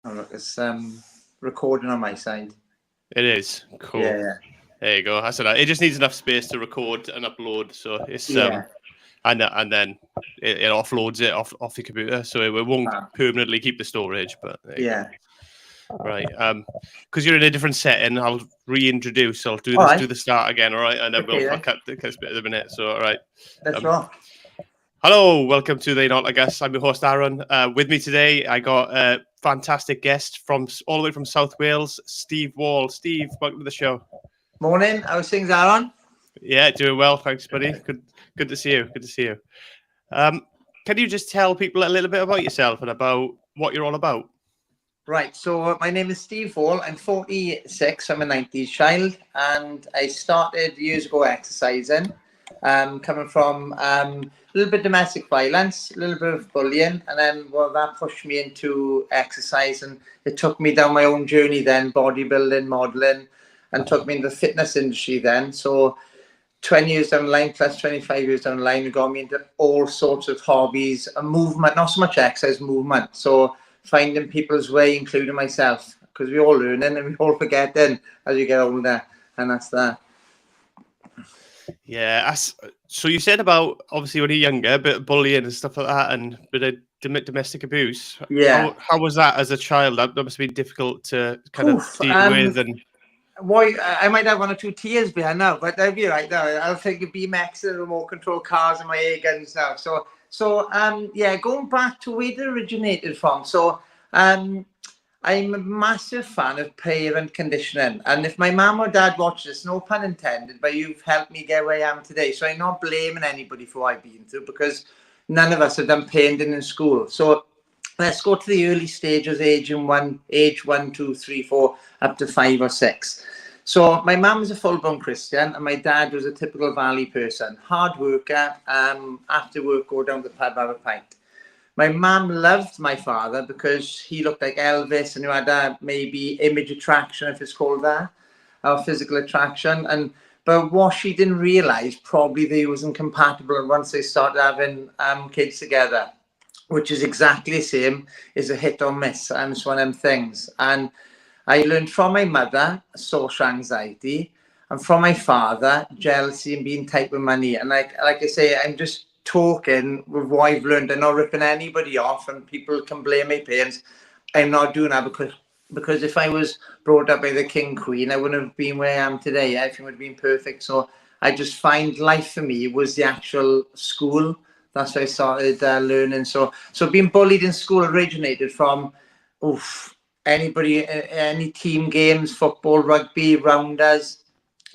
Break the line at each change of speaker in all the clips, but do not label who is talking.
Oh, look, it's recording on my side.
It is cool.
Yeah,
There you go. That's enough. It just needs enough space to record and upload. So it's
yeah.
and then it offloads it off your computer, so it won't
Ah,
permanently keep the storage. But there you go.
yeah.
Right. Because you're in a different setting, I'll reintroduce. I'll do
All
this.
right.
Do the start again. All right, and then
Okay
I'll
then.
cut this bit in a minute. So all right.
Let's
Um,
rock.
Hello, welcome to the Not I Guess. I'm your host Aaron. With me today, I got a fantastic guest from all the way from South Wales, Steve Wall. Steve, welcome to the show.
Morning. How's things, Aaron?
Yeah, doing well, thanks, buddy. Good to see you. Good to see you. Um, can you just tell people a little bit about yourself and about what you're all about?
Right. So my name is Steve Hall. I'm 46. I'm a 90s child, and I started years ago exercising. Coming from a little bit domestic violence, a little bit of bullying, and then that pushed me into exercise, and it took me down my own journey. Then bodybuilding, modeling, and took me into the fitness industry. Then 20 years down the line, plus 25 years down the line, it got me into all sorts of hobbies and movement, not so much exercise, movement. So finding people's way, including myself, because we all learning and we all forgetting as you get older, and that's that.
Yeah, so you said about obviously when you're younger, a bit of bullying and stuff like that, and a bit of domestic abuse.
Yeah.
How was that as a child? That must be difficult to kind of
Oof.
deal with. And
Why I might have one or two tears behind now, but that'll be right now. I'll take a BMX and remote control cars and my air guns now. Yeah, going back to where it originated from. I'm a massive fan of parent conditioning. And if my mum or dad watch this, no pun intended, but you've helped me get where I am today. So I'm not blaming anybody for what I've been through, because none of us have done parenting in school. So let's go to the early stages, age 1, 2, 3, 4, up to 5 or 6. So my mum was a full-blown Christian, and my dad was a typical Valley person, hard worker. After work, go down to the pub, have a pint. My mum loved my father because he looked like Elvis, and you had a maybe image attraction, if it's called that, or physical attraction. But what she didn't realise, probably they wasn't compatible once they started having kids together, which is exactly the same as a hit or miss. It's one of them things. And I learned from my mother social anxiety, and from my father jealousy and being tight with money. And like I say, I'm just talking with what I've learned. I'm not ripping anybody off, and people can blame my parents. I'm not doing that because if I was brought up by the king queen, I wouldn't have been where I am today. Everything would have been perfect. So I just find life for me was the actual school. That's where I started learning. So being bullied in school originated from, oof, anybody, any team games, football, rugby, rounders,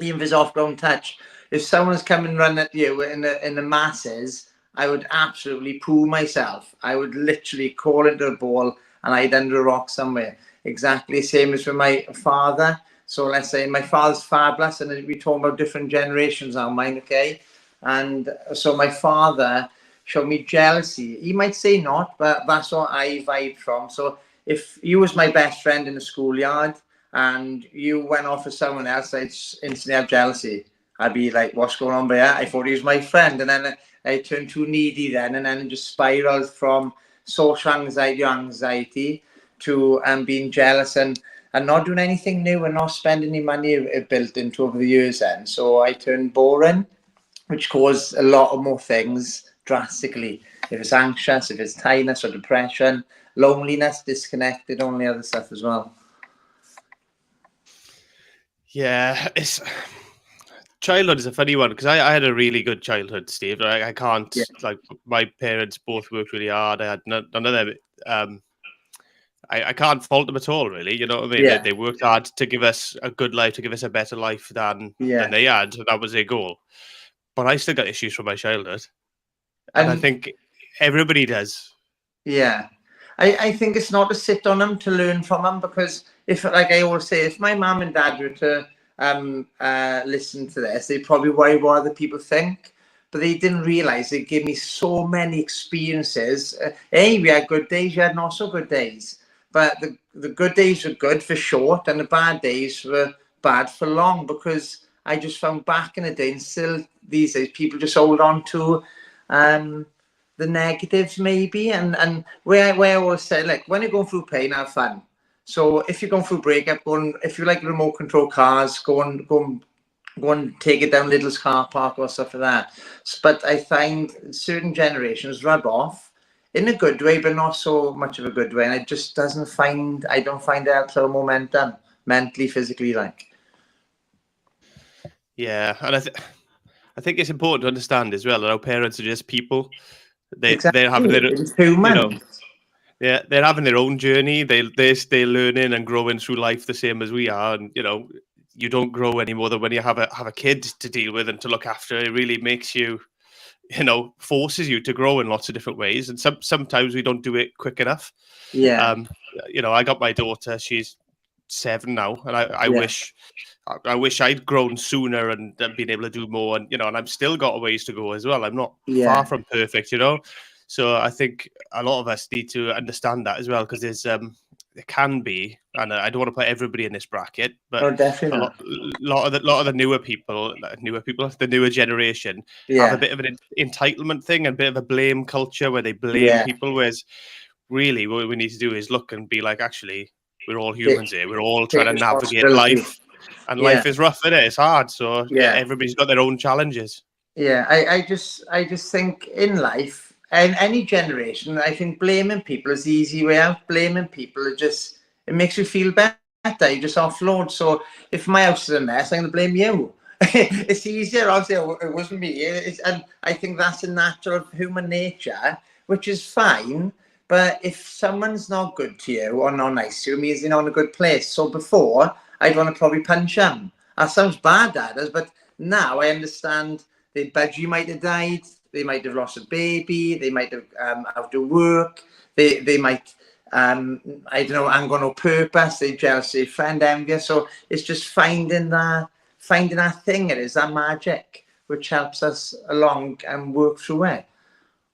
even if it's off-ground touch. If someone's coming run at you in the masses, I would absolutely poo myself. I would literally call into a ball and I'd under a rock somewhere. Exactly the same as with my father. So let's say my father's fabulous, and we're talking about different generations now, mine, okay? And so my father showed me jealousy. He might say not, but that's what I vibe from. So if you was my best friend in the schoolyard and you went off with someone else, I'd instantly have jealousy. I'd be like, what's going on there? I thought he was my friend. And then I turned too needy then, and then it just spiraled from social anxiety to being jealous and not doing anything new and not spending any money it built into over the years then. So I turned boring, which caused a lot of more things drastically. If it's anxious, if it's tiredness or depression, loneliness, disconnected, only other stuff as well.
yeah, it's childhood is a funny one because I had a really good childhood, Steve. I can't
Yeah.
like my parents both worked really hard. I had none of them. I can't fault them at all, really. You know what I mean?
Yeah.
They worked hard to give us a good life, to give us a better life than
Yeah.
they had. And that was their goal. But I still got issues from my childhood, and I
And
think everybody does.
yeah, I think it's not to sit on them, to learn from them, because if, like I always say, if my mum and dad were to listen to this, they'd probably worry what other people think. But they didn't realize they gave me so many experiences. We had good days, you had not so good days. But the good days were good for short, and the bad days were bad for long, because I just found back in the day, and still these days, people just hold on to the negatives maybe. And where I always say, like, when you're going through pain, have fun. So if you're going through a breakup, if you like remote control cars, go and take it down Lidl's car park or stuff like that. But I find certain generations rub off in a good way, but not so much of a good way. And I just I don't find it helps our momentum mentally, physically, like.
Yeah, and I think it's important to understand as well that our parents are just people. They're having
Exactly.
their,
It's
you know,
human.
yeah, they're having their own journey. They're still learning and growing through life the same as we are. And you don't grow any more than when you have a kid to deal with and to look after. It really makes you, forces you to grow in lots of different ways. And sometimes we don't do it quick enough.
Yeah.
Um, I got my daughter. She's 7 now, and I
Yeah.
wish I wish I'd grown sooner and been able to do more. And I've still got a ways to go as well. I'm not far
Yeah.
from perfect. So I think a lot of us need to understand that as well, because there can be, and I don't want to put everybody in this bracket, but
No, definitely
a
not.
lot of the the newer generation have a
Yeah.
bit of an entitlement thing and a bit of a blame culture where they blame
Yeah.
people. Whereas really, what we need to do is look and be like, actually, we're all
Take,
humans here. We're all trying
take
to navigate
responsibility.
life, and
Yeah.
life is rough. It's hard. So yeah,
Yeah.
everybody's got their own challenges.
Yeah, I just think in life, and any generation, I think blaming people is the easy way out. Blaming people it makes you feel better. You just offload. So if my house is a mess, I'm gonna blame you. It's easier. I'll say, "Oh, it wasn't me." And I think that's a natural human nature, which is fine. But if someone's not good to you or not nice to you, it means they're not in a good place. So before, I'd want to probably punch them. That sounds bad, that does, but now I understand the budgie might have died. They might have lost a baby. They might have out of work. They might I don't know, anger no purpose. They jealousy, friend, envious. So it's just finding that thing. It is that magic which helps us along and work through it,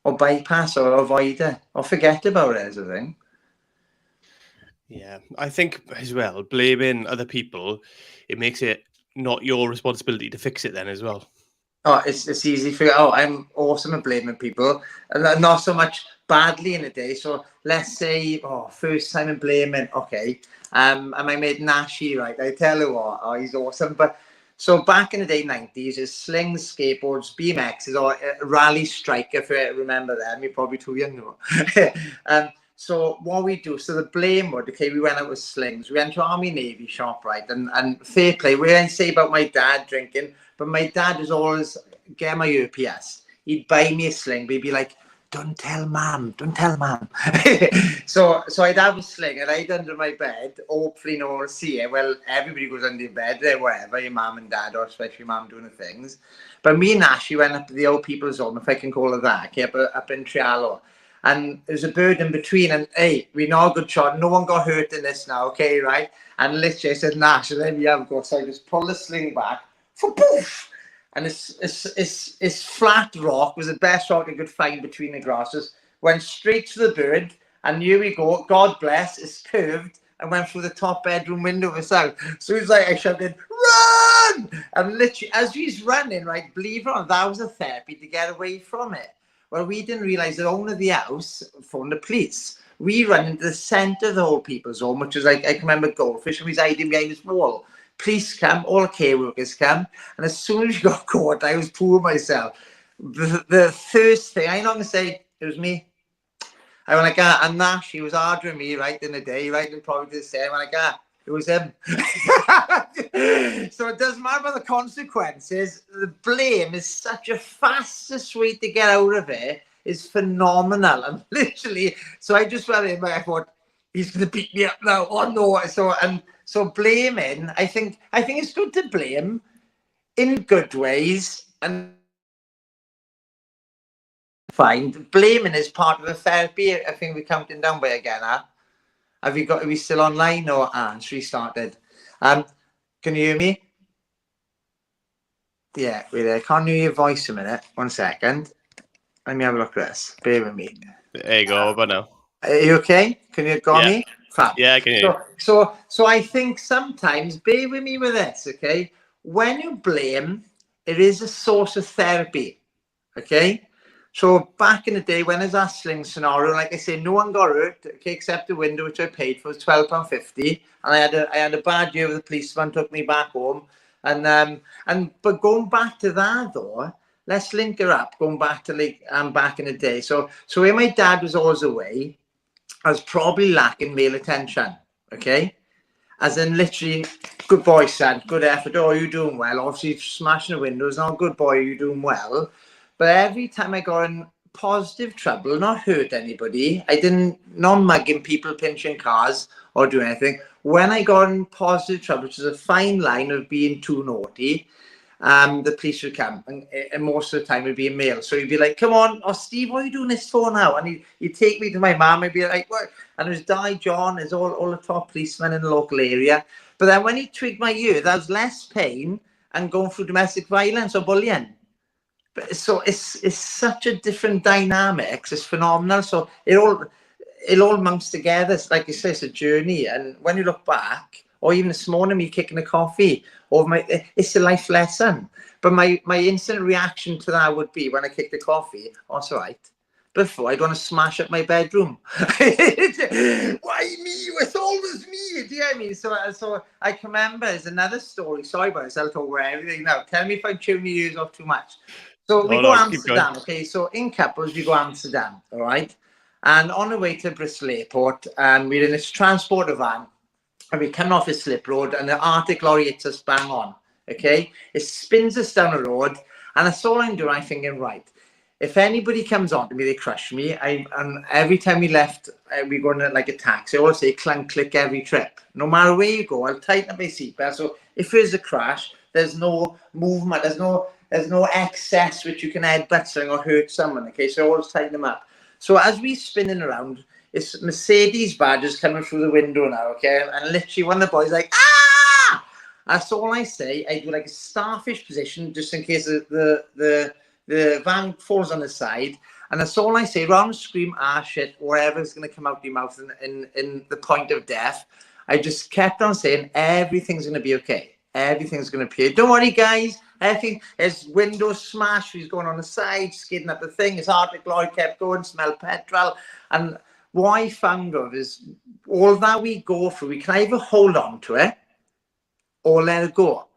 or bypass, or avoid it, or forget about it. As a thing.
Yeah, I think as well, blaming other people, it makes it not your responsibility to fix it then as well.
Oh, it's easy for I'm awesome at blaming people, and not so much badly in a day. So let's say, first time in blaming, okay. And my mate Nashi, right? I tell you what, he's awesome. But so back in the day, 90s, is slings, skateboards, BMXs, or rally striker. If you remember them, you're probably too young though. So what we do, so the blame would, okay, we went out with slings. We went to Army Navy shop, right? And fair play. We didn't say about my dad drinking. But my dad was always get my UPS. He'd buy me a sling, but he'd be like, "Don't tell mum, don't tell mum." so I'd have a sling and I'd under my bed. Hopefully no one will see it. Well, everybody goes under your bed, wherever your mum and dad, or especially mum doing the things. But me and Ash, we went up to the old people's home, if I can call it that, okay, up in Trialo. And there's a bird in between, and hey, we know a good shot. No one got hurt in this now, okay, right? And literally, I said, Nash, and then yeah, of course, I just pull the sling back, poof, and it's flat rock was the best rock I could find between the grasses. Went straight to the bird, and here we go. God bless, it's curved and went through the top bedroom window of his house. So he's like, I shouted, "Run!" And literally, as he's running, right, believe it or not, that was a therapy to get away from it. Well, we didn't realize the owner of the house phoned the police. We run into the centre of the whole people's home, which is like, I can remember Goldfish, and he's hiding behind this wall. Police come, all care workers come, and as soon as you got caught, I was poor myself. The first thing, I'm not going to say it was me. I went like, and Nash, he was ordering me right in the day, right, and probably the same. I went like, it was him. So it doesn't matter about the consequences. The blame is such a fastest way to get out of it. Is phenomenal. And literally, so I just went in, I thought, he's going to beat me up now. Oh no. So blaming, I think it's good to blame in good ways, and find blaming is part of the therapy. I think we're counting down by again, huh? Are we still online, or it's restarted? Can you hear me? Yeah, we're there. Can't hear your voice a minute. 1 second. Let me have a look at this. Bear with me.
There you go, but no.
Are you okay? Can you got
Yeah.
me? Fab.
Yeah, I can hear you.
So I think sometimes, bear with me with this, okay? When you blame, it is a source of therapy, okay? So back in the day when there's that sling scenario, like I say, no one got hurt, okay, except the window, which I paid for, was £12.50. And I had a bad year with the policeman, took me back home. But going back to that though, let's link her up, going back to like back in the day. So when my dad was always away, I was probably lacking male attention, okay? As in literally, good boy, son, good effort. Oh, you're doing well. Obviously, smashing the windows. Not good boy, you're doing well. But every time I got in positive trouble, not hurt anybody, I didn't, not mugging people, pinching cars or doing anything. When I got in positive trouble, which is a fine line of being too naughty, the police would come, and most of the time it'd be a male. So he'd be like, "Come on, oh Steve, what are you doing this for now?" And he'd take me to my mum. I'd be like, "What?" And it was Di, John, is all the top policemen in the local area. But then when he twigged my ear, there was less pain and going through domestic violence or bullying. But so it's such a different dynamics. It's phenomenal. So it all mounts together. It's like you say, it's a journey. And when you look back, or even this morning, me kicking a coffee, it's a life lesson. But my instant reaction to that would be when I kick the coffee, oh, it's all right. Before I'd want to smash up my bedroom. Why me? It's always me. Do you know what I mean? So I can remember there's another story. Sorry about this, I'll talk about everything now. Tell me if I'm chewing your ears off too much. So we go Amsterdam, okay? So in couples, we go Amsterdam, all right? And on the way to Bristol Airport, we're in this transporter van, and we come off a slip road, and the Arctic lorry hits us bang on, okay? It spins us down the road, and that's all I'm doing. I'm thinking, right, if anybody comes on to me, they crush me. And every time we left, we go in like a taxi. I always say clunk, click every trip. No matter where you go, I'll tighten up my seatbelt. So if there's a crash, there's no movement, there's no excess which you can headbutt something or hurt someone. Okay, so I always tighten them up. So as we spinning around, it's Mercedes badges coming through the window now. Okay, and literally one of the boys like, ah! That's all I say. I do like a starfish position just in case the van falls on the side, and that's all I say. Rather than scream, ah, shit, whatever's going to come out of your mouth in the point of death, I just kept on saying, everything's going to be okay. Everything's going to be okay. Don't worry, guys. Everything, his windows smashed. He's going on the side, skidding up the thing. His Arctic lorry kept going, smelled petrol. And what I found of is all that we go through, we can either hold on to it or let it go.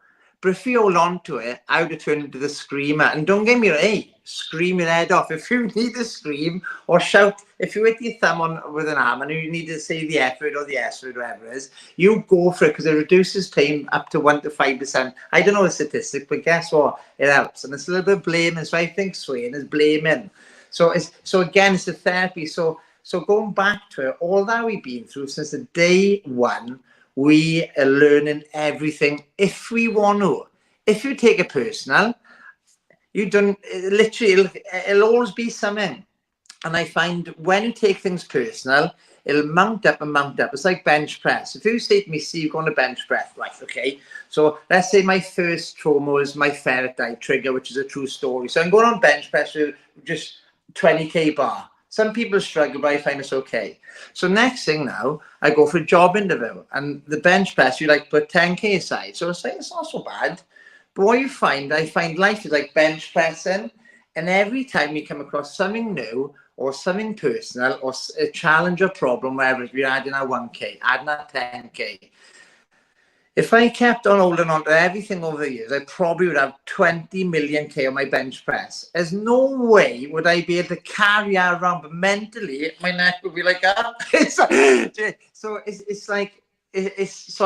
But if you hold on to it, I would have turned into the screamer. And don't get me wrong, hey, scream your head off. If you need to scream or shout, if you hit your thumb on with an arm and you need to say the F word or the S word, whatever it is, you go for it because it reduces pain up to 1 to 5%. I don't know the statistic, but guess what? It helps. And it's a little bit of blaming. So I think swaying is blaming. So again, it's a therapy. So going back to it, all that we've been through since the day one, we are learning everything if we want to. If you take it personal, you don't literally, it'll always be something. And I find when you take things personal, it'll mount up and mount up. It's like bench press. If you say to me, see, you're going to bench press, right? Okay. So let's say my first trauma was my ferret eye trigger, which is a true story. So I'm going on bench press with just 20k bar. Some people struggle, but I find it's okay. So next thing now, I go for a job interview, and the bench press, you like put 10k aside. So it's like, it's not so bad. But what you find, I find life is like bench pressing. And every time you come across something new or something personal or a challenge or problem, wherever we're adding our 1k, adding our 10k. If I kept on holding on to everything over the years, I probably would have 20 million K on my bench press. There's no way would I be able to carry that around, but mentally, my neck would be like that. So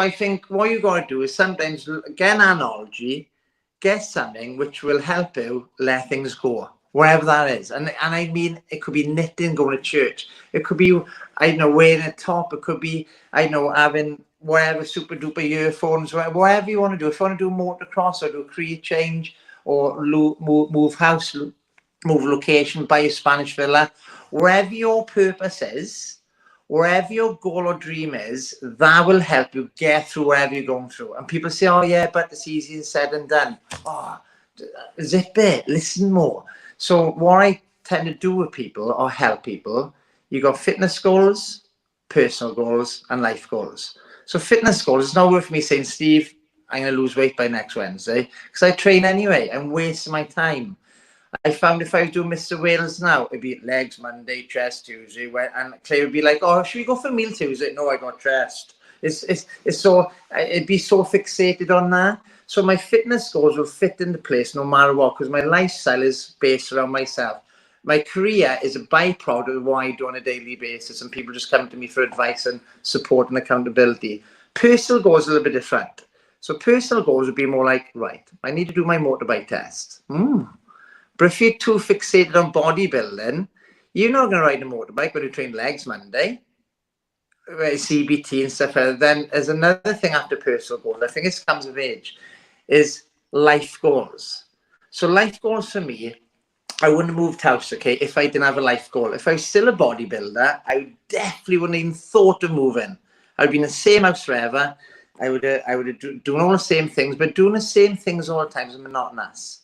I think what you got to do is sometimes get an analogy, get something which will help you let things go, wherever that is. And I mean, it could be knitting, going to church. It could be, I don't know, wearing a top. It could be, I don't know, having whatever super duper earphones, whatever you want to do. If you want to do motocross or do a career change or move house, move location, buy a Spanish villa, wherever your purpose is, wherever your goal or dream is, that will help you get through whatever you're going through. And people say, oh yeah, but it's easier said than done. Oh, zip it, listen more. So what I tend to do with people or help people, you got fitness goals, personal goals, and life goals. So fitness goals, it's not worth me saying, Steve, I'm going to lose weight by next Wednesday, because I train anyway. I'm wasting my time. I found if I was doing Mr. Wales now, it'd be legs Monday, chest Tuesday, and Claire would be like, "Oh, should we go for meal Tuesday?" No, I got chest. It's so it'd be so fixated on that. So my fitness goals will fit into place no matter what, because my lifestyle is based around myself. My career is a byproduct of what I do on a daily basis, and people just come to me for advice and support and accountability. Personal goals are a little bit different. So personal goals would be more like, right, I need to do my motorbike test. But if you're too fixated on bodybuilding, you're not going to ride a motorbike when you train legs Monday, CBT and stuff. Then there's another thing after personal goals. I think it comes of age, is life goals. So life goals for me, I wouldn't have moved house, okay, if I didn't have a life goal. If I was still a bodybuilder, I definitely wouldn't even thought of moving. I'd be in the same house forever. I would have doing all the same things, but doing the same things all the time is monotonous.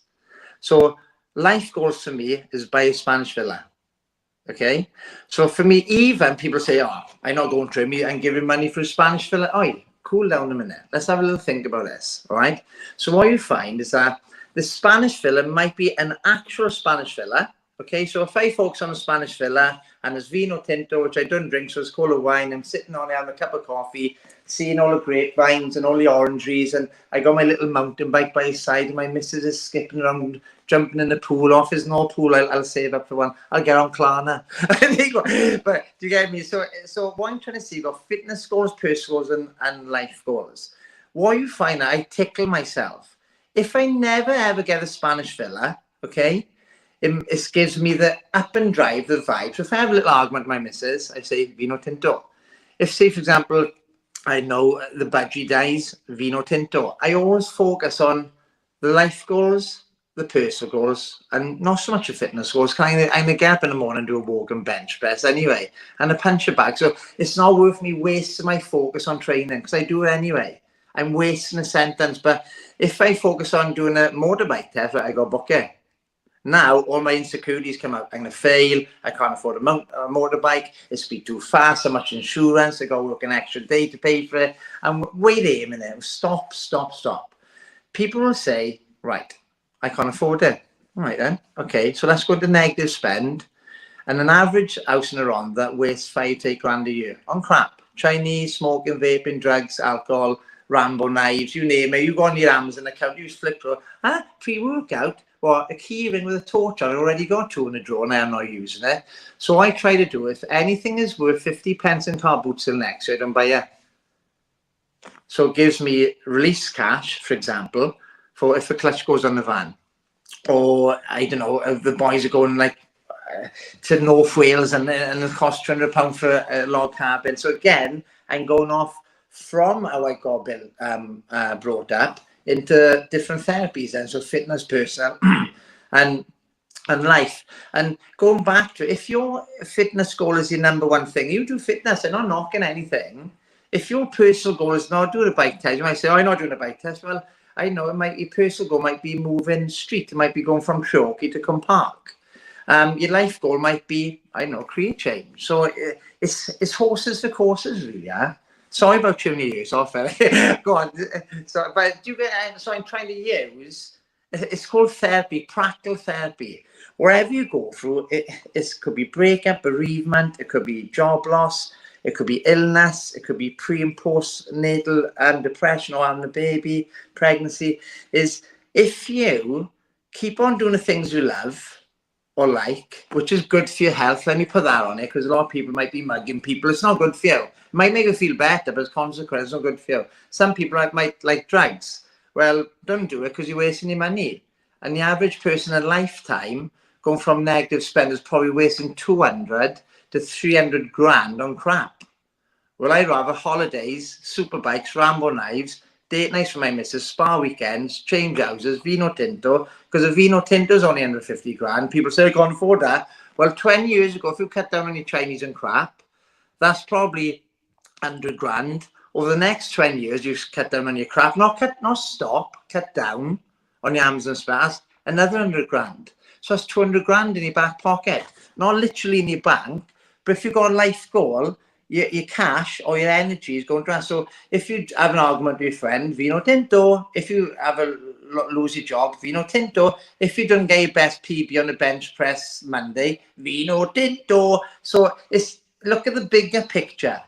So life goals for me is buy a Spanish villa. Okay, so for me, even people say, "Oh, I'm not going to me and giving money for a Spanish villa." Oh, cool down a minute. Let's have a little think about this. All right. So what you find is that the Spanish villa might be an actual Spanish villa. Okay, so if I focus on a Spanish villa and there's vino tinto, which I don't drink, so it's called a wine, I'm sitting on it having a cup of coffee, seeing all the grapevines and all the orange trees, and I got my little mountain bike by his side, and my missus is skipping around, jumping in the pool. Off is no pool, I'll save up for one. I'll get on Klarna. But do you get me? So what I'm trying to say, you've got fitness goals, personal goals, and life goals. What you find, I tickle myself. If I never ever get a Spanish villa, okay, it gives me the up and drive, the vibe. So if I have a little argument with my missus, I say vino tinto. If, say, for example, I know the budgie dies, vino tinto. I always focus on the life goals, the personal goals, and not so much the fitness goals. I'm going to get up in the morning and do a walk and bench press anyway, and a puncher bag. So it's not worth me wasting my focus on training, because I do it anyway. I'm wasting a sentence. But if I focus on doing a motorbike test, I go book it. Now all my insecurities come out. I'm going to fail. I can't afford a motorbike. It's be too fast. So much insurance. I got to work an extra day to pay for it. And wait a minute. Stop. People will say, right, I can't afford it. All right then. Okay, so let's go to negative spend. And an average house in a Rhondda wastes 5 to 8 grand a year on crap. Chinese, smoking, vaping, drugs, alcohol, Rambo knives, you name it. You go on your Amazon account, you flip through. Pre-workout, well, a key ring with a torch on, I already got 2 in a drawer and I'm not using it. So I try to do, if anything is worth 50 pence in car boots till next year, I don't buy it. So it gives me release cash, for example, for if the clutch goes on the van. Or, I don't know, if the boys are going like to North Wales and it costs £200 for a log cabin. So again, I'm going off from how I got brought up into different therapies, and so fitness, personal, and life. And going back to, if your fitness goal is your number one thing, you do fitness. I'm not knocking anything. If your personal goal is not doing a bike test, you might say, "Oh, I'm not doing a bike test." Well, I know it might, your personal goal might be moving street. It might be going from Chalky to Cumb Park. Your life goal might be, I don't know, create change. So it's horses for courses, really. Yeah. Sorry about tuning your ears off. Go on. So, but do you get? So I'm trying to use. It's called therapy, practical therapy. Wherever you go through, it could be breakup, bereavement, it could be job loss, it could be illness, it could be pre and postnatal depression or having a baby, pregnancy. Is if you keep on doing the things you love or like, which is good for your health. Let me put that on it, because a lot of people might be mugging people. It's not good for you. It might make you feel better, but as a consequence, it's not good for you. Some people might like drugs. Well, don't do it, because you're wasting your money. And the average person in a lifetime going from negative spend is probably wasting 200 to 300 grand on crap. Well, I'd rather holidays, super bikes, Rambo knives, date nights for my missus, spa weekends, change houses, vino tinto, because a vino tinto is only under 50 grand. People say, I can't afford that. Well, 20 years ago, if you cut down on your Chinese and crap, that's probably 100 grand. Over the next 20 years, you cut down on your crap, not stop, cut down on your Amazon spas, another 100 grand. So that's 200 grand in your back pocket, not literally in your bank, but if you've got a life goal, your cash or your energy is going to. So if you have an argument with your friend, vino tinto. If you have a lose your job. Vino Tinto. If you don't get your best PB on the bench press Monday, Vino Tinto. So look at the bigger picture.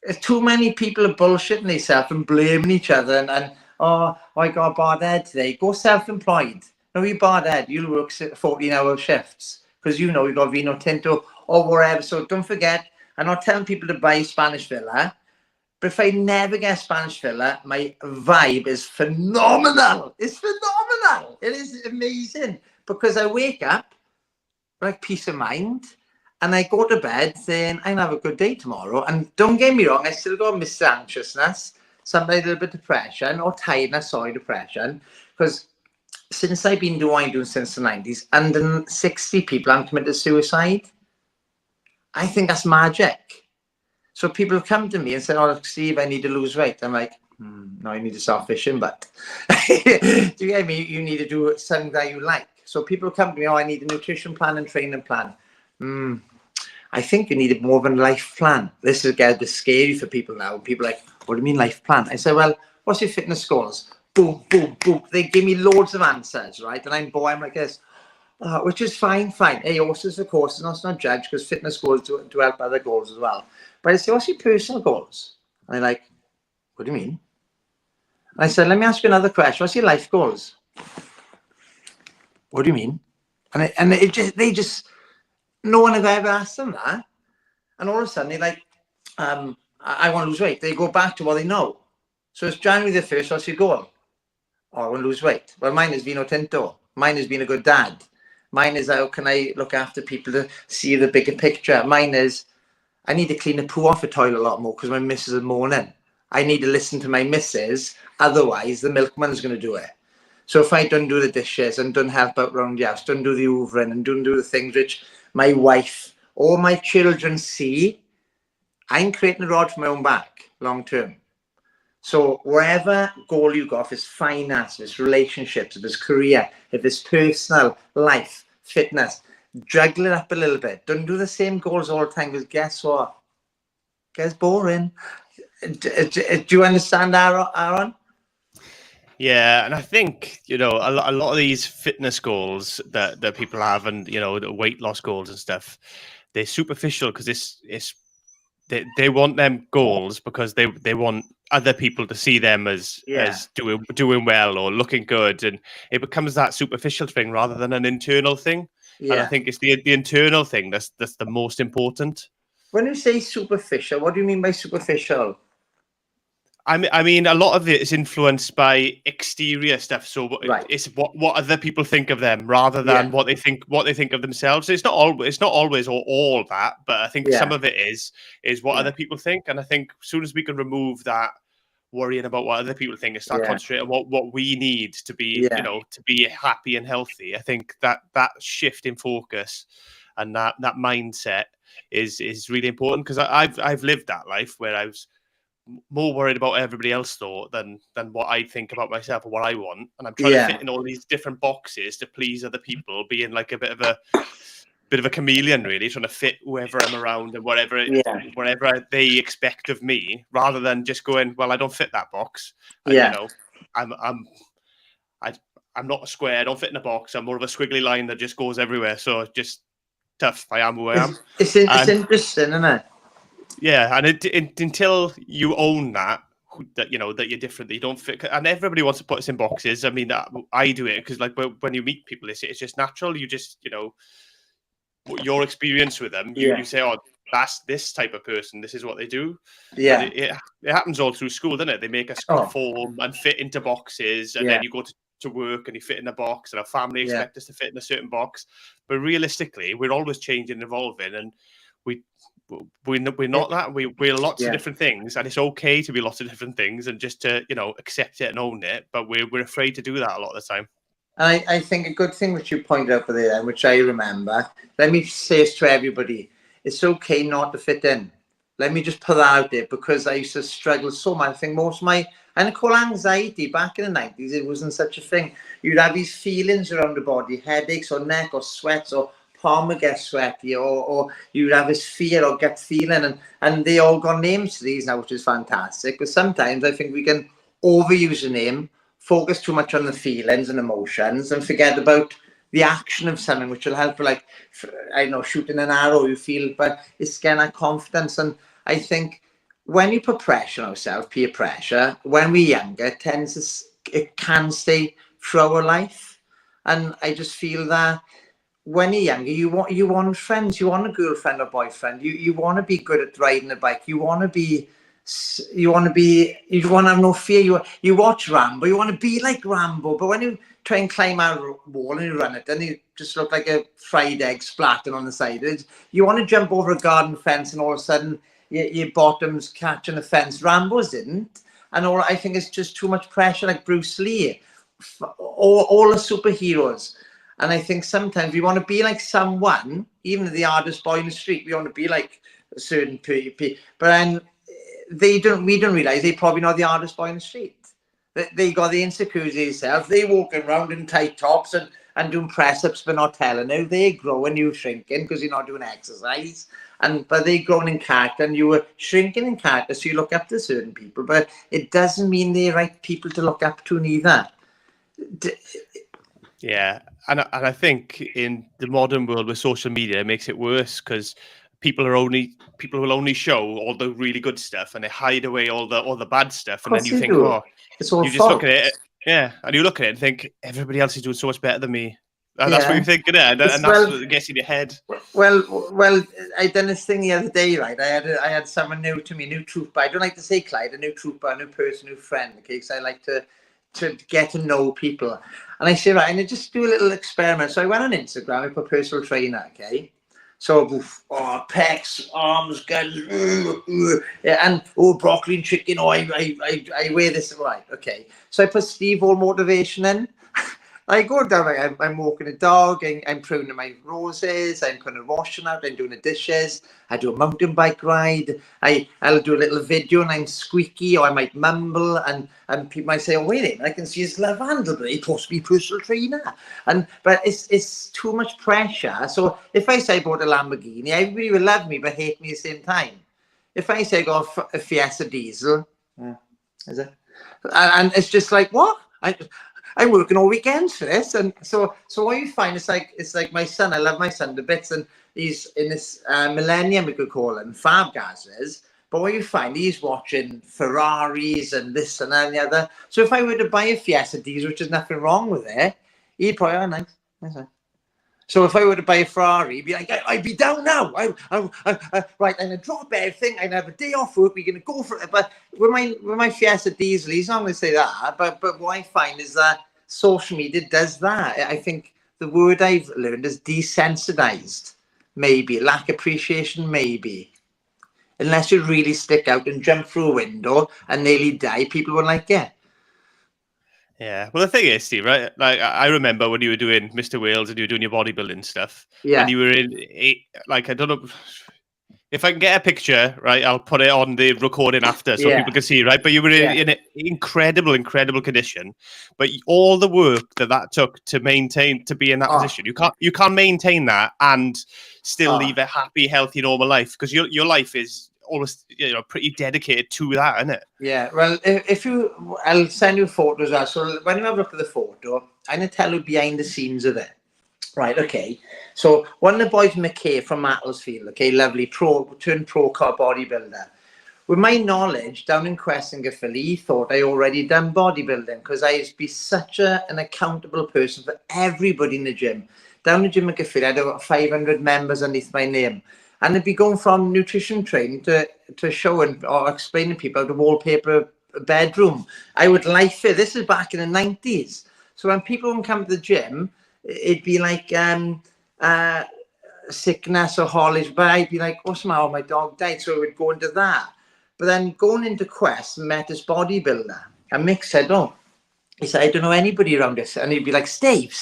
There's too many people are bullshitting themselves and blaming each other and oh, I got a bad head today. Go self-employed. No, you bad head. You'll work 14-hour shifts because you know you got Vino Tinto or whatever. So don't forget, I'm not telling people to buy Spanish Villa, but if I never get Spanish Villa, my vibe is phenomenal. It's phenomenal. It is amazing because I wake up like peace of mind. And I go to bed saying, I'll have a good day tomorrow. And don't get me wrong, I still got Mr. Anxiousness, sometimes a little bit of depression or tiredness, depression. Because since I've been doing what I'm doing since the 90s, 160 people have committed suicide. I think that's magic. So people come to me and say, oh, Steve, I need to lose weight. I'm like, no, I need to start fishing, but do you get me? You need to do something that you like. So people come to me, oh, I need a nutrition plan and training plan. I think you need more of a life plan. This is getting a bit scary for people now. People are like, what do you mean life plan? I say, well, what's your fitness goals? Boom, boom, boom. They give me loads of answers, right? And I'm like this, which is fine. Hey, horses, of course, it's not judged because fitness goals to help other goals as well. But I say, what's your personal goals? And they're like, what do you mean? And I said, let me ask you another question. What's your life goals? What do you mean? And they just, no one have ever asked them that. And all of a sudden, they're like, I want to lose weight. They go back to what they know. So it's January the 1st, what's your goal? Oh, I want to lose weight. Well, mine is Vino Tinto. Mine has been a good dad. Mine is, how can I look after people to see the bigger picture? Mine is, I need to clean the poo off the toilet a lot more because my missus is moaning. I need to listen to my missus. Otherwise, the milkman's going to do it. So if I don't do the dishes and don't help out around the house, don't do the hoovering and don't do the things which my wife or my children see, I'm creating a rod for my own back long term. So wherever goal you got, if it's finance, if it's relationships, if it's career, if it's personal life, fitness, juggle it up a little bit. Don't do the same goals all the time because guess what? It gets boring. Do you understand, Aaron?
Yeah, and I think, a lot of these fitness goals that people have, and the weight loss goals and stuff, they're superficial because they want them goals because they want other people to see them as doing well or looking good, and it becomes that superficial thing rather than an internal thing. Yeah. And I think it's the internal thing that's the most important.
When you say superficial, what do you mean by superficial?
I mean, a lot of it is influenced by exterior stuff. So it's what other people think of them rather than what they think of themselves. It's not always all that, but I think some of it is what other people think. And I think as soon as we can remove that worrying about what other people think and start concentrating on what we need to be, to be happy and healthy, I think that shift in focus and that mindset is really important because I've lived that life where I was more worried about what everybody else thought than what I think about myself or what I want, and I'm trying to fit in all these different boxes to please other people, being like a bit of a chameleon, really, trying to fit whoever I'm around and whatever they expect of me, rather than just going, well, I don't fit that box. And, I'm not a square. I don't fit in a box. I'm more of a squiggly line that just goes everywhere. So just tough. I am who I am.
It's interesting, isn't it?
Yeah, and until you own that you're different, that you don't fit, and everybody wants to put us in boxes. I mean, I do it because, like, when you meet people, it's just natural. You just, your experience with them, you say, oh, that's this type of person. This is what they do. Yeah, but it happens all through school, doesn't it? They make us conform and fit into boxes, and then you go to work and you fit in a box, and our family expect us to fit in a certain box. But realistically, we're always changing and evolving, and we're not that. We're lots of different things, and it's okay to be lots of different things and just to accept it and own it. But we're afraid to do that a lot of the time.
And I think a good thing which you pointed out there, and which I remember, let me say this to everybody: it's okay not to fit in. Let me just put that out there because I used to struggle so much. I think most of my, and call anxiety back in the 90s, it wasn't such a thing. You'd have these feelings around the body, headaches or neck or sweats or palm would get sweaty, or you'd have this fear or gut feeling, and they all got names to these now, which is fantastic. But sometimes I think we can overuse a name focus too much on the feelings and emotions and forget about the action of something, which will help, like, I don't know, shooting an arrow, you feel, but it's getting that confidence. And I think when you put pressure on ourselves, peer pressure, when we're younger, it can stay through our life. And I just feel that when you're younger, you want friends, you want a girlfriend or boyfriend, you want to be good at riding a bike, you want to have no fear. You watch Rambo, you want to be like Rambo, but when you try and climb out a wall and you run it, then you just look like a fried egg splattered on the side. You want to jump over a garden fence, and all of a sudden your bottom's catching the fence. Rambo's didn't, and I think it's just too much pressure, like Bruce Lee, all the superheroes. And I think sometimes we want to be like someone, even the hardest boy in the street. We want to be like a certain people, but then we don't realize they probably not the hardest boy in the street. They got the insecurity themselves. They walking around in tight tops and doing press ups, but not telling you. They grow and you shrinking because you're not doing exercise. But they grown in character and you were shrinking in character, so you look up to certain people. But it doesn't mean they're right people to look up to neither.
Yeah, and I think in the modern world with social media, it makes it worse because people will only show all the really good stuff and they hide away all the bad stuff, and then you think, oh,
it's all
you just look
false.
at it, yeah, and you look at it and think everybody else is doing so much better than me. And that's
Yeah.
what you're thinking, and that's what gets in your head.
Well, I done this thing the other day, right? I had someone new to me, new trooper. I don't like to say Clyde, a new trooper, a new person, new friend, okay? Because I like to get to know people. And I say, right, and I just do a little experiment. So I went on Instagram, I put personal trainer, okay? So, pecs, arms, guns, yeah, and broccoli and chicken. I wear this, right? Okay. So I put Steve All Motivation in. I go down, I'm walking a dog, I'm pruning my roses, I'm putting a washing out, I'm doing the dishes, I do a mountain bike ride, I'll do a little video and I'm squeaky or I might mumble and people might say, oh, wait a minute, I can see his love handle, but he supposed to be personal trainer. But it's too much pressure. So if I say I bought a Lamborghini, everybody will love me but hate me at the same time. If I say I got a Fiesta diesel, is it? And it's just like, what? I'm working all weekends for this, and so what you find is it's like my son. I love my son to bits, and he's in this millennium, we could call him, Fabgazes. But what you find, he's watching Ferraris and this and that and the other. So if I were to buy a Fiesta diesel, which is nothing wrong with it, he'd probably, oh, nice. So if I were to buy a Ferrari, he'd be like, I'd be down now. Right, I'm gonna drop everything. I'm gonna have a day off work. We're gonna go for it. But with my Fiesta diesel, he's not gonna say that. But what I find is that social media does that. I think the word I've learned is desensitized. Maybe lack appreciation. Maybe unless you really stick out and jump through a window and nearly die, people won't like it.
Yeah, well, the thing is, Steve, right? Like, I remember when you were doing Mr. Wales and you were doing your bodybuilding stuff, and you were in, like, I don't know if I can get a picture, right? I'll put it on the recording after so people can see, right? But you were in an incredible condition. But all the work that took to maintain, to be in that position, you can't maintain that and still live a happy, healthy, normal life, because your life is almost, pretty dedicated to that, isn't it?
Yeah, well, I'll send you photos. So when you have a look at the photo, I'm going to tell you behind the scenes of it. Right, okay. So one of the boys, McKay from Macclesfield, okay, lovely, turned pro car bodybuilder. With my knowledge, down in Cressingham, he thought I already done bodybuilding because I used to be such an accountable person for everybody in the gym. Down in the gym at Gaffili, I had about 500 members underneath my name. And it'd be going from nutrition training to showing or explaining to people how to wallpaper a bedroom. I would life it. This is back in the 90s. So when people would come to the gym, it'd be like sickness or holidays, but I'd be like, what's the matter? My dog died. So I would go into that. But then going into Quest, met this bodybuilder. And Mick said, he said, I don't know anybody around this. And he'd be like, Steve.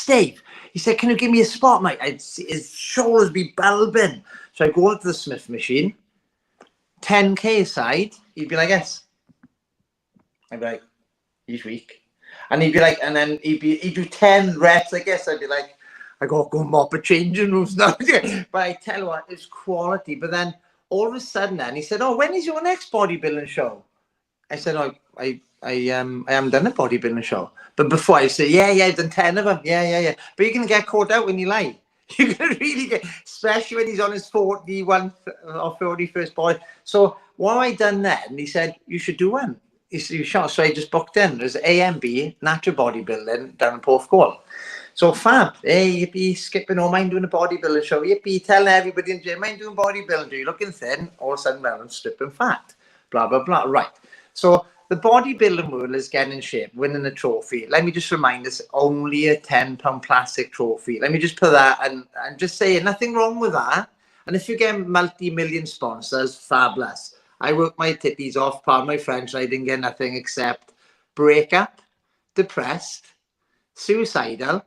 He said, can you give me a spot, mate? His shoulders be bulbing. So I go into the Smith machine, 10K aside. He'd be like, yes. I'd be like, he's weak. And he'd be like, and then he'd do 10 reps, I guess. I'd be like, I got to go mop a changing rooms now. But I tell you what, it's quality. But then all of a sudden then he said, when is your next bodybuilding show? I said, oh, I haven't done a bodybuilding show. But before I say, yeah, I've done 10 of them. Yeah. But you're going to get caught out when you lie. You're going to really get, especially when he's on his 41st or 41st boy. So what I done then, he said, you should do one. He said, you shot. So I just booked in. There's AMB, natural bodybuilding, down in Porthcawl. So fab, hey, yippee, skipping home, I'm doing a bodybuilding show. Yippee, telling everybody in the gym, I'm doing bodybuilding. You're looking thin, all of a sudden, well, I'm stripping fat. Blah, blah, blah. Right. So the bodybuilding world is getting in shape, winning a trophy. Let me just remind us, only a £10 plastic trophy. Let me just put that and just say nothing wrong with that. And if you get multi-million sponsors, fabulous. I worked my titties off, pardon my French, and I didn't get nothing except breakup, depressed, suicidal,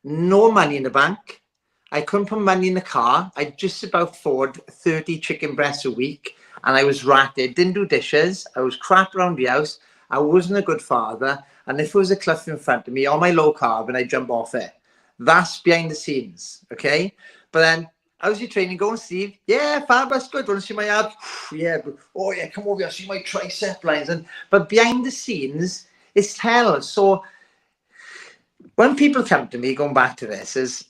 no money in the bank. I couldn't put money in the car. I just about afford 30 chicken breasts a week. And I was ratted, didn't do dishes. I was crap around the house. I wasn't a good father. And if there was a cliff in front of me on my low carb and I jump off it, that's behind the scenes, okay? But then, how's your training going, Steve? Yeah, fab, that's good. Want to see my abs? Yeah, oh yeah, come over here, see my tricep lines. But behind the scenes, it's hell. So when people come to me, going back to this, is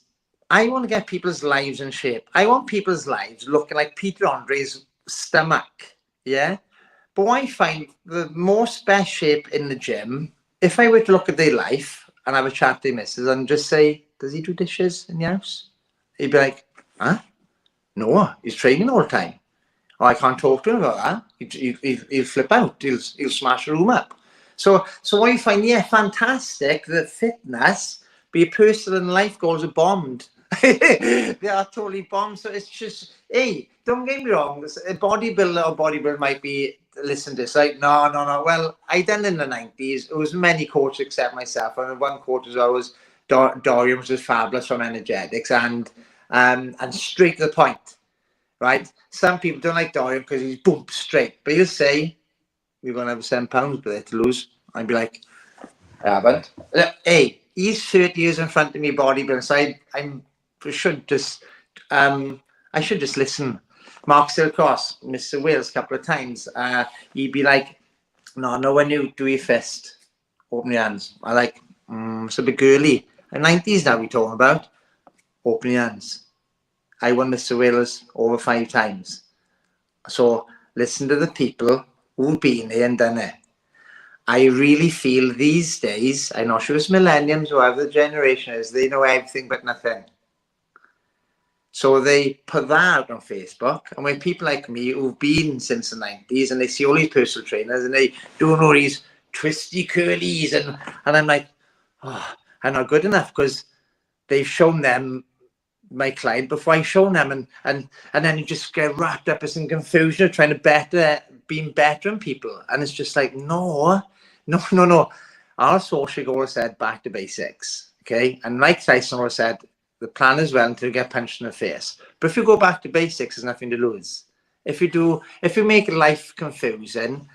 I want to get people's lives in shape. I want people's lives looking like Peter Andre's stomach. Yeah. But what I find the most best shape in the gym, if I were to look at their life and have a chat to their missus and just say, does he do dishes in the house? He'd be like, huh? No, he's training all the time. Oh, I can't talk to him about that. He'll flip out. He'll smash the room up. So what you find, yeah, fantastic, the fitness, but your personal life goals are bombed. They are totally bombed. So it's just, hey, don't get me wrong. A bodybuilder might be, listen to this, like, no. Well, I done in the 90s. It was many coaches except myself. And one coach was always, Dorian was just fabulous from energetics and straight to the point. Right? Some people don't like Dorian because he's boom straight, but he'll say, "You're gonna have £7 there to lose." I'd be like, "I haven't." Hey, he's 30 years in front of me, bodybuilding, so I should just, I should just listen. Mark Silcross, Mr. Wales, a couple of times, he'd be like, "No, when you do your fist, open your hands." I like, it's a bit girly. The 90s now we're talking about. Open your hands. I won Mr. Wales over 5 times. So listen to the people who've been there and done it. I really feel these days, I'm not sure it's millennials or whatever the generation is, they know everything but nothing. So they put that out on Facebook. And when people like me who've been since the 90s and they see all these personal trainers and they doing all these twisty curlies and I'm like, oh, I'm not good enough because they've shown them my client before I show them and then you just get wrapped up in some confusion of trying to being better than people. And it's just like, no. Our social goal said back to basics. Okay. And like Tyson always said, the plan is well until you get punched in the face. But if you go back to basics, there's nothing to lose. If you make life confusing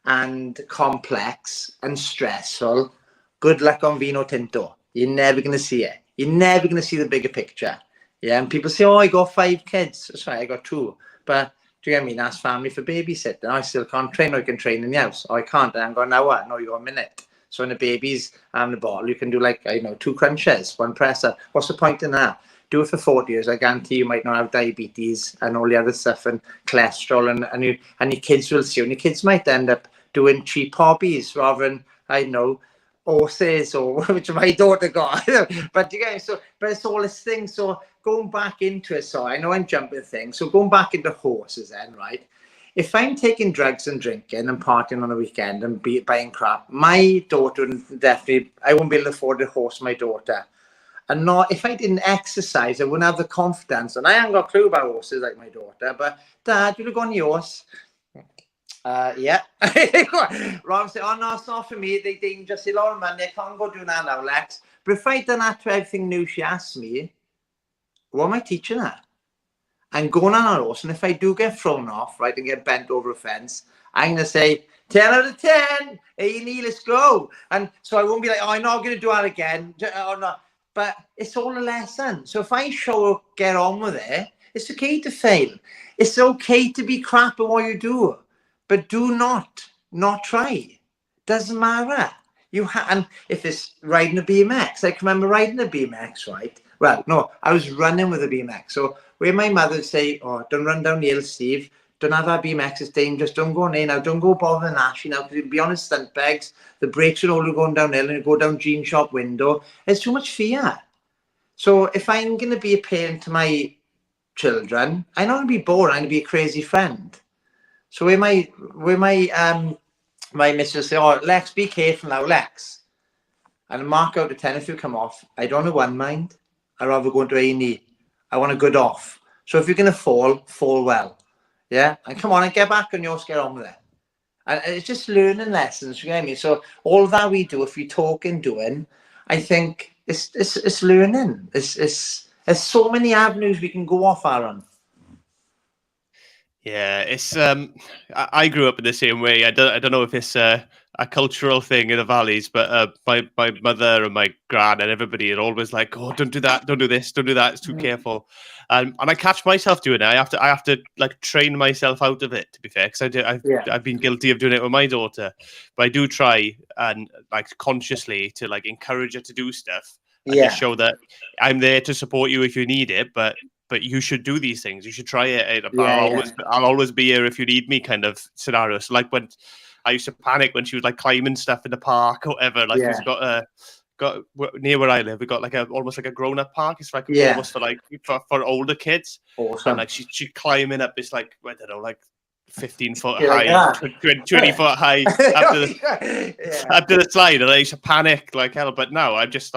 and complex and stressful, good luck on Vino Tinto. You're never going to see it. You're never going to see the bigger picture. Yeah, and people say, oh, I got 5 kids. That's right, I got 2. But do you get me? Ask family for babysitting. I still can't train, or I can train in the house. Oh, I can't. I haven't got an hour. No, you got a minute. So when the baby's having the bottle, you can do 2 crunches, 1 presser. What's the point in that? Do it for 40 years. I guarantee you might not have diabetes and all the other stuff and cholesterol and your kids will see. And your kids might end up doing cheap hobbies rather than, I don't know, horses or which my daughter got. But you get but it's all this thing. So going back into it, so I know I'm jumping things. So going back into horses then, right? If I'm taking drugs and drinking and partying on the weekend and buying crap, my daughter definitely, I won't be able to afford a horse for my daughter. And not if I didn't exercise, I wouldn't have the confidence. And I haven't got a clue about horses like my daughter. But Dad, you'll go on your horse. Yeah. Ron said, oh no, it's not for me. They just say a lot of money. I can't go do that now, Lex. But if I done that to everything new she asked me, what am I teaching her? I'm going on a horse, and if I do get thrown off, right, and get bent over a fence, I'm going to say, 10 out of 10. Hey, Neil, let's go. And so I won't be like, oh, I'm not going to do that again. Oh, no. But it's all a lesson. So if I get on with it, it's okay to fail. It's okay to be crap at what you do. But do not not try. Doesn't matter. And if it's riding a BMX, I can remember riding a BMX, right? Well, no, I was running with a BMX. So where my mother would say, "Oh, don't run down the hill, Steve. Don't have that BMX. It's dangerous. Don't go in now. Don't go bother Nash now, because you'll be on the stunt pegs. The brakes are all going downhill, and you go down jean shop window. There's too much fear." So if I'm going to be a parent to my children, I'm not going to be bored. I'm going to be a crazy friend. So my missus say, "Oh, Lex, be careful now, Lex." And mark out the 10 if you come off. I don't want one mind. I'd rather go into A&E. I want a good off. So if you're going to fall well. Yeah? And come on and get back on yours, get on with it. And it's just learning lessons, you know what I mean? So all that we do, if we talk and doing, I think it's learning. There's so many avenues we can go off, Aaron.
Yeah, it's I grew up in the same way. I don't know if it's a cultural thing in the valleys, but my mother and my gran and everybody are always like, "Oh, don't do that, don't do this, don't do that. It's too careful." And I catch myself doing it. I have to like train myself out of it. To be fair, because I've been guilty of doing it with my daughter, but I do try and like consciously to like encourage her to do stuff and just show that I'm there to support you if you need it, but you should do these things. You should try it. I'll always be here if you need me, kind of scenario. So like when I used to panic when she was like climbing stuff in the park or whatever. Like we've got near where I live, we got like almost like a grown up park. It's like almost for like for older kids.
Awesome.
And like she's climbing up this like I don't know 15-foot
Like
high, 20-foot high after the slide, and I used to panic like hell. But now I'm just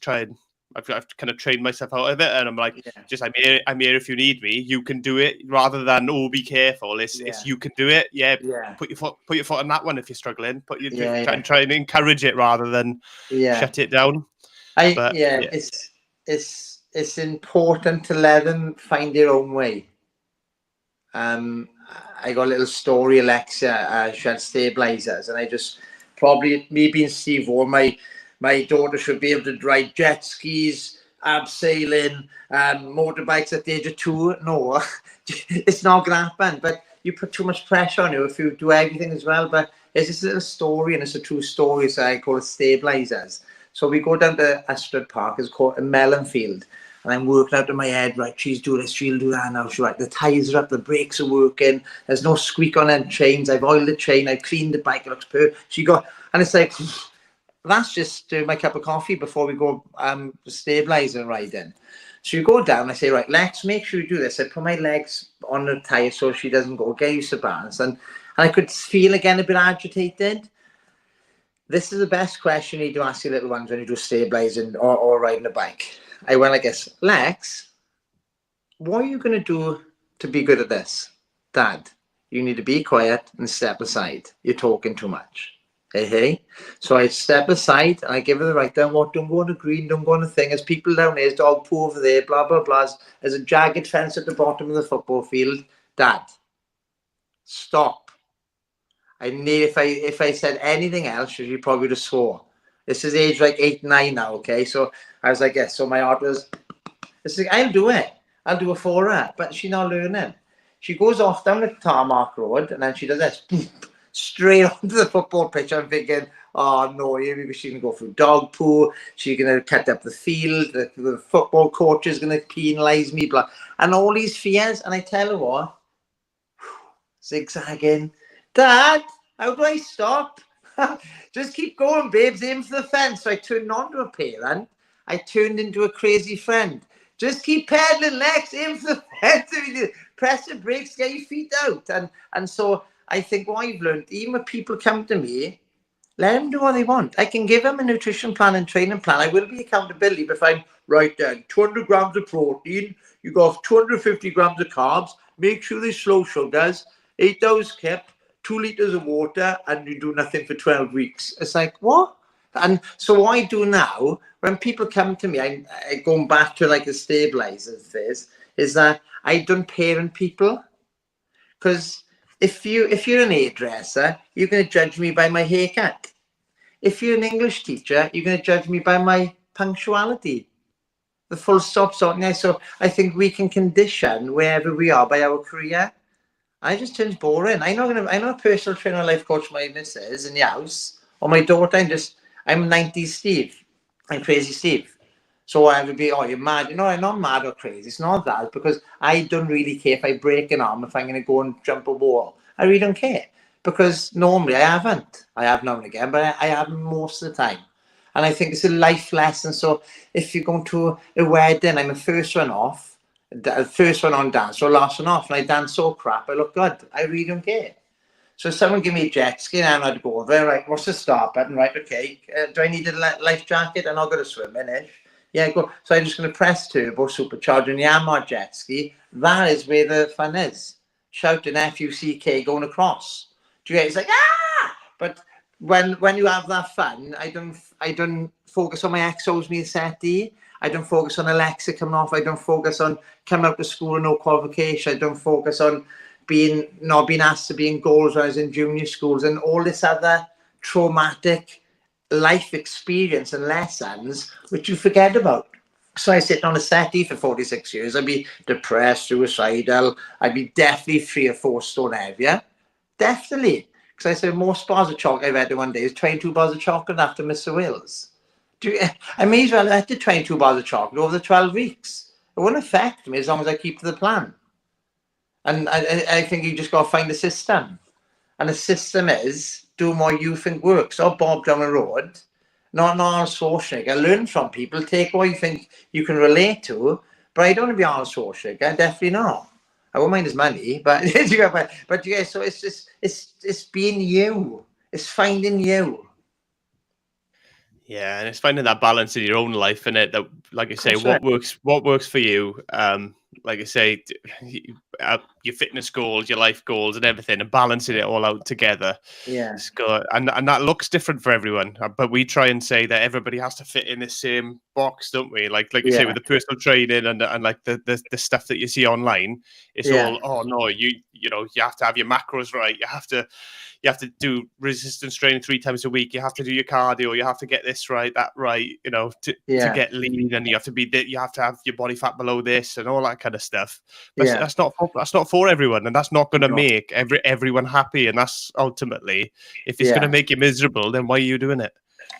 trying. I've kind of trained myself out of it, and I'm like, I'm here if you need me. You can do it, rather than be careful. It's you can do it. Yeah. Put your foot on that one if you're struggling. Try and encourage it rather than shut it down.
It's important to let them find their own way. I got a little story, Alexa. She had stabilizers, and I just probably me being Steve or my daughter should be able to ride jet skis, abseiling, motorbikes at the age of 2. No, it's not going to happen. But you put too much pressure on you if you do everything as well. But it's this little story, and it's a true story, so I call it stabilizers. So we go down to Astrid Park, it's called a melon field. And I'm working out in my head, right, she's doing this, she'll do that now. She's right, the tyres are up, the brakes are working, there's no squeak on them chains, I've oiled the chain, I've cleaned the bike, it looks perfect. And it's like, that's just my cup of coffee before we go stabilising and riding. So you go down, I say, right, let's make sure you do this. I put my legs on the tyre so she doesn't go, get used to balance. And I could feel again a bit agitated. This is the best question you need to ask your little ones when you do stabilising or riding a bike. I went like this, Lex, what are you going to do to be good at this? Dad, you need to be quiet and step aside. You're talking too much. Hey. So I step aside and I give her the right down. What? Don't go on the green, don't go on the thing. There's people down there, there's dog poo over there, blah, blah, blah. There's a jagged fence at the bottom of the football field. Dad, stop. If I said anything else, she probably would have swore. This is age like 8, 9 now, okay? So I was like, yes. So my heart was, it's like, I'll do it for her. But she's not learning. She goes off down the tarmac road and then she does this, straight onto the football pitch. I'm thinking, oh no, maybe she's going to go through dog poo. She's going to cut up the field. The football coach is going to penalise me, blah. And all these fears. And I tell her what, zigzagging. Dad, how do I stop? Just keep going, babes. Aim for the fence. So I turned on to a parent. I turned into a crazy friend. Just keep pedaling, Lex. Aim for the fence. Press the brakes, get your feet out. And so I think what I've learned, even when people come to me, let them do what they want. I can give them a nutrition plan and training plan. I will be accountability, but if I'm right then, 200 grams of protein, you got 250 grams of carbs, make sure they're slow sugars, 8 hours kept, 2 liters of water, and you do nothing for 12 weeks. It's like, what? And so what I do now, when people come to me, I going back to like the stabilizer phase, is that I don't parent people. Because if you're an hairdresser, you're going to judge me by my haircut. If you're an English teacher, you're going to judge me by my punctuality. The full stop, so I think we can condition wherever we are by our career. I just turns boring. I'm not a personal trainer, life coach, my missus in the house, or my daughter. I'm 90s Steve. I'm crazy Steve. So I would be, oh, you're mad. I'm not mad or crazy. It's not that, because I don't really care if I break an arm, if I'm going to go and jump a wall. I really don't care, because normally I haven't. I have now and again, but I haven't most of the time. And I think it's a life lesson. So if you're going to a wedding, I'm the first one off, the first one on dance, or last one off, and I dance so crap, I look good. I really don't care. So someone give me a jet ski and I'd go over, right, what's the start button? Right, okay. Do I need a life jacket? I'm not going to swim in it. Yeah, go. So I'm just going to press turbo, supercharge, and the Yamaha jet ski. That is where the fun is. Shouting F-U-C-K going across. Do you get it? It's like, ah! But when you have that fun, I don't focus on my exos, me settee. I don't focus on Alexa coming off. I don't focus on coming out to school and no qualification. I don't focus on not being asked to be in goals when I was in junior schools, and all this other traumatic life experience and lessons which you forget about. So I sit on a settee for 46 years. I'd be depressed, suicidal. I'd be definitely 3 or 4 stone heavier. Definitely. Because I said most bars of chocolate I've had in one day is 22 bars of chocolate after Mr. Wills. I may as well have had 22 bars of chocolate over the 12 weeks. It won't affect me as long as I keep to the plan. And I think you just got to find a system. And the system is do what you think works. Or Bob down the road, not Arnold Schwarzenegger. Learn from people. Take what you think you can relate to. But I don't want to be Arnold Schwarzenegger. Definitely not. I won't mind his money, but yeah. So it's just it's being you. It's finding you.
Yeah, and it's finding that balance in your own life, in it. That, like I
Of
say,
course, right.
what works for you. Like I say, your fitness goals, your life goals, and everything, and balancing it all out together.
Yeah,
It's good, and that looks different for everyone. But we try and say that everybody has to fit in the same box, don't we? Like you say,
yeah,
with the personal training and like the stuff that you see online, it's
yeah,
all, oh no, you know, you have to have your macros right. You have to do resistance training 3 times a week. You have to do your cardio. You have to get this right, that right. You know, to
yeah,
get lean, and you have to you have to have your body fat below this, and all that kind of stuff. But
yeah.
that's not for everyone, and that's not going to
No,
make everyone happy. And that's ultimately, if it's going to
yeah.
make you miserable, then why are you doing it?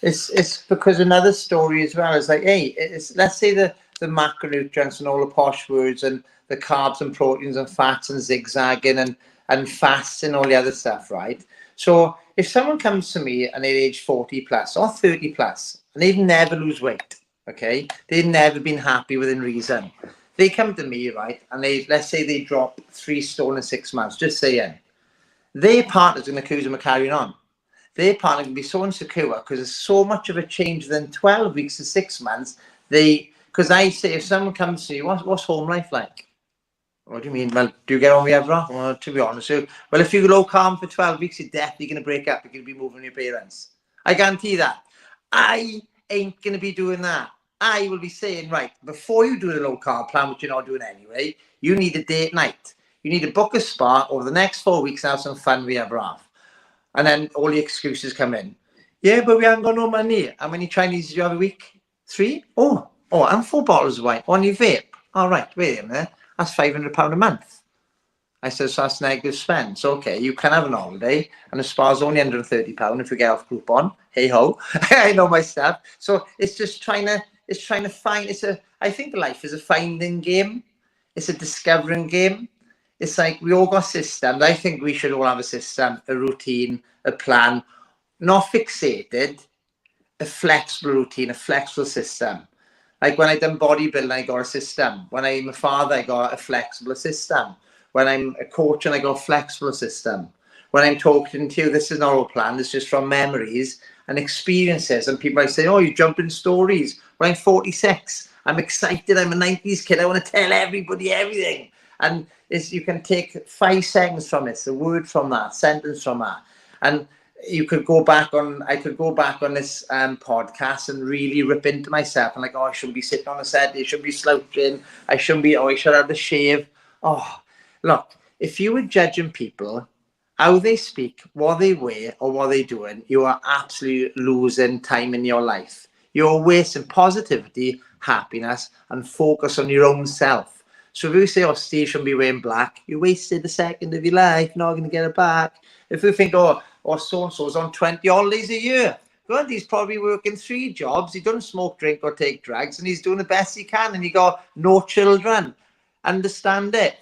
It's because another story as well is like, hey, it's let's say the macronutrients and all the posh words and the carbs and proteins and fats and zigzagging and fasts and all the other stuff, right? So if someone comes to me and they're age 40 plus or 30 plus and they've never lose weight, okay, they've never been happy within reason. They come to me, right, and they let's say they drop 3 stone in 6 months, just saying, their partner's going to accuse them of carrying on. Their partner can be so insecure because there's so much of a change within 12 weeks to 6 months. Because I say, if someone comes to you, what's home life like? What do you mean? Well, do you get on with everyone? Well, to be honest, well, if you low carb for 12 weeks, you're definitely going to break up. You're going to be moving with your parents. I guarantee that. I ain't going to be doing that. I will be saying, right, before you do the low carb plan, which you're not doing anyway, you need a date night. You need to book a spa over the next 4 weeks and have some fun we ever have. And then all the excuses come in. Yeah, but we haven't got no money. How many Chinese do you have a week? 3? And 4 bottles of wine. On your vape. All right, wait a minute. That's £500 a month. I said, so that's negative spend. So, okay, you can have an holiday, and the spa's only £130 if you get off Groupon. Hey ho, I know my stuff. So it's just trying to find. I think life is a finding game. It's a discovering game. It's like we all got systems. I think we should all have a system, a routine, a plan, not fixated, a flexible routine, a flexible system. Like when I done bodybuilding, I got a system. When I'm a father, I got a flexible system. When I'm a coach, and I got a flexible system. When I'm talking to you, this is not all planned. It's just from memories and experiences. And people might say, oh, you jump in stories. When I'm 46, I'm excited. I'm a 90s kid. I want to tell everybody everything. And you can take 5 seconds from it, a word from that, sentence from that. And you could go back on, I could go back on this podcast and really rip into myself and like, oh, I shouldn't be sitting on a set, I shouldn't be slouching, I should have the shave. Oh, look, if you were judging people, how they speak, what they wear, or what they're doing, you are absolutely losing time in your life. You're wasting positivity, happiness, and focus on your own self. So if we say, oh, Steve shouldn't be wearing black, you wasted a second of your life, not going to get it back. If we think, oh, so-and-so's on 20 holidays a year, well, he's probably working 3 jobs. He doesn't smoke, drink, or take drugs, and he's doing the best he can, and he got no children. Understand it?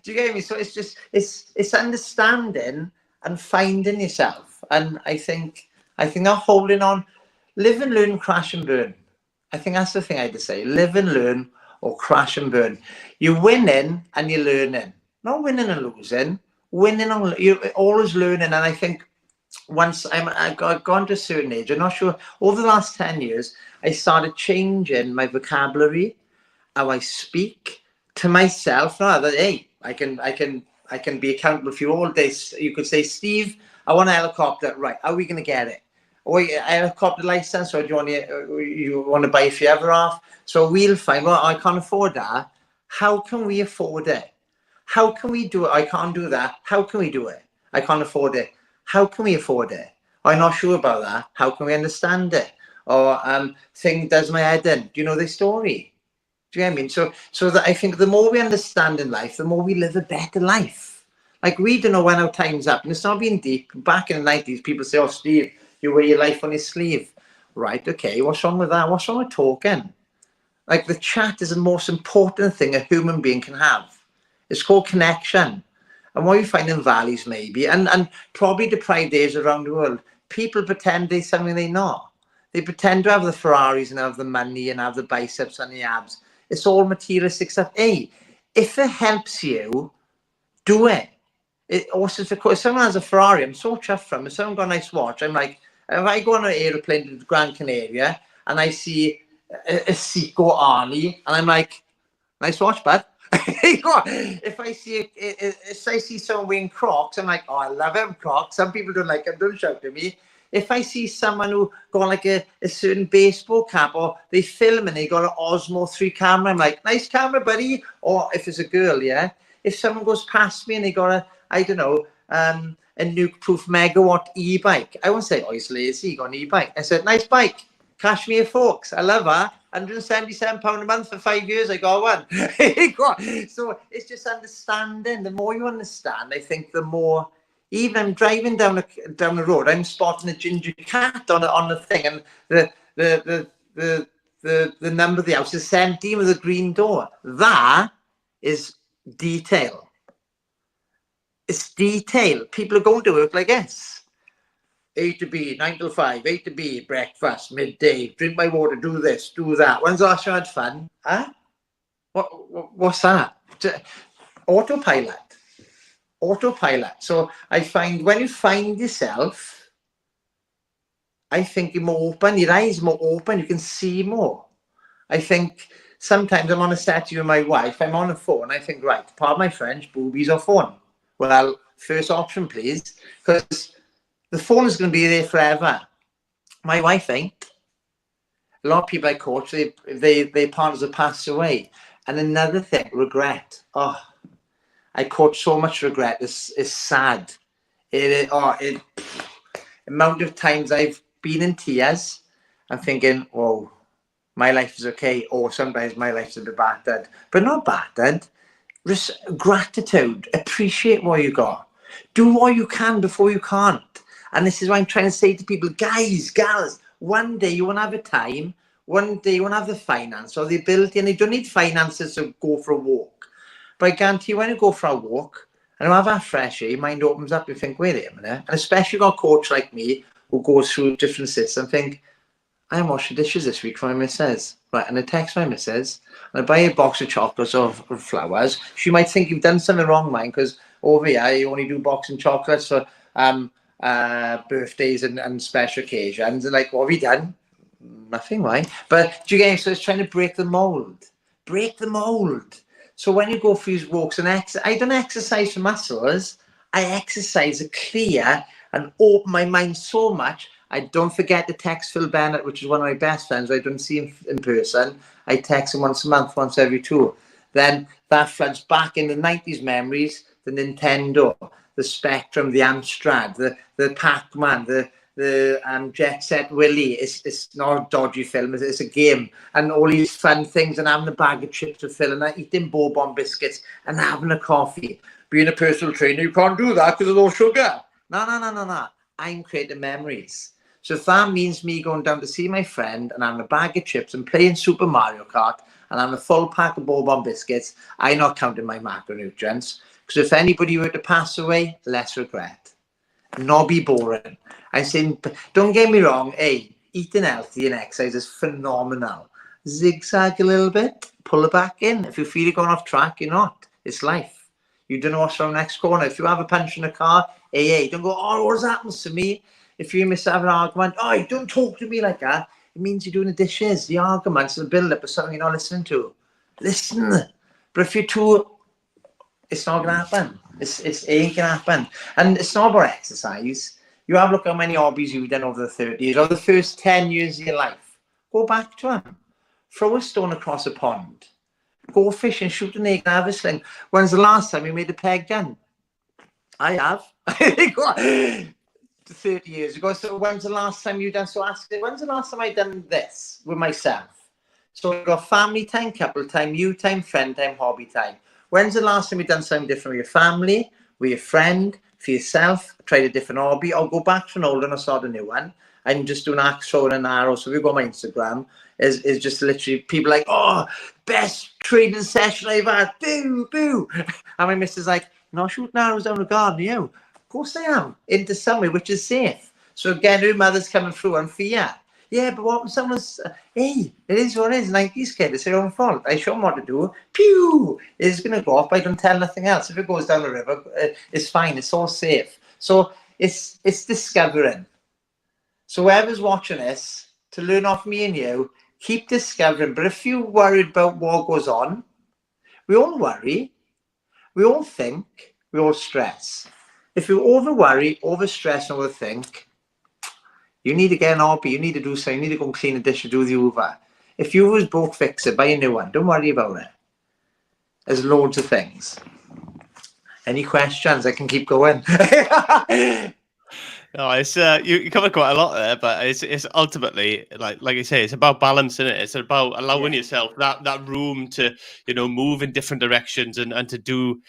Do you get me? So it's just it's understanding and finding yourself. And I think I'm holding on, live and learn, crash and burn. I think that's the thing I had to say. Live and learn or crash and burn. You're winning and you're learning. Not winning and losing. Winning and you're always learning. And I think once I've gone to a certain age, I'm not sure, over the last 10 years, I started changing my vocabulary, how I speak to myself. Now that, hey, I can be accountable for you all day. You could say, Steve, I want a helicopter. Right, how are we going to get it? Or a helicopter license, or do you want to buy it for your other half? So we'll find, well, I can't afford that. How can we afford it? How can we do it? I can't do that. How can we do it? I can't afford it. How can we afford it? I'm not sure about that. How can we understand it? Or thing does my head in. Do you know the story? Do you know what I mean? So that I think the more we understand in life, the more we live a better life. Like, we don't know when our time's up. And it's not being deep. Back in the 90s, people say, oh, Steve, you wear your life on your sleeve. Right, okay, what's wrong with that? What's wrong with talking? Like, the chat is the most important thing a human being can have. It's called connection. And what you find in valleys, maybe, and probably deprived areas around the world, people pretend they're something they're not. They pretend to have the Ferraris and have the money and have the biceps and the abs. It's all materialistic stuff. Hey, if it helps you, do it. It also, if someone has a Ferrari, I'm so chuffed from. If someone got a nice watch, I'm like, if I go on an aeroplane to Gran Canaria and I see a Seiko Arnie, and I'm like, nice watch, bud. If I see someone wearing Crocs, I'm like, oh, I love them Crocs. Some people don't like them, don't shout at me. If I see someone who got like a certain baseball cap, or they film and they got an Osmo 3 camera, I'm like, nice camera, buddy. Or if it's a girl, yeah. If someone goes past me and they got a, I don't know, a nuke-proof megawatt e-bike, I won't say, oh, he's lazy, he got an e-bike. I said, nice bike. Cashmere Forks, I love her. £177 a month for 5 years, I got one. So it's just understanding. The more you understand, I think the more, even I'm driving down the road, I'm spotting a ginger cat on the thing, and the number of the house is 17 with a green door. That is detail. It's detail. People are going to work like this. A to B, 9 to 5, A to B, breakfast, midday, drink my water, do this, do that. When's the last time you had fun? Huh? What's that? Autopilot. So I find when you find yourself, I think you're more open, your eyes more open, you can see more. I think sometimes I'm on a set with my wife, I'm on a phone, I think, right, pardon my French, boobies or phone? Well, first option, please, because the phone is going to be there forever. My wife ain't. A lot of people I coach, their partners have passed away. And another thing, regret. Oh, I coach so much regret. It's sad. Amount of times I've been in tears and thinking, oh, my life is okay. Or sometimes my life's a bit battered. But not battered. Gratitude. Appreciate what you got. Do what you can before you can't. And this is what I'm trying to say to people, guys, gals, one day you won't have a time, one day you won't have the finance or the ability, and you don't need finances to go for a walk. But I guarantee you, when you go for a walk and you have that fresh air, your mind opens up, you think, wait a minute. And especially got a coach like me who goes through different systems, think, I'm washing dishes this week for my missus. Right, and I text my missus, and I buy a box of chocolates or flowers. She might think you've done something wrong, man, because over here you only do boxing chocolates for birthdays and special occasions. And like, what have you done? Nothing, right? But do you get it? So it's trying to break the mold. Break the mold. So when you go for these walks and I don't exercise for muscles. I exercise to clear and open my mind so much. I don't forget to text Phil Bennett, which is one of my best friends. I don't see him in person. I text him once a month, once every 2. Then that floods back in the 90s memories, the Nintendo, the Spectrum, the Amstrad, the Pac-Man, Jet Set Willy. It's not a dodgy film. It's a game, and all these fun things, and having a bag of chips with Phil, and eating bourbon biscuits, and having a coffee. Being a personal trainer, you can't do that because of no sugar. No. I'm creating memories. So if that means me going down to see my friend and having a bag of chips and playing Super Mario Kart and having a full pack of bourbon biscuits, I'm not counting my macronutrients. Because if anybody were to pass away, less regret. Not be boring. I'm saying, don't get me wrong, hey, eating healthy and exercise is phenomenal. Zigzag a little bit, pull it back in. If you feel you're going off track, you're not. It's life. You don't know what's around next corner. If you have a punch in a car, hey, don't go, oh, what happens to me? If you miss having an argument, oh, don't talk to me like that. It means you're doing the dishes, the arguments, the build-up of something you're not listening to. Listen. But if you're too, it's not going to happen. It ain't going to happen. And it's not about exercise. You have a look how many hobbies you've done over the 30 years or the first 10 years of your life. Go back to them. Throw a stone across a pond. Go fishing, shoot an egg, and have a sling. When's the last time you made a peg gun? I have. 30 years ago. So when's the last time you done? So ask it, when's the last time I done this with myself? So you've got family time, couple time, you time, friend time, hobby time. When's the last time you done something different with your family, with your friend, for yourself, tried a different hobby, or go back to an old one or start a new one? I'm just doing axe throwing and arrow. So if you go on my Instagram, is just literally people like, oh, best training session I've had. Boo, boo. And my missus like, no, shooting arrows down the garden, you. Of course I am. Into somewhere which is safe. So again, her mother's coming through on fear. Yeah, but what when someone's, hey, it is what it is. 90s kid, it's their own fault. I show them what to do. Pew! It's going to go off. I don't tell nothing else. If it goes down the river, it's fine. It's all safe. So it's discovering. So whoever's watching this, to learn off me and you, keep discovering. But if you're worried about what goes on, we all worry. We all think. We all stress. If you over worry, over stress, and overthink, you need to get an hobby. You need to do something. You need to go and clean a dish or do the Hoover. If you was broke, fix it. Buy a new one. Don't worry about it. There's loads of things. Any questions? I can keep going.
No, it's you covered quite a lot there, but it's ultimately like you say, it's about balance, isn't it? It's about allowing yourself that room to move in different directions and to do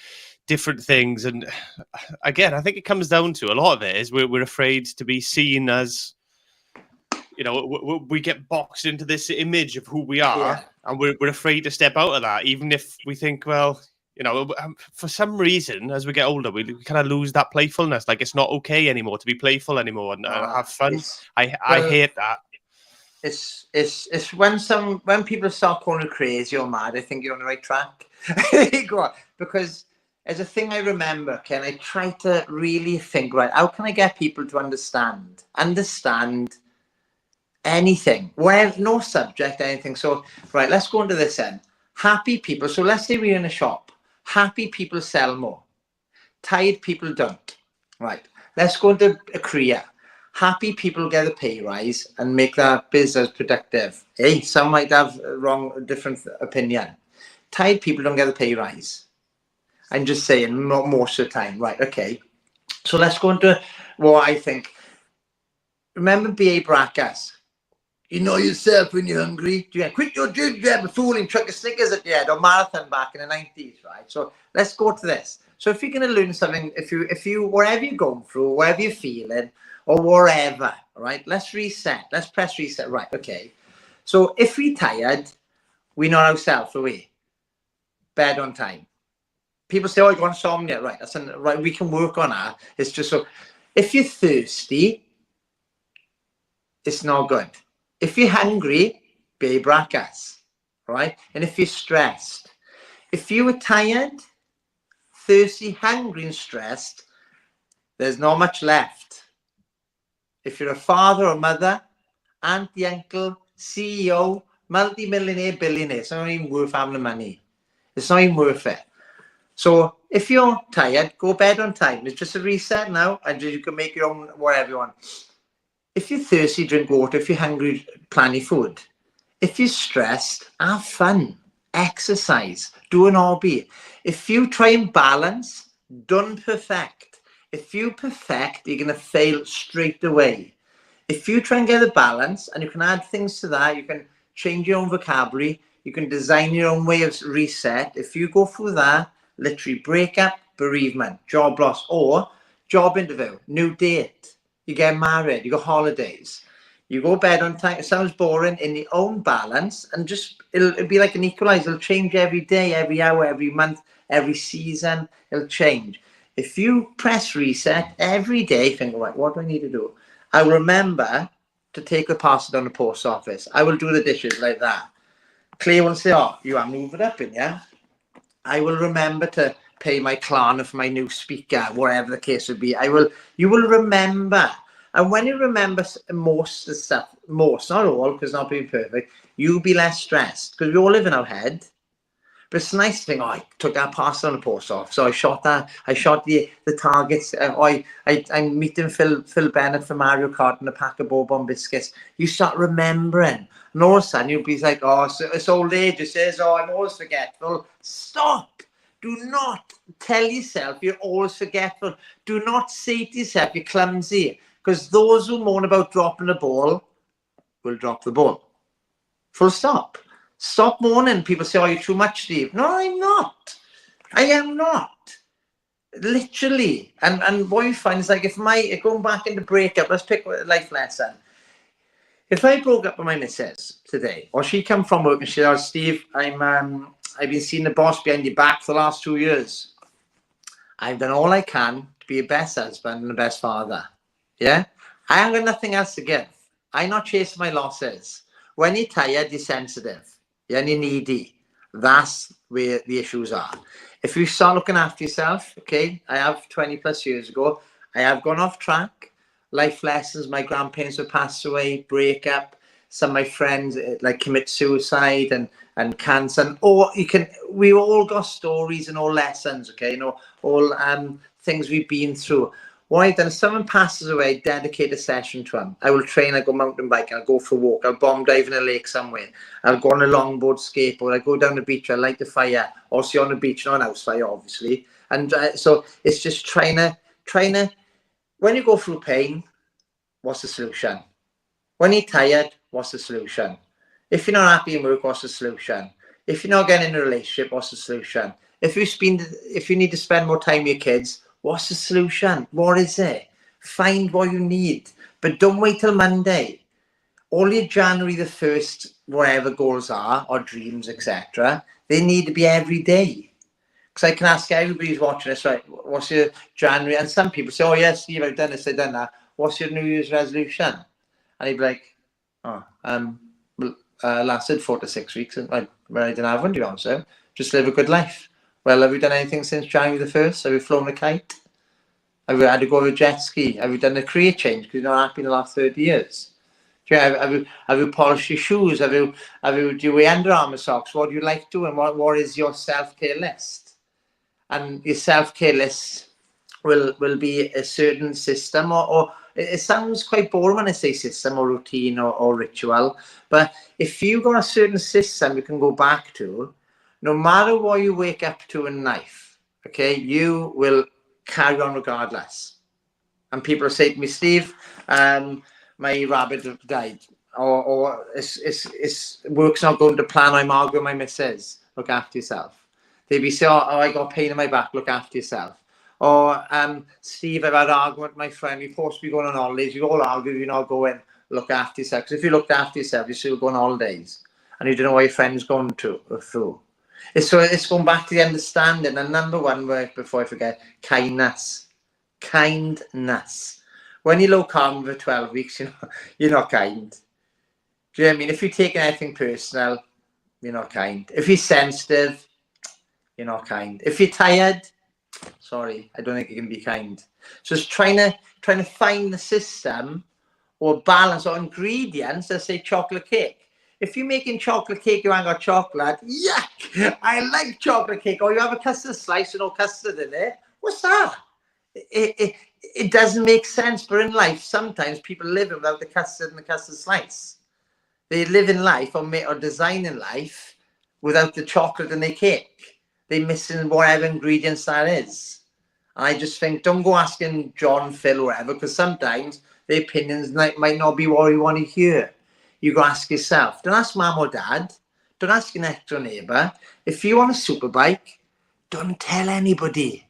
different things. And again, I think it comes down to a lot of it is we're afraid to be seen as, we get boxed into this image of who we are, and we're afraid to step out of that, even if we think, well, for some reason, as we get older, we kind of lose that playfulness. Like it's not okay anymore to be playful anymore and have fun. I hate that.
It's when people start calling you crazy or mad, I think you're on the right track. Because as a thing I remember, Ken, I try to really think, right, how can I get people to understand anything? Well, no subject, anything. So, right, let's go into this then. Happy people. So let's say we're in a shop. Happy people sell more. Tired people don't. Right. Let's go into a career. Happy people get a pay rise and make their business productive. Hey, some might have different opinion. Tired people don't get a pay rise. I'm just saying, most of the time. Right, okay. So let's go into what I think. Remember B.A. Baracus? You know yourself when you're hungry. Quit your job, you have a fooling, chuck a Snickers at your head, or marathon back in the 90s, right? So let's go to this. So if you're going to learn something, if you wherever you're going through, wherever you're feeling, or wherever, right? Let's reset. Let's press reset. Right, okay. So if we're tired, we know ourselves, are we? Bed on time. People say, oh, you got insomnia. Right, right, we can work on that. It's just so, if you're thirsty, it's not good. If you're hungry, be bracas, right? And if you're stressed, if you were tired, thirsty, hungry, and stressed, there's not much left. If you're a father or mother, auntie, uncle, CEO, multi-millionaire, billionaire, it's not even worth having the money. It's not even worth it. So if you're tired, go bed on time. It's just a reset now, and you can make your own whatever you want. If you're thirsty, drink water. If you're hungry, plan your food. If you're stressed, have fun. Exercise. Do an hobby. If you try and balance, don't perfect. If you perfect, you're going to fail straight away. If you try and get a balance, and you can add things to that, you can change your own vocabulary, you can design your own way of reset. If you go through that, literally breakup, bereavement, job loss, or job interview, new date, you get married, you go holidays, you go bed on time, it sounds boring, in your own balance, and just it'll be like an equalizer. It'll change every day, every hour, every month, every season. It'll change. If you press reset every day, think, right, what do I need to do? I will remember to take the parcel down the post office. I will do the dishes like that. Claire will say, oh, you haven't moved it up in, yeah? I will remember to pay my Klarna for my new speaker, whatever the case would be. You will remember. And when you remember most of the stuff, most, not all, because not being perfect, you'll be less stressed, because we all live in our head. But it's nice to think, oh, I took that parcel on the post office. So I shot the targets. I'm meeting Phil Bennett for Mario Kart and a pack of Bourbon biscuits. You start remembering. And all of a sudden you'll be like, oh, it's old age. It says, oh, I'm always forgetful. Stop. Do not tell yourself you're always forgetful. Do not say to yourself you're clumsy. Because those who moan about dropping the ball will drop the ball. Full stop. Stop moaning. People say, oh, you're too much, Steve. No, I'm not. I am not. Literally. And what you find is like, going back into breakup, let's pick a life lesson. If I broke up with my missus today, or she come from work and she said, oh, Steve, I've been seeing the boss behind your back for the last 2 years. I've done all I can to be a best husband and a best father. Yeah? I haven't got nothing else to give. I'm not chasing my losses. When you're tired, you're sensitive. Yeah, and you're needy. That's where the issues are. If you start looking after yourself, okay, I have 20 plus years ago, I have gone off track. Life lessons, my grandparents have passed away, breakup, some of my friends like commit suicide and cancer. Or we all got stories and all lessons, okay, all things we've been through. What I've done, if someone passes away, I dedicate a session to them. I will train, I go mountain biking, I'll go for a walk, I'll bomb dive in a lake somewhere, I'll go on a longboard, skateboard, I'll go down the beach, I'll light the fire, or see on the beach, not an house fire, obviously. And so it's just trying to, when you go through pain, what's the solution? When you're tired, what's the solution? If you're not happy in work, what's the solution? If you're not getting in a relationship, what's the solution? If you need to spend more time with your kids, what's the solution? What is it? Find what you need. But don't wait till Monday. Only January the 1st, whatever goals are, or dreams, etc., they need to be every day. Because I can ask everybody who's watching this, right, what's your January? And some people say, oh, yes, Steve, I've done this, I've done that. What's your New Year's resolution? And he'd be like, lasted 4 to 6 weeks. And I didn't have one, to be honest. So just live a good life. Well, have you done anything since January the 1st? Have you flown a kite? Have you had to go with a jet ski? Have you done a career change because you're not happy in the last 30 years? Have you polished your shoes? Do you wear Under Armour socks? What do you like doing? What is your self-care list? And your self-care list will be a certain system, or it sounds quite boring when I say system or routine or ritual. But if you've got a certain system you can go back to, no matter what you wake up to in life, okay, you will carry on regardless. And people say to me, Steve, my rabbit died, or it's work's not going to plan, I'm arguing with my missus. Look after yourself. They'd be saying, oh, I got pain in my back, look after yourself. Or, Steve, I've had an argument with my friend, we're supposed to be going on holidays, you all argue, you're not going, look after yourself. Because if you looked after yourself, you're still going on holidays. And you don't know what your friend's going through. It's going back to the understanding. And number one word, before I forget, kindness. Kindness. When you're low carbon for 12 weeks, you're not kind. Do you know what I mean? If you're taking anything personal, you're not kind. If you're sensitive, you're not kind. If you're tired, sorry, I don't think you can be kind. So it's trying to find the system or balance or ingredients. Let's say chocolate cake. If you're making chocolate cake, you ain't got chocolate. Yuck! I like chocolate cake. Or you have a custard slice with no custard in it. What's that? It doesn't make sense. But in life, sometimes people live without the custard and the custard slice. They live in life or design in life without the chocolate in their cake. They're missing whatever ingredients that is. And I just think, don't go asking John, Phil, or whatever, because sometimes their opinions might not be what you want to hear. You go ask yourself. Don't ask mum or dad. Don't ask your next door neighbour. If you want a superbike, don't tell anybody.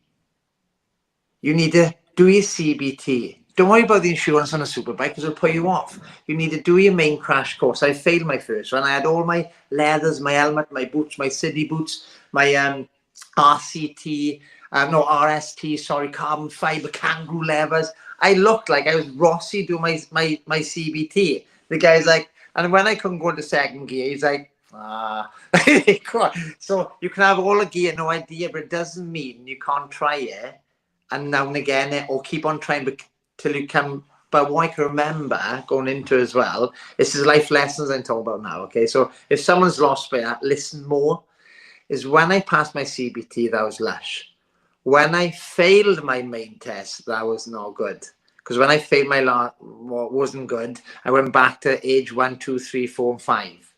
You need to do your CBT. Don't worry about the insurance on a superbike because it'll put you off. You need to do your main crash course. I failed my first one. I had all my leathers, my helmet, my boots, my city boots, my RCT, no, RST, sorry, carbon fiber, kangaroo levers. I looked like I was Rossi doing my CBT. The guy's like, and when I couldn't go into second gear, he's like, so you can have all the gear, no idea, but it doesn't mean you can't try it. And now and again, or keep on trying till you come. But what I can remember going into as well, this is life lessons I'm talking about now. Okay, so if someone's lost by that, listen more. Is when I passed my CBT, that was lush. When I failed my main test, that was not good. Because when I failed my last, what wasn't good, I went back to age 1, 2, 3, 4, and 5.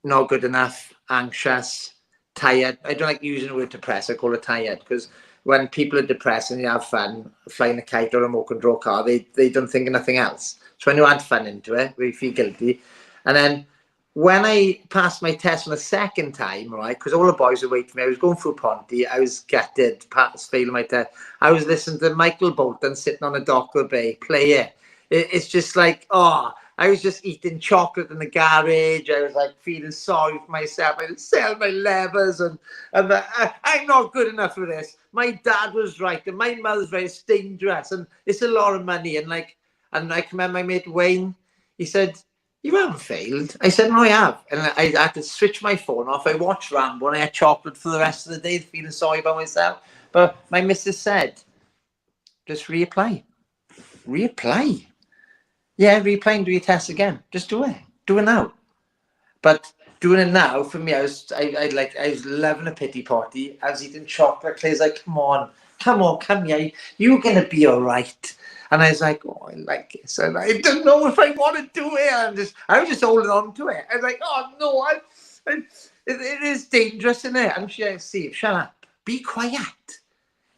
Not good enough, anxious, tired. I don't like using the word depressed. I call it tired because when people are depressed and you have fun flying a kite or a remote control car, they don't think of nothing else. So when you add fun into it, we feel guilty. And then when I passed my test for the second time, right, because all the boys were waiting for me, I was going through Ponty, I was gutted, failing my test. I was listening to Michael Bolton sitting on a dock of the bay, play it. It's just like, oh, I was just eating chocolate in the garage. I was like feeling sorry for myself. I would sell my levers and I'm not good enough for this. My dad was right and my mother's right. It's dangerous and it's a lot of money. And I can remember my mate Wayne, he said, you haven't failed. I said, no, I have. And I had to switch my phone off. I watched Rambo and I had chocolate for the rest of the day, feeling sorry about myself. But my missus said, just reapply. Reapply. Yeah, replay and do your test again. Just do it. Do it now. But doing it now for me, I was loving a pity party. I was eating chocolate. Clay's like, come here. You're gonna be all right. And I was like, oh, I like it. So I don't know if I want to do it. I was just holding on to it. I was like, oh no, it is dangerous, isn't it? And she said, Steve, shut up. Be quiet.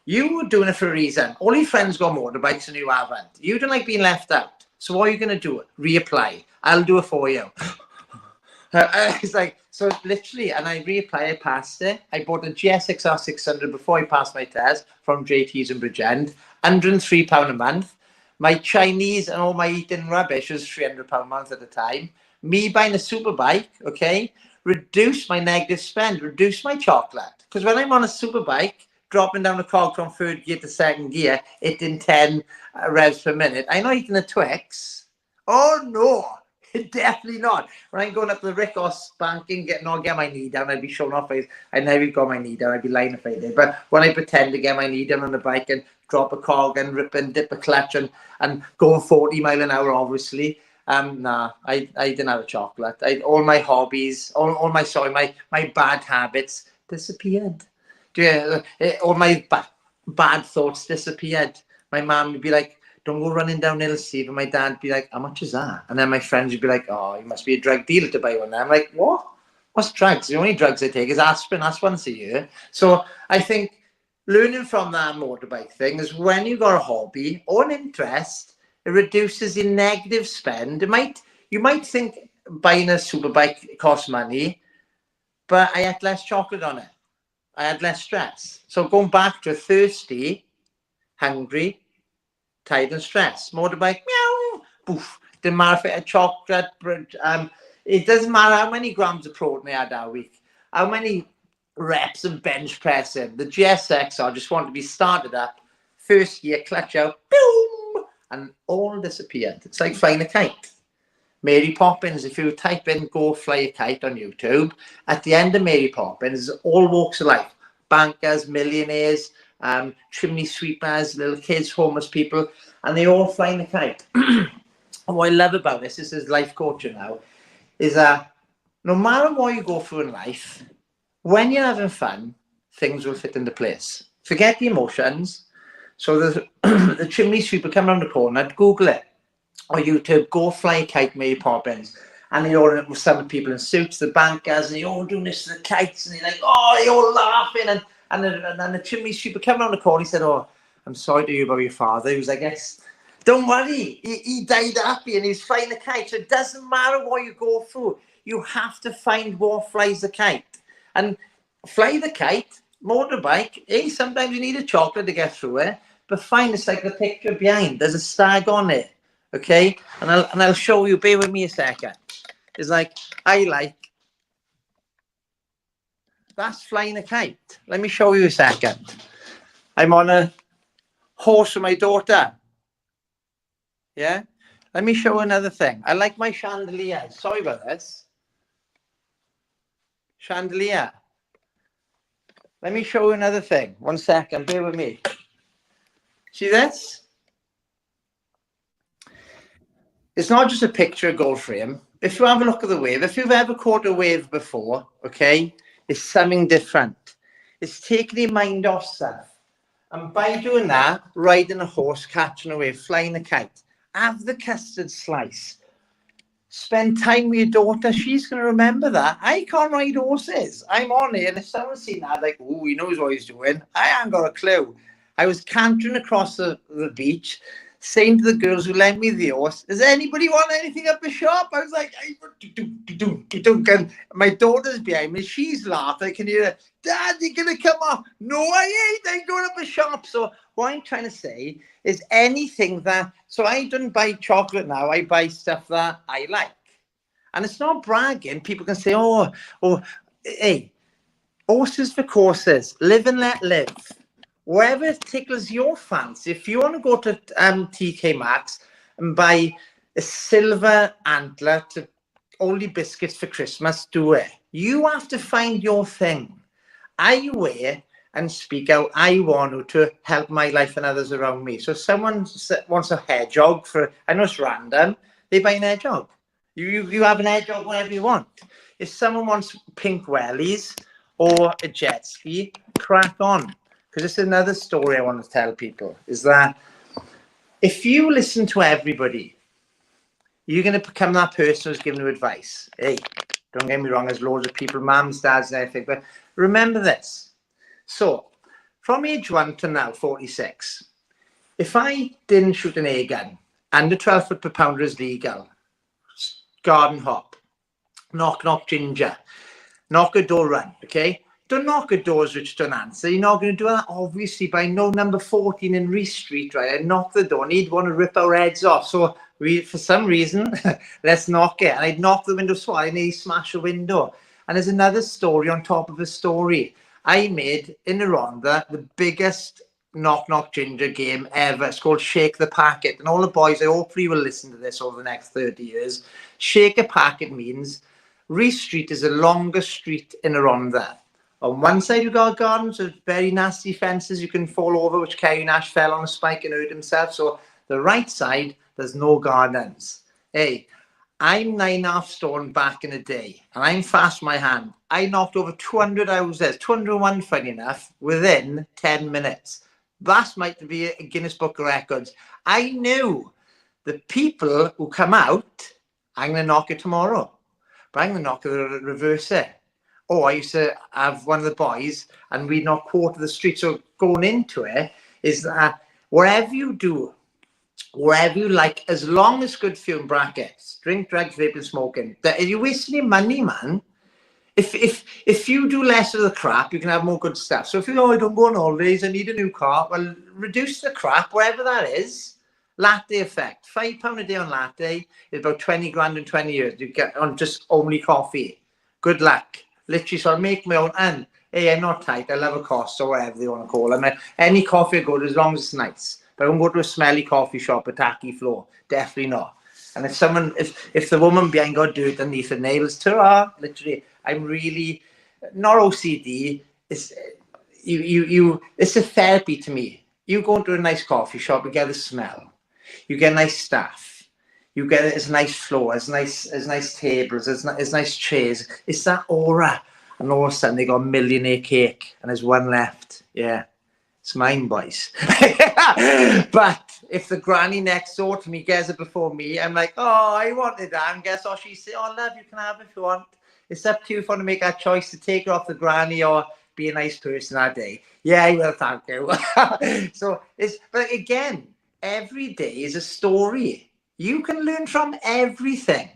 You were doing it for a reason. All your friends got motorbikes and you haven't. You don't like being left out. So what are you going to do? Reapply. I'll do it for you. It's like, so literally, and I reapplied, I passed it. I bought a GSXR 600 before I passed my test from JT's in Bridgend, £103 a month. My Chinese and all my eating rubbish was £300 a month at the time. Me buying a super bike, okay, reduce my negative spend, reduce my chocolate. Because when I'm on a super bike, dropping down the cog from third gear to second gear, hitting 10 revs per minute. I'm not eating a Twix. Oh no, definitely not. When I'm going up the Rickos banking, get my knee down, I'd be showing off. I never got my knee down. I'd be lying if I did. But when I pretend to get my knee down on the bike and drop a cog and rip and dip a clutch and going 40 mile an hour, obviously. Nah, I didn't have a chocolate. All my hobbies, all my bad habits disappeared. All my bad thoughts disappeared. My mum would be like, don't go running downhill, Steve. And my dad would be like, how much is that? And then my friends would be like, oh, you must be a drug dealer to buy one. And I'm like, what? What's drugs? The only drugs I take is aspirin. That's once a year. So I think learning from that motorbike thing is when you got a hobby or an interest, it reduces your negative spend. You might think buying a superbike costs money, but I had less chocolate on it. I had less stress. So going back to thirsty, hungry, tired and stressed. Motorbike, meow, poof. Didn't matter if it had chocolate. It doesn't matter how many grams of protein I had that week. How many reps and bench pressing. The GSX, I just want to be started up. First gear, clutch out, boom, and all disappeared. It's like flying a kite. Mary Poppins, if you type in go fly a kite on YouTube, at the end of Mary Poppins, all walks of life, bankers, millionaires, chimney sweepers, little kids, homeless people, and they all flying a kite. And what I love about this is life coaching now, is that no matter what you go through in life, when you're having fun, things will fit into place. Forget the emotions. So the chimney sweeper come around the corner, Google it. Or YouTube, go fly a kite, Mary Poppins. And they all with some people in suits, the bankers, and they all doing this to the kites, and they're like, oh, they all laughing. And then the chimney sweeper came around the corner, he said, oh, I'm sorry to hear about your father. He was, I guess, Don't worry, he died happy and he's flying a kite. So it doesn't matter what you go through. You have to find what flies the kite. And fly the kite, motorbike, sometimes you need a chocolate to get through it. But fine, it's like the picture behind. There's a stag on it. Okay? And I'll show you, bear with me a second. It's like, that's flying a kite. Let me show you a second. I'm on a horse with my daughter. Yeah? Let me show you another thing. I like my chandelier. Sorry about this. Chandelier. Let me show you another thing. 1 second. Bear with me. See this? It's not just a picture of gold frame. If you have a look at the wave, if you've ever caught a wave before, okay, it's something different. It's taking your mind off stuff. And by doing that, riding a horse, catching a wave, flying a kite, have the custard slice. Spend time with your daughter. She's going to remember that. I can't ride horses. I'm on it. And if someone's seen that, like, oh, he knows what he's doing. I haven't got a clue. I was cantering across the beach, saying to the girls who lent me the horse, does anybody want anything up the shop? I was like, and my daughter's behind me. She's laughing. I can hear her, Dad, you're going to come off. No, I ain't. I'm going up the shop. So what I'm trying to say is anything that, so I don't buy chocolate now. I buy stuff that I like. And it's not bragging. People can say, oh, hey, horses for courses. Live and let live. Wherever tickles your fancy. If you want to go to TK Maxx and buy a silver antler to only biscuits for Christmas, do it. You have to find your thing. I wear and speak out. I want to help my life and others around me. So if someone wants a hair jog for, I know it's random, they buy an hair jog. You have an hair jog whatever you want. If someone wants pink wellies or a jet ski, crack on. Because it's another story I want to tell people, is that if you listen to everybody, you're going to become that person who's giving you advice. Hey, don't get me wrong, there's loads of people, mums, dads, and everything, but remember this. So, from age 1 to now, 46, if I didn't shoot an air gun, under 12 foot per pounder is legal, garden hop, knock ginger, knock a door run, okay? Don't knock at doors which don't answer. You're not going to do that, obviously, but I know number 14 in Reese Street, right? I knocked the door and he'd want to rip our heads off. So for some reason, let's knock it. And I'd knock the window swell and he'd smash a window. And there's another story on top of a story. I made in Rhondda the biggest knock ginger game ever. It's called Shake the Packet. And all the boys, I hopefully will listen to this over the next 30 years. Shake a packet means Reese Street is the longest street in Rhondda. On one side, you've got gardens with very nasty fences you can fall over, which Kerry Nash fell on a spike and hurt himself. So the right side, there's no gardens. Hey, I'm 9.5 stone back in the day, and I'm fast my hand. I knocked over 200 houses, 201 funny enough, within 10 minutes. That might be a Guinness Book of Records. I knew the people who come out, I'm going to knock it tomorrow, but I'm going to knock it reverse it. Oh, I used to have one of the boys and we'd not quarter the street. So going into it is that wherever you do, wherever you like, as long as good fume brackets, drink, drugs, vaping, smoking, that you're wasting your money, man. If you do less of the crap, you can have more good stuff. So if you go, I don't go on holidays, I need a new car, well, reduce the crap, wherever that is. Latte effect, £5 a day on latte is about 20 grand in 20 years. You get on just only coffee. Good luck. Literally, so I make my own, and hey, I'm not tight. I love a cost or whatever they want to call it. Any coffee I go to, as long as it's nice. But I won't go to a smelly coffee shop, a tacky floor. Definitely not. And if the woman behind got dirt underneath her nails, ta-ra, literally, I'm really not OCD. It's it's a therapy to me. You go into a nice coffee shop, you get the smell, you get nice staff. You get it as nice floor, as nice tables, as nice chairs. It's that aura. And all of a sudden they got a millionaire cake and there's one left. Yeah, it's mine, boys. But if the granny next door to me gets it before me, I'm like, oh, I wanted that. And guess what she said? Oh, love, you can have it if you want. It's up to you if you want to make that choice to take it off the granny or be a nice person that day. Yeah, I will, thank you. So but again, every day is a story. You can learn from everything.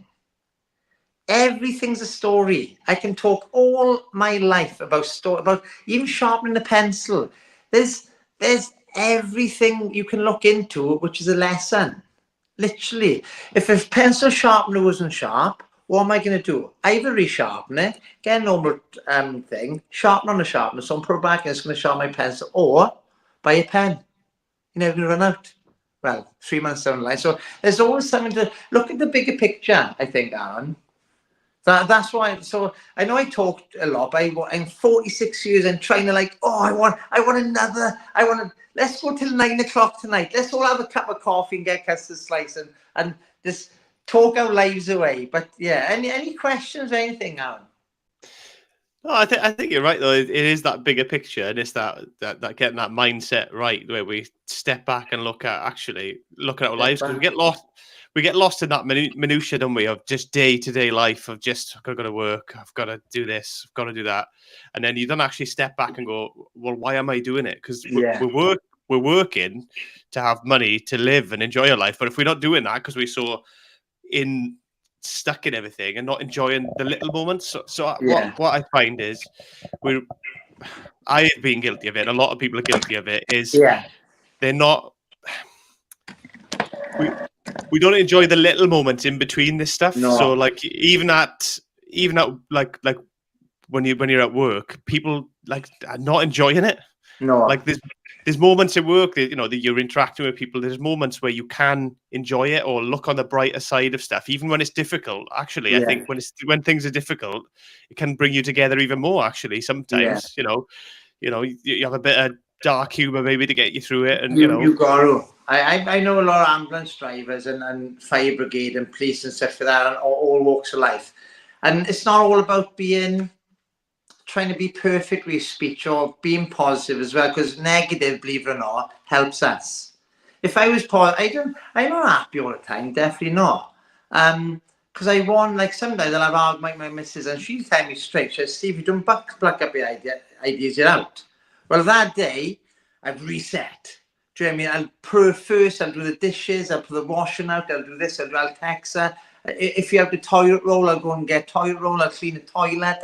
Everything's a story. I can talk all my life about even sharpening the pencil. There's everything you can look into, which is a lesson. Literally, if a pencil sharpener wasn't sharp, what am I going to do? Either resharpen it, get a normal thing, sharpen on the sharpener, so I'm put it back and it's going to sharpen my pencil, or buy a pen. You're never going to run out. Well, 3 months down the line. So there's always something to look at the bigger picture, I think, Aaron. That's why. So I know I talked a lot, but I'm 46 years and trying to I want another. Let's go till 9 o'clock tonight. Let's all have a cup of coffee and get custard slice and just talk our lives away. But yeah, any questions or anything, Aaron?
No, I think you're right though. It is that bigger picture, and it's that getting that mindset right where we step back and look at our lives, because we get lost in that minutia, don't we, of just day to day life of just I've got to go to work, I've got to do this, I've got to do that, and then you don't actually step back and go, well, why am I doing it? Because we're working to have money to live and enjoy our life, but if we're not doing that because we're so stuck in everything and not enjoying the little moments. So what I find is I've been guilty of it, and a lot of people are guilty of it, is they're not we don't enjoy the little moments in between this stuff.
No.
So like even at like when you're at work, people are not enjoying it.
No.
Like there's moments at work that that you're interacting with people. There's moments where you can enjoy it or look on the brighter side of stuff, even when it's difficult. Actually, I think when things are difficult, it can bring you together even more. Actually, sometimes you have a bit of dark humor maybe to get you through it, and
you got to. I know a lot of ambulance drivers and fire brigade and police and stuff like that, and all walks of life, and it's not all about trying to be perfect with speech or being positive as well, because negative, believe it or not, helps us. If I was positive, I'm not happy all the time, definitely not. Because I want, sometimes I'll have argument with my missus and she'll tell me straight, she says, Steve, you don't pluck up your ideas, you're out. Well, that day, I've reset. Do you know what I mean? I'll do the dishes, I'll put the washing out, I'll do this, I'll text her. If you have the toilet roll, I'll go and get toilet roll, I'll clean the toilet,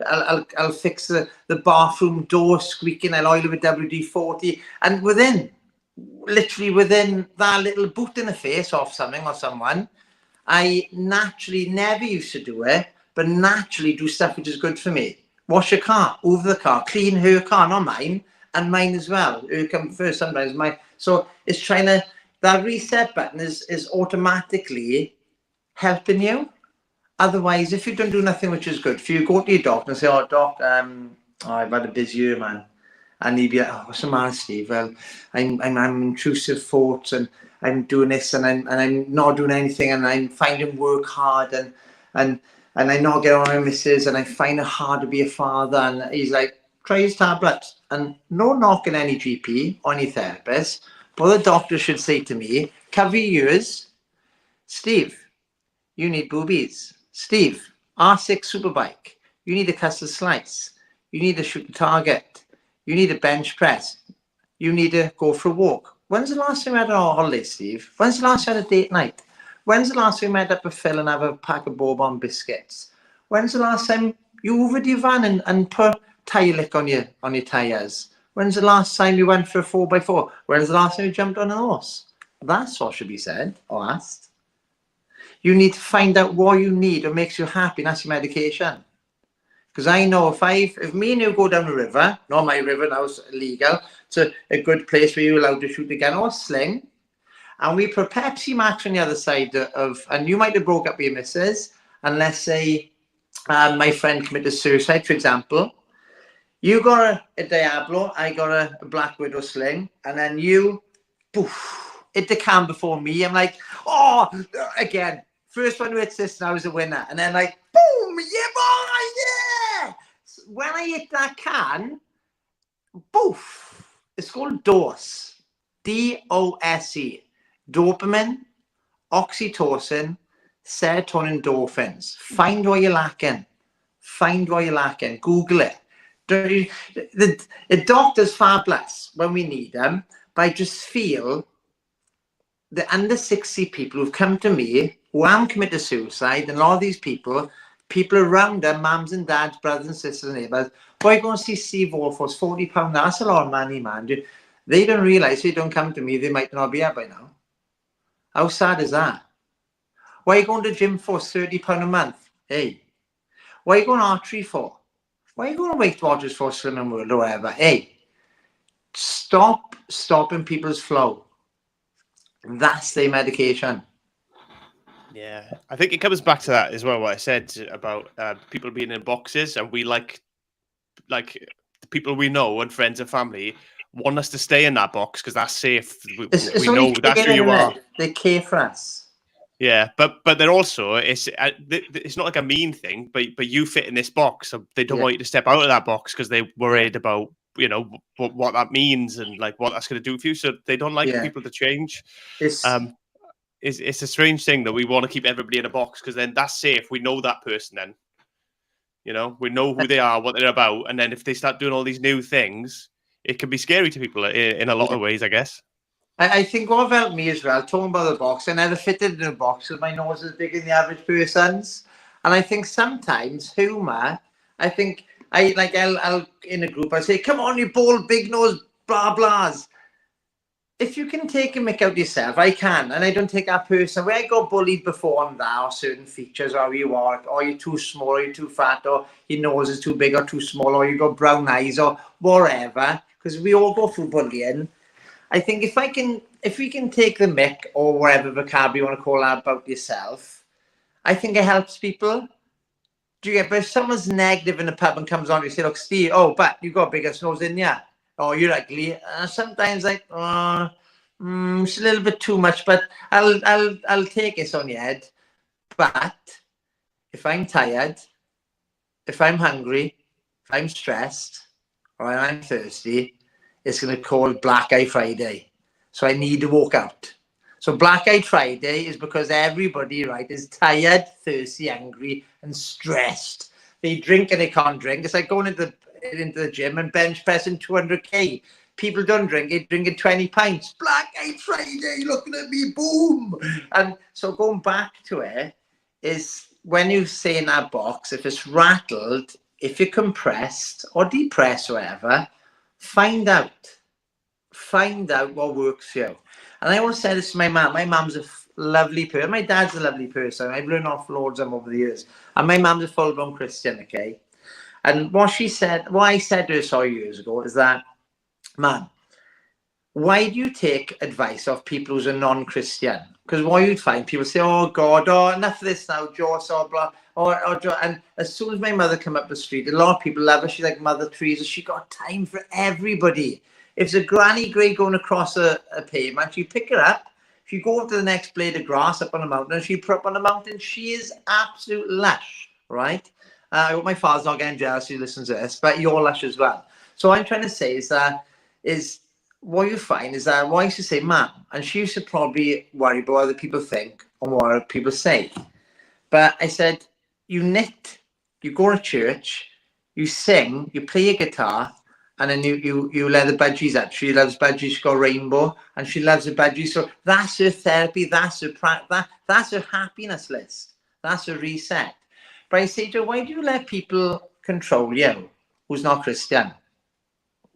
I'll fix the bathroom door squeaking, I'll oil it with WD-40. And literally within that little boot in the face of something or someone, I naturally never used to do it, but naturally do stuff which is good for me. Wash your car, over the car, clean her car, not mine, and mine as well. Her come first sometimes. So it's trying to, that reset button is automatically helping you. Otherwise, if you don't do nothing which is good for you, go to your doctor and say, oh, doc, I've had a busy year, man. And he'd be like, oh, what's the matter, Steve? Well, I'm intrusive thoughts and I'm doing this and I'm not doing anything and I'm finding work hard and I'm not getting on with my missus and I find it hard to be a father. And he's like, try his tablets. And no knocking any GP or any therapist, but the doctor should say to me, cover your ears, Steve, you need boobies. Steve, R6 Superbike. You need a custard slice. You need to shoot the target. You need a bench press. You need to go for a walk. When's the last time you had a holiday, Steve? When's the last time you had a date night? When's the last time you met up with Phil and have a pack of bourbon biscuits? When's the last time you hoovered your van and put tyre lick on your tyres? When's the last time you went for a 4x4? When's the last time you jumped on a horse? That's what should be said or asked. You need to find out what you need or makes you happy, and that's your medication. Because I know if me and you go down the river, not my river, now it's illegal, to a good place where you're allowed to shoot a gun or a sling, and we put Pepsi Max on the other side and you might have broke up with your missus, and let's say my friend committed suicide, for example. You got a Diablo, I got a Black Widow sling, and then you, poof, hit the can before me. I'm like, oh, again. First one who hits this now is a winner. And then boom, yeah, boy, yeah. When I hit that can, poof, it's called DOSE. D-O-S-E. Dopamine, oxytocin, serotonin, endorphins. Find what you're lacking. Google it. The doctors fabulous when we need them, but I just feel the under 60 people who've come to me who haven't committed suicide, and a lot of these people around them, mums and dads, brothers and sisters and neighbours, why go and see Steve Wolford's £40? That's a lot of money, man. They don't realise if they don't come to me, they might not be here by now. How sad is that? Why are you going to the gym for £30 a month? Hey. Why are you going archery for? Why are you going to Weight Watchers for Slimming World or whatever? Hey. Stop stopping people's flow. That's their medication.
Yeah, I think it comes back to that as well. What I said about people being in boxes, and we like the people we know and friends and family want us to stay in that box because that's safe.
It's
We know that's who you are.
They care for us.
Yeah, but they're also it's not like a mean thing, but you fit in this box, so they don't want you to step out of that box because they're worried about what that means and like what that's going to do for you. So they don't like people to change. It's a strange thing that we want to keep everybody in a box because then that's safe. We know that person then. We know who they are, what they're about, and then if they start doing all these new things, it can be scary to people in a lot of ways, I guess.
I think what helped me as well, talking about the box, I never fitted in a box because my nose is bigger than the average person's. And I think sometimes humour, I'll in a group, I say, come on, you bald, big nose, blah, blahs. If you can take a mick out yourself, I can, and I don't take that person. Where I got bullied before on that, or certain features, or you are, or you're too small, or you're too fat, or your nose is too big or too small, or you got brown eyes, or whatever, because we all go through bullying. I think if we can take the mick, or whatever vocabulary you want to call that about yourself, I think it helps people. Do you get? But if someone's negative in the pub and comes on, you say, look, Steve, oh, but you got bigger nose in you. Oh, you're ugly. Sometimes like, it's a little bit too much, but I'll take it on your head. But if I'm tired, if I'm hungry, if I'm stressed, or I'm thirsty, it's going to call Black Eye Friday. So I need to walk out. So Black Eye Friday is because everybody, right, is tired, thirsty, angry, and stressed. They drink and they can't drink. It's like going into the gym and bench pressing 200k. People don't drink it, drinking 20 pints. Black Eye Friday, looking at me, boom. And so going back to it is when you say in that box, if it's rattled, if you're compressed or depressed or whatever, find out what works for you. And I always say this to my mum. My mum's a lovely person. My dad's a lovely person. I've learned off loads of them over the years. And my mum's a full-blown Christian, okay? And what I said to her years ago is that, man, why do you take advice off people who's a non-Christian? Because what you'd find, people say, oh, God, enough of this now, Joe, so blah. And as soon as my mother come up the street, a lot of people love her. She's like Mother Teresa. She got time for everybody. If there's a granny grey going across a pavement, you pick her up. If you go up to the next blade of grass up on a mountain, and she put up on the mountain, she is absolute lush, right? I hope my father's not getting jealous he listens to this, but you're lush as well. So what I'm trying to say is what you find is that what I used to say, Mum, and she used to probably worry about what other people think and what other people say. But I said, you knit, you go to church, you sing, you play your guitar, and then you let the budgies out. She loves budgies. She's got rainbow, and she loves the budgies. So that's her therapy. That's her happiness list. That's her reset. But I say to her, why do you let people control you who's not Christian?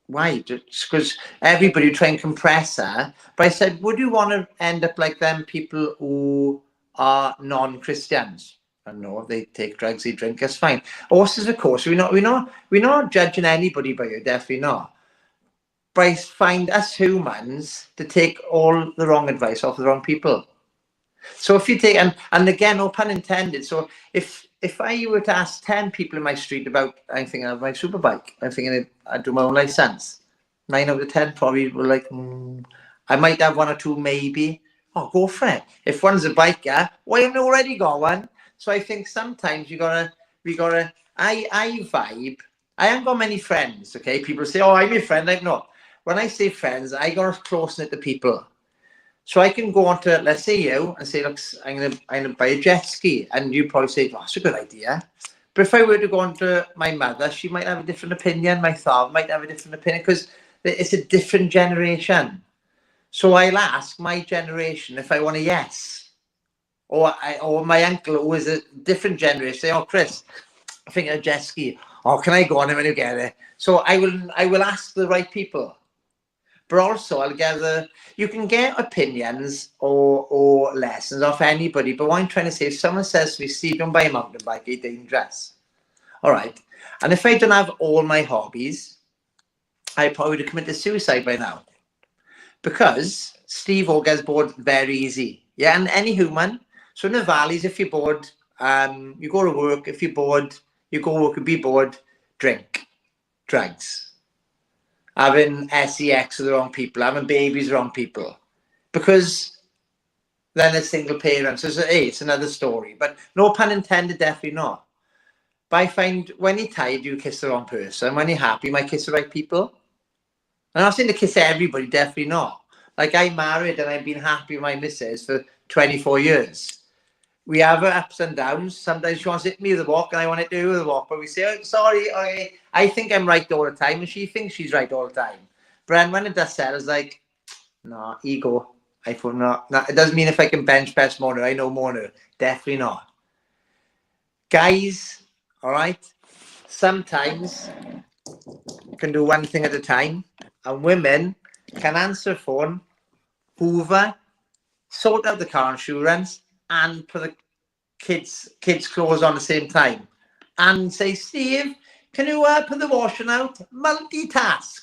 Why? Just because everybody try and compress her. But I said, would you want to end up like them people who are non-Christians? And no, they take drugs, they drink, that's fine. Horses, of course, we're not judging anybody by you, definitely not. But I find us humans to take all the wrong advice off the wrong people. So if you take, and again, no pun intended, so if I were to ask 10 people in my street about anything of my superbike, I'm thinking I'd do my own license. 9 out of 10 probably were like, I might have 1 or 2 maybe. Oh, go for it. If one's a biker, why haven't I already got one? So I think sometimes we gotta, I vibe. I haven't got many friends, okay? People say, oh, I'm your friend. Like, no. When I say friends, I got close knit to people. So I can go on to, let's say you, and say, look, I'm gonna buy a jet ski. And you probably say, oh, that's a good idea. But if I were to go on to my mother, she might have a different opinion. My father might have a different opinion because it's a different generation. So I'll ask my generation if I want a yes. Or my uncle who is a different generation say, oh, Chris, I think a jet ski. Oh, can I go on it when you get it? So I will ask the right people. But also I'll gather, you can get opinions or lessons off anybody. But what I'm trying to say, if someone says to me, Steve, don't buy a mountain bike, it's dangerous. All right. And if I don't have all my hobbies, I probably would have committed suicide by now. Because Steve all gets bored very easy. Yeah, and any human. So in the valleys, if you're bored, you go to work. If you're bored, you go work and be bored, drink, drugs, having sex with the wrong people, having babies with the wrong people. Because then a single parent. So it's another story. But no pun intended, definitely not. But I find when you're tired, you kiss the wrong person. When you're happy, you might kiss the right people. I'm not saying to kiss everybody, definitely not. Like I'm married and I've been happy with my missus for 24 years. We have our ups and downs. Sometimes she wants to hit me with a walk and I want to do with a walk. But we say, oh, sorry, I think I'm right all the time and she thinks she's right all the time. But then when it does settle, it's like, no, ego. I thought, no, it doesn't mean if I can bench press more, I know more. Definitely not. Guys, all right, sometimes can do one thing at a time. And women can answer phone, hoover, sort out the car insurance, and put the kids' clothes on the same time. And say, Steve, can you put the washing out? Multitask.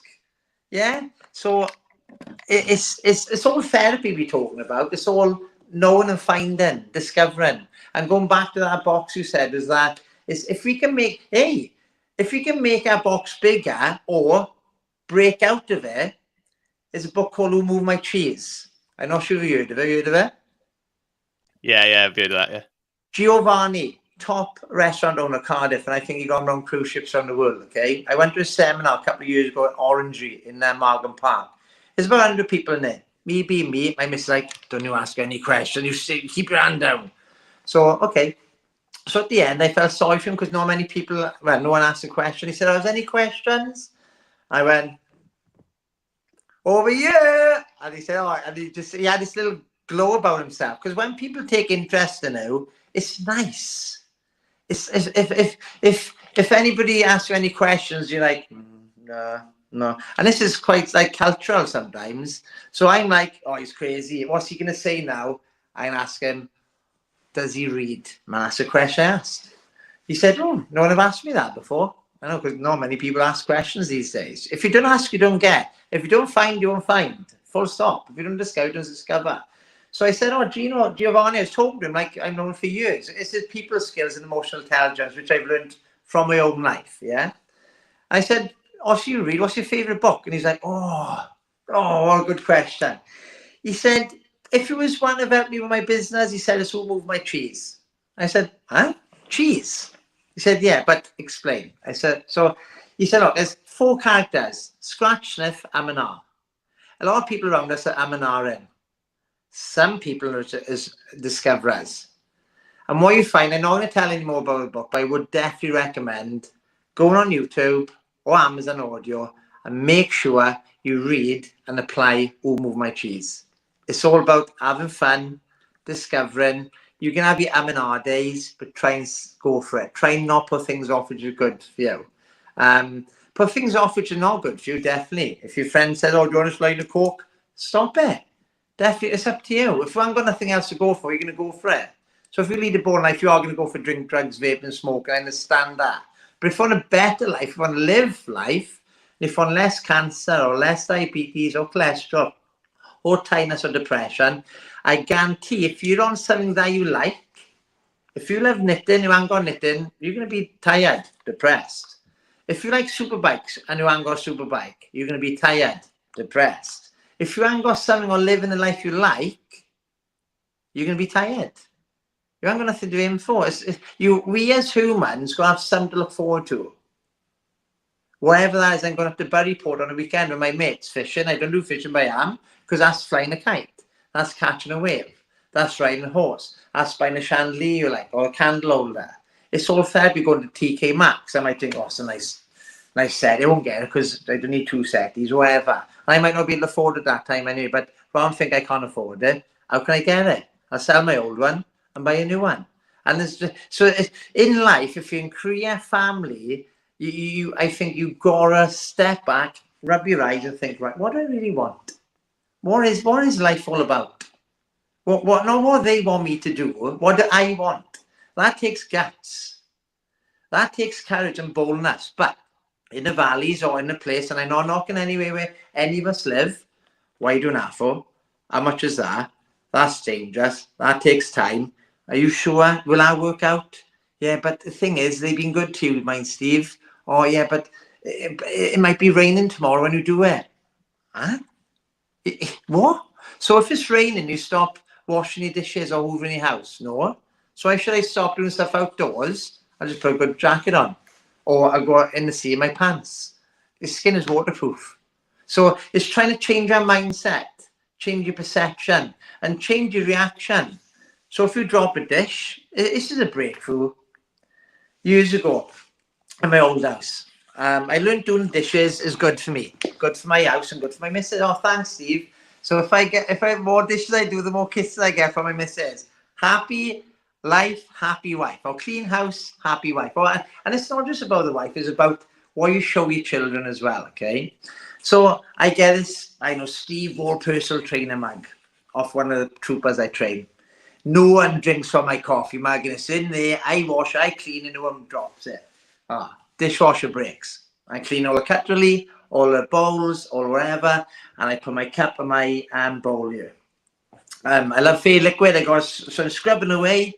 Yeah. So it's all therapy we're talking about. It's all knowing and finding, discovering. And going back to that box you said is that is if we can make our box bigger or break out of it, there's a book called Who Moved My Cheese. I'm not sure if you heard of it. You heard of it?
Yeah, I've heard of that, yeah.
Giovanni, top restaurant owner, Cardiff, and I think he got on cruise ships around the world, okay? I went to a seminar a couple of years ago at Orangery in Margam Park. There's about 100 people in there. Me being me, my missus like, don't you ask any questions, you keep your hand down. So, okay. So at the end, I felt sorry for him because not many people, well, no one asked a question. He said, "Are there any questions?" I went, "Over here." And he said, "Oh," and he had this little glow about himself. Because when people take interest in you, it's nice. It's if anybody asks you any questions, you're like, no. And this is quite like cultural sometimes. So I'm like, oh, he's crazy. What's he gonna say now? I ask him, does he read? Man, that's a question I asked. He said, oh, no one have asked me that before. I know, because not many people ask questions these days. If you don't ask, you don't get. If you don't find, you won't find. Full stop. If you don't discover, you don't discover. So I said, oh, Giovanni, I was talking to him like I've known for years. It's his people skills and emotional intelligence, which I've learned from my own life, yeah? I said, oh, so you read, what's your favourite book? And he's like, oh, what a good question. He said, if you was one to help me with my business, he said, it's Who Moved My Cheese. I said, huh? Cheese? He said, yeah, but explain. I said, so he said, look, there's 4 characters, scratch, sniff, am&r. A lot of people around us are am&r in. Some people are discoverers. And what you find, I'm not going to tell any more about the book, but I would definitely recommend going on YouTube or Amazon Audio and make sure you read and apply Who Moved My Cheese. It's all about having fun, discovering. You can have your am&r days, but try and go for it. Try and not put things off which are good for you. Put things off which are not good for you, definitely. If your friend says, oh, do you want to slide a Coke? Stop it. Definitely, it's up to you. If you haven't got nothing else to go for, you're going to go for it. So if you lead a boring life, you are going to go for drink, drugs, vape and smoke. I understand that. But if you want a better life, if you want to live life, if you want less cancer or less diabetes or cholesterol, or tiredness or depression, I guarantee if you're on something that you like, if you love knitting, you ain't got knitting, you're going to be tired, depressed. If you like super bikes and you ain't got a super bike, you're going to be tired, depressed. If you ain't got something or living the life you like, you're going to be tired. You ain't got nothing to aim for. We as humans got to have something to look forward to. Whatever that is, I'm going up to Buryport on a weekend with my mates fishing. I don't do fishing by hand because that's flying a kite. That's catching a wave. That's riding a horse. That's buying a chandelier you like or a candle holder. It's all fair. We go to TK Maxx. I might think, oh, it's a nice set. I won't get it because I don't need 2 settees, whatever. I might not be able to afford it that time anyway. But But I think I can't afford it. How can I get it? I'll sell my old one and buy a new one. And in life, if you're in career, family, I think you gotta step back, rub your eyes, and think, right, what do I really want? What is life all about? Not what they want me to do. What do I want? That takes guts. That takes courage and boldness. But in the valleys or in the place, and I'm not knocking anywhere where any of us live, why do that for? How much is that? That's dangerous. That takes time. Are you sure? Will that work out? Yeah, but the thing is, they've been good to you, mind Steve. Oh, yeah, but it might be raining tomorrow when you do it. Huh? What? So if it's raining, you stop washing your dishes or hoovering your house? No. So why should I stop doing stuff outdoors? I'll just put a good jacket on. Or I'll go in the sea in my pants. Your skin is waterproof. So it's trying to change our mindset, change your perception, and change your reaction. So if you drop a dish, this is a breakthrough. Years ago, in my old house, I learned doing dishes is good for me, good for my house, and good for my missus. Oh, thanks, Steve. So if I have more dishes I do, the more kisses I get from my missus. Happy life, happy wife. Or clean house, happy wife. And it's not just about the wife; it's about what you show your children as well. Okay. So I get this, I know, Steve Wall personal trainer mug off one of the troopers I train. No one drinks from my coffee mug, and it's in there. I wash, I clean, and no one drops it. Dishwasher breaks. I clean all the cutlery, all the bowls, all wherever, and I put my cup and my bowl here. I love fair liquid. I got some scrubbing away.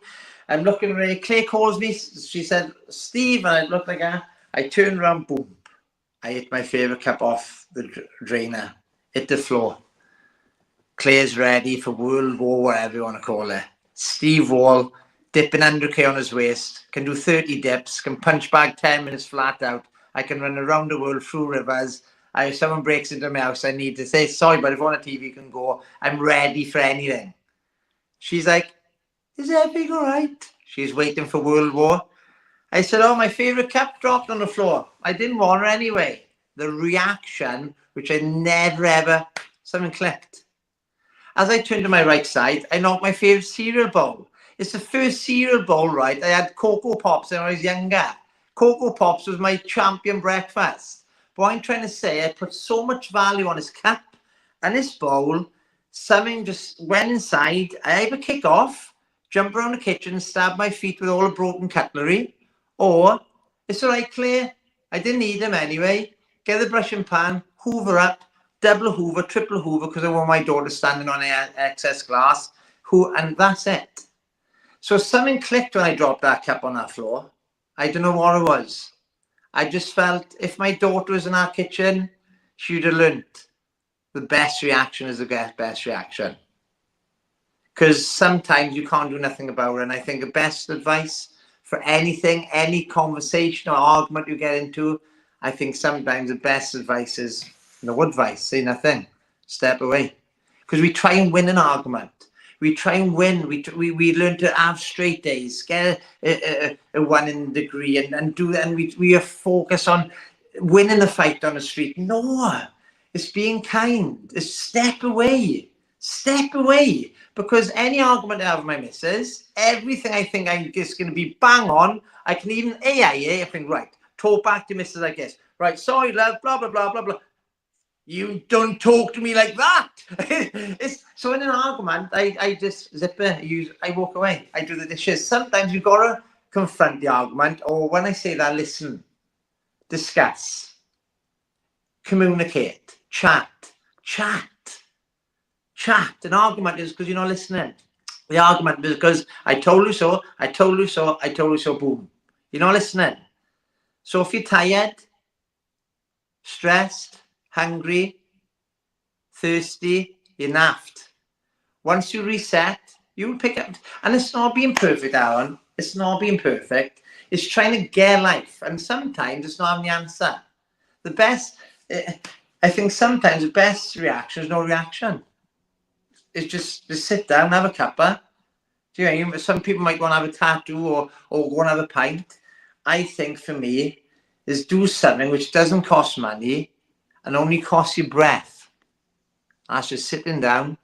I'm looking away. Claire calls me. She said, Steve, and I look like her. I turn around, boom. I hit my favourite cup off the drainer, hit the floor. Claire's ready for World War, whatever you want to call it. Steve Wall, dipping 100k on his waist, can do 30 dips, can punch bag 10 minutes flat out. I can run around the world through rivers. If someone breaks into my house, I need to say, sorry, but if on a TV you can go, I'm ready for anything. She's like, is everything all right? She's waiting for World War. I said, oh, my favourite cup dropped on the floor. I didn't want her anyway. The reaction, which I never ever, something clicked. As I turned to my right side, I knocked my favourite cereal bowl. It's the first cereal bowl, right? I had Cocoa Pops when I was younger. Cocoa Pops was my champion breakfast. But what I'm trying to say, I put so much value on this cup and this bowl. Something just went inside. I either kick off, jump around the kitchen, stab my feet with all the broken cutlery, or it's all right, Claire. I didn't need them anyway. Get the brush and pan, hoover up, double hoover, triple hoover, because I want my daughter standing on excess glass. And that's it. So something clicked when I dropped that cup on that floor. I don't know what it was. I just felt if my daughter was in our kitchen, she'd have learnt the best reaction is the best reaction. Because sometimes you can't do nothing about it. And I think the best advice for anything, any conversation or argument you get into, I think sometimes the best advice is no advice, say nothing, step away. Because we try and win an argument. We try and win. We learn to have straight days, get a 1 in degree and do that. And we are focused on winning the fight on the street. No, it's being kind. It's step away. Step away. Because any argument I have with my missus, everything I think I'm just going to be bang on, I can even AIA, I think, right, talk back to missus like this. Right, sorry, love, blah, blah, blah, blah, blah. You don't talk to me like that. So in an argument, I just zip it, I walk away. I do the dishes. Sometimes you've got to confront the argument, or when I say that, listen, discuss, communicate, chat. An argument is because you're not listening. The argument is because I told you so, I told you so, I told you so, boom. You're not listening. So if you're tired, stressed, hungry, thirsty, you're naffed. Once you reset, you'll pick up. And it's not being perfect, Alan. It's not being perfect. It's trying to get life. And sometimes it's not having the answer. The best, I think sometimes the best reaction is no reaction. It's just sit down, have a cuppa. Do you know, some people might want to have a tattoo or go and have a pint. I think for me is do something which doesn't cost money and only costs you breath. That's just sitting down,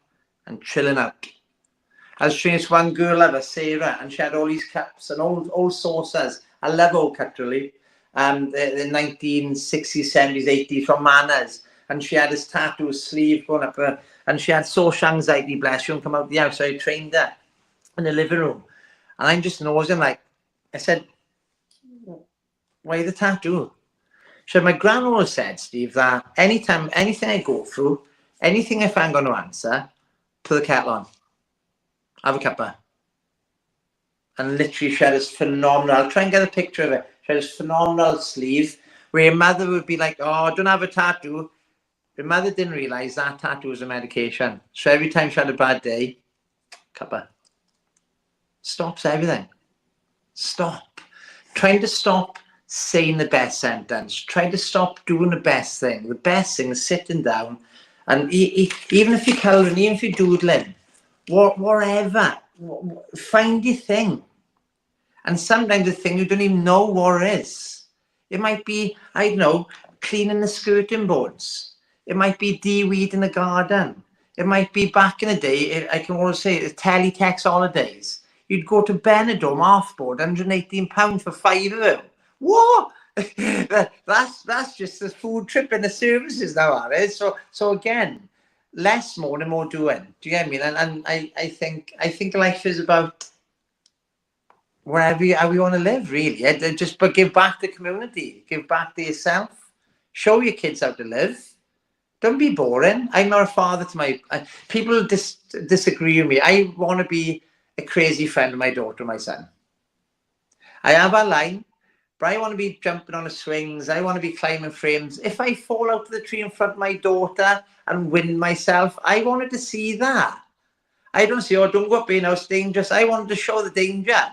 and chilling out. I was training this one girl ever, Sarah, and she had all these cups and all saucers. I love old cutlery. The 1960s, 70s, 80s from Manners. And she had this tattoo sleeve going up her, and she had social anxiety, bless you, and come out the house. So I trained her in the living room. And I'm just nosing, like, I said, why the tattoo? She said, my gran always said, Steve, that anytime, anything I go through, anything if I'm going to answer, put the kettle on. Have a cuppa. And literally she had this phenomenal, I'll try and get a picture of it. She had this phenomenal sleeve where your mother would be like, oh, don't have a tattoo. Your mother didn't realise that tattoo was a medication. So every time she had a bad day, cuppa. Stops everything. Stop. Trying to stop saying the best sentence. Trying to stop doing the best thing. The best thing is sitting down and even if you're colouring, even if you're doodling, whatever, find your thing. And sometimes the thing you don't even know what it is. It might be, I don't know, cleaning the skirting boards. It might be de-weeding the garden. It might be back in the day, I can always say, teletext holidays. You'd go to Benidorm half-board, £118 for 5 of them. What? that's just the food trip and the services now, are it? So again, less more and more doing. Do you get me? And I think life is about how we want to live, really. But give back to the community, give back to yourself, show your kids how to live. Don't be boring. I'm not a father to my people. Disagree with me. I want to be a crazy friend of my daughter, my son. I have a line, but I want to be jumping on the swings. I want to be climbing frames. If I fall out of the tree in front of my daughter and win myself, I wanted to see that. I don't say, oh, don't go up here now, it's dangerous. I wanted to show the danger.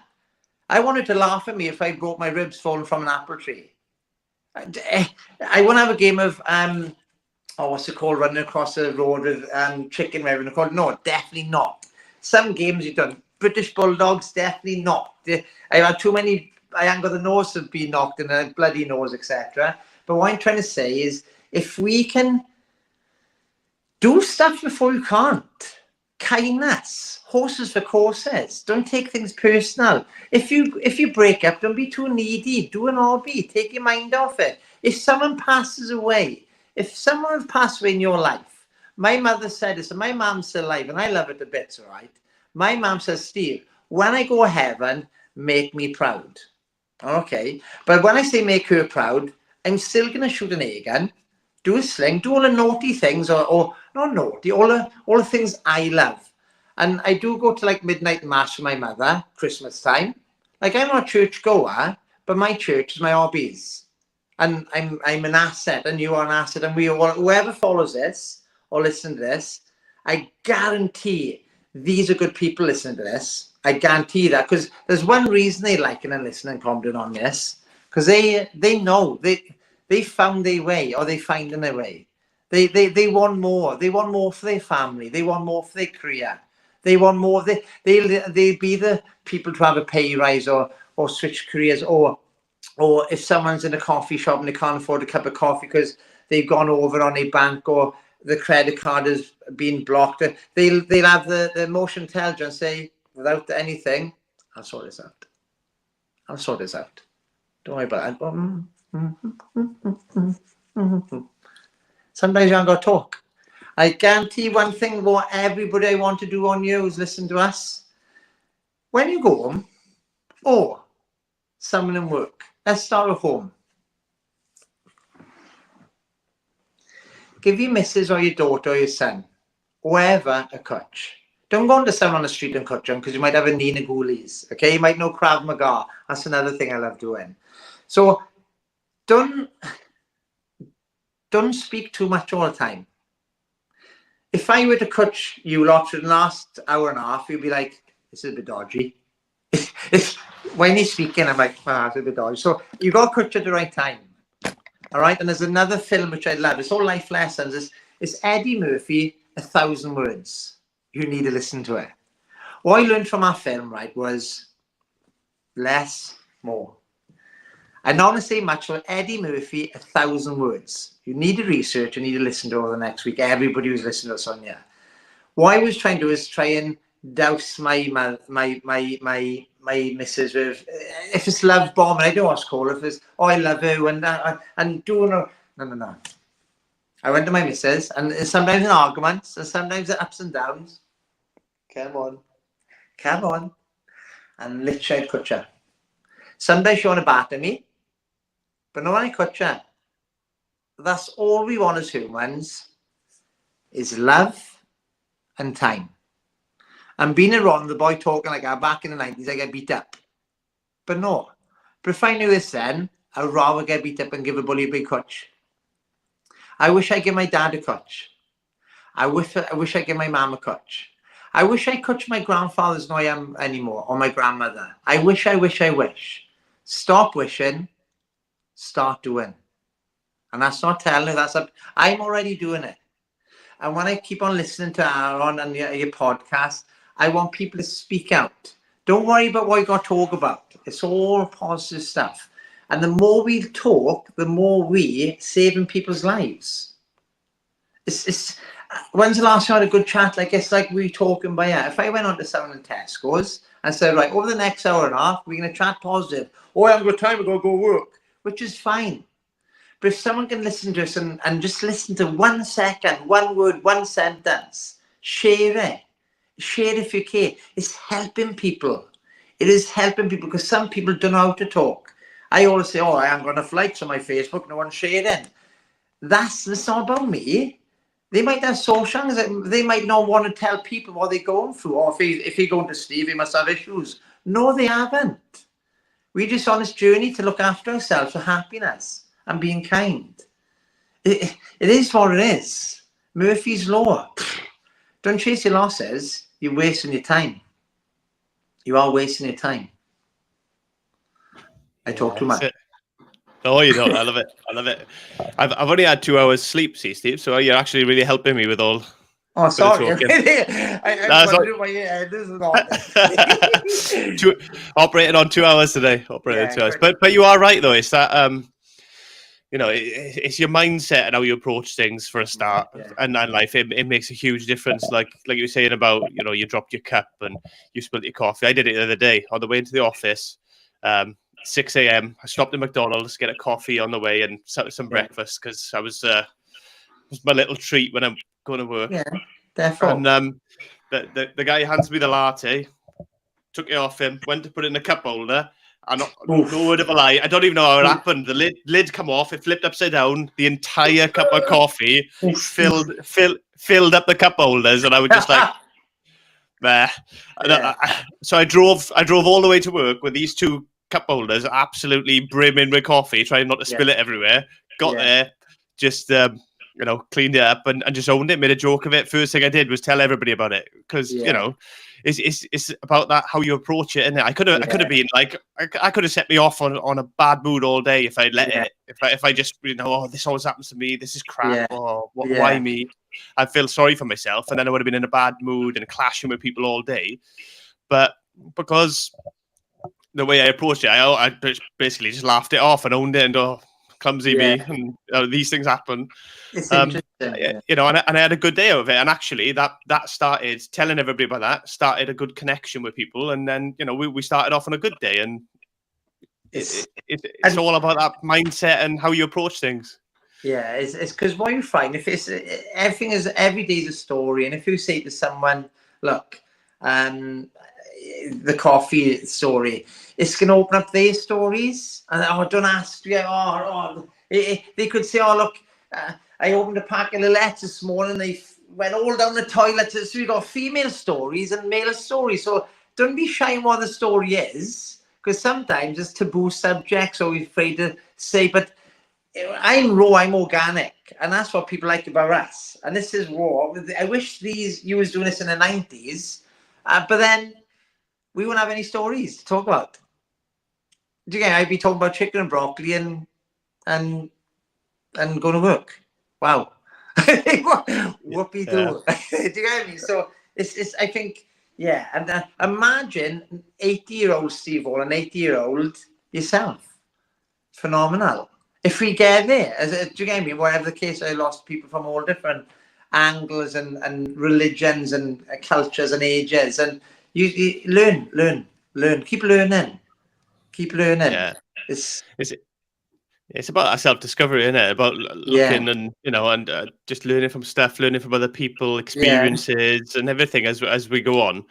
I wanted to laugh at me if I broke my ribs falling from an apple tree. I want to have a game of, what's it called, running across the road with chicken, whatever it's called. No, definitely not. Some games you've done. British Bulldogs, definitely not. I've had too many, I haven't got the nose to be knocked in a bloody nose, etc. But what I'm trying to say is, if we can do stuff before you can't, kindness, horses for courses. Don't take things personal. If you break up, don't be too needy. Do an hobby. Take your mind off it. If someone passes away, if someone passed away in your life, my mother said this, and my mom's still alive, and I love it a bit, all right? My mom says, Steve, when I go to heaven, make me proud. Okay. But when I say make her proud, I'm still going to shoot an air gun, do a sling, do all the naughty things, or not naughty, all the things I love. And I do go to like midnight mass for my mother, Christmas time. Like, I'm not a church goer, but my church is my hobbies. And I'm an asset, and you are an asset, and we all, whoever follows this or listen to this, I guarantee these are good people listening to this. I guarantee that, because there's one reason they like and listen and comment on this, because they know they found their way, or they finding their way. They want more. They want more for their family. They want more for their career. They want more. They'll be the people to have a pay rise or switch careers, or if someone's in a coffee shop and they can't afford a cup of coffee because they've gone over on a bank or the credit card has been blocked, they'll have the emotional intelligence say, without anything, I'll sort this out. I'll sort this out. Don't worry about that. Sometimes you haven't got to talk. I guarantee one thing, what everybody I want to do on you is listen to us. When you go home, or someone in work, let's start at home. Give your missus or your daughter or your son, whoever, a coach. Don't go on to someone on the street and coach them, because you might have a Nina Ghoulies. Okay, you might know Krav Maga. That's another thing I love doing. So don't speak too much all the time. If I were to coach you lot for the last hour and a half, you'd be like, this is a bit dodgy. When he's speaking, I'm like, it's a bit dodgy. So you got to coach at the right time. All right. And there's another film which I love. It's all life lessons. It's Eddie Murphy, 1,000 Words. You need to listen to it. What I learned from our film, right, was less, more. I don't want to say much, but Eddie Murphy, 1,000 Words. You need to research, you need to listen to over the next week. Everybody who's listening to us on here. what I was trying to do is try and douse my missus with, if it's love bombing, I don't know what's called. If it's, oh, I love you, and doing a, no. I went to my missus, and sometimes in arguments, and sometimes in ups and downs. Come on, and literally I'd cut her. Sometimes she want to batter me, but no, when I cut her, that's all we want as humans is love and time. And being around the boy talking like that back in the 90s, I get beat up. But no. But if I knew this then, I'd rather get beat up and give a bully a big clutch. I wish I give my dad a clutch. I wish I give my mum a clutch. I wish I clutch my grandfather's not anymore, or my grandmother. I wish. Stop wishing, start doing. And that's not telling you, that's up. I'm already doing it. And when I keep on listening to Aaron and your podcast, I want people to speak out. Don't worry about what you got to talk about. It's all positive stuff. And the more we talk, the more we saving people's lives. When's the last time I had a good chat? Like, it's like we talking by ear. If I went on to someone in Tesco's and said, right, over the next hour and a half, we're going to chat positive. Oh, I haven't got time, we're going to go work, which is fine. But if someone can listen to us and just listen to 1 second, 1 word, 1 sentence, share it. Share it if you care. It's helping people. It is helping people because some people don't know how to talk. I always say, oh, I haven't got enough likes on my Facebook, no one's sharing. That's not about me. They might have social, they might not want to tell people what they're going through. Or if you're going to Steve, he must have issues. No, they haven't. We're just on this journey to look after ourselves for happiness and being kind. It is what it is. Murphy's Law. Don't chase your losses. You're wasting your time. You are wasting your time. I talk too much.
No, you don't. I love it. I've only had 2 hours sleep, see, Steve. So you're actually really helping me with all.
Oh, sorry. I wondering why your head is not.
Operated on 2 hours today. 2 hours. But you are right though. It's that it's your mindset and how you approach things for a start, and life. It makes a huge difference. Like you were saying about, you dropped your cup and you spilled your coffee. I did it the other day on the way into the office. 6 a.m. I stopped at McDonald's, get a coffee on the way and some breakfast because I was it was my little treat when I'm going to work.
Yeah, therefore.
And the guy hands me the latte, took it off him, went to put it in a cup holder. And no word of a lie, I don't even know how it happened. The lid come off, it flipped upside down. The entire cup of coffee filled up the cup holders, and I was just like, meh. So I drove all the way to work with these 2 cup holders absolutely brimming with coffee, trying not to spill it everywhere. Got there, just cleaned it up and just owned it, made a joke of it. First thing I did was tell everybody about it because it's about that, how you approach it, isn't it? I could have been like, I could have set me off on a bad mood all day if I'd let it. If I just this always happens to me, this is crap. Why me? I feel sorry for myself, and then I would have been in a bad mood and clashing with people all day. But because the way I approached it, I basically just laughed it off and owned it and clumsy me, and these things happen.
It's interesting,
and I had a good day out of it. And actually, that started telling everybody about that. Started a good connection with people, and then we started off on a good day. And it's all about that mindset and how you approach things.
Yeah, it's because what you find, if it's every day's a story, and if you say to someone, look, the coffee story, it's going to open up their stories, and don't ask, they could say, oh look, I opened a packet of letters this morning, they went all down the toilet. So we got female stories and male stories. So don't be shy on what the story is, because sometimes it's taboo subjects, or we're afraid to say. But I'm raw, I'm organic, and that's what people like about us. And this is raw. I wish you was doing this in the 90s, but then we wouldn't have any stories to talk about. I'd be talking about chicken and broccoli and go to work. Wow. Whoopie-doo. Do you get me? So it's I think, and imagine 80-year-old Steve or an 80-year-old yourself. Phenomenal. If we get there, do you get me? Whatever the case, I lost people from all different. angles and religions and cultures and ages, and you learn, keep learning.
Yeah.
It's
It's it's about that self-discovery, isn't it? About
yeah,
looking and and just learning from stuff, learning from other people,
yeah,
experiences, and everything as we go on.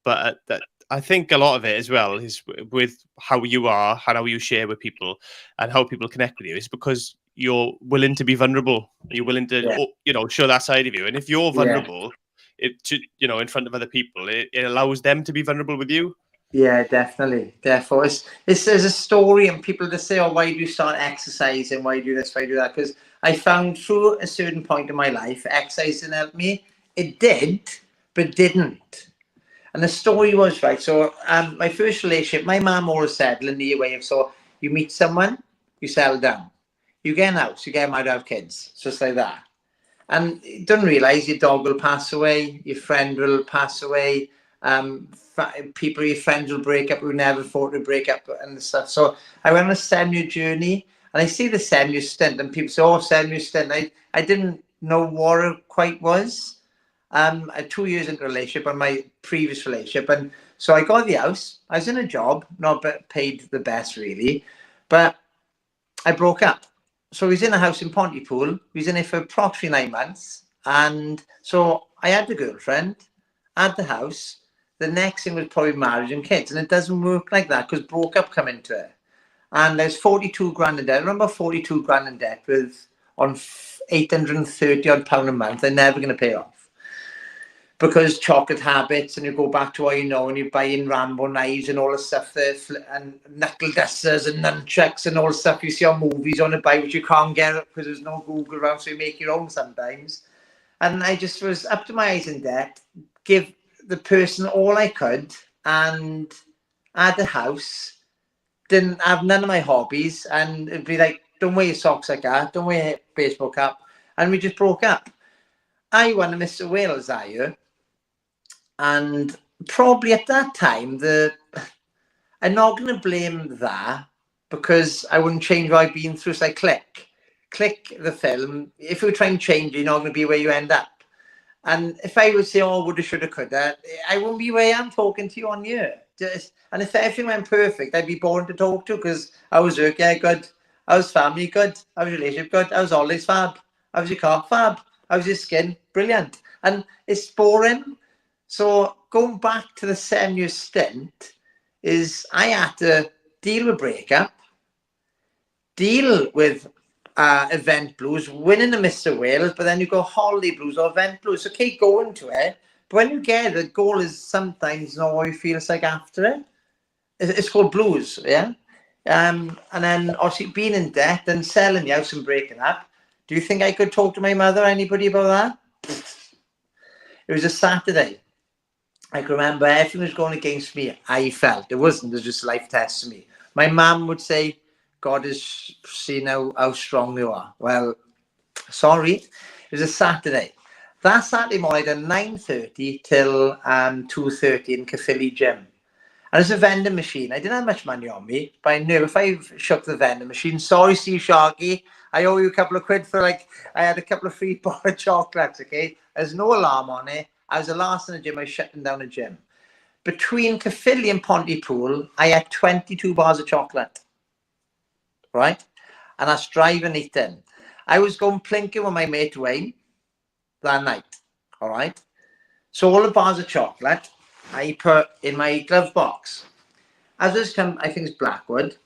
But that I think a lot of it as well is with how you are and how you share with people and how people connect with you is because you're willing to be vulnerable. You're willing to
yeah,
show that side of you. And if you're
yeah.
vulnerable, it to in front of other people, it allows them to be vulnerable with you.
Yeah, definitely. Therefore, it's there's a story, and people just say, "Oh, why do you start exercising? Why do this? Why do that?" Because I found through a certain point in my life, exercising helped me. It did, but didn't. And the story was right. So, my first relationship, my mum always said, linear way of so you meet someone, you settle down, you get an house, you get married, have kids, just like that. And you don't realize your dog will pass away, your friend will pass away, people, your friends will break up who never thought to break up and stuff. So I went on a 7-year journey, and I see the 7-year stint, and people say, "Oh, 7-year stint." I didn't know what it quite was. I 2 years into a relationship on my previous relationship, and so I got the house. I was in a job, not paid the best really, but I broke up. So he was in a house in Pontypool. He was in it for approximately 9 months. And so I had the girlfriend, had the house. The next thing was probably marriage and kids. And it doesn't work like that because broke up come into it. And there's 42 grand in debt. I remember 42 grand in debt with on 830 odd pound a month. They're never going to pay off because chocolate habits, and you go back to what you know, and you're buying Rambo knives and all the stuff there, and knuckle dusters and nunchucks and all the stuff you see on movies on the buy, which you can't get because there's no Google around, so you make your own sometimes. And I just was up to my eyes in debt, give the person all I could, and had a house, didn't have none of my hobbies, and it'd be like, don't wear your socks like that, don't wear a baseball cap, and we just broke up. I won a Mr. Wales that year, and probably at that time, I'm not going to blame that because I wouldn't change what I've been through. So I click the film. If you try and change it, you're not going to be where you end up. And if I would say, "Oh, woulda, shoulda, coulda," I wouldn't be where I am talking to you on here. And if everything went perfect, I'd be boring to talk to because I was work, yeah, good. I was family, good. I was relationship, good. I was always fab. I was your car, fab. I was your skin, brilliant. And it's boring. So going back to the 7-year stint is I had to deal with breakup, deal with event blues, winning the Mr. Wales, but then you go holiday blues or event blues. So keep going to it. But when you get it, the goal is sometimes not what you feel it's like after it. It's called blues, yeah? And then obviously being in debt and selling the house and breaking up. Do you think I could talk to my mother or anybody about that? It was a Saturday. I can remember everything was going against me. I felt it wasn't. It was just life testing me. My mum would say, "God has seen how strong you are." Well, sorry, it was a Saturday. That Saturday morning, I did 9:30 till 2:30 in Caerphilly gym. And there's a vending machine. I didn't have much money on me, but I knew if I shook the vending machine, sorry, Steve Sharkey, I owe you a couple of quid for I had a couple of free bar of chocolates, okay? There's no alarm on it. I was the last in the gym. I was shutting down the gym. Between Caerphilly and Pontypool, I had 22 bars of chocolate, right? And I was driving eating. I was going plinking with my mate Wayne that night, all right? So all the bars of chocolate, I put in my glove box. As this come, I think it's Blackwood,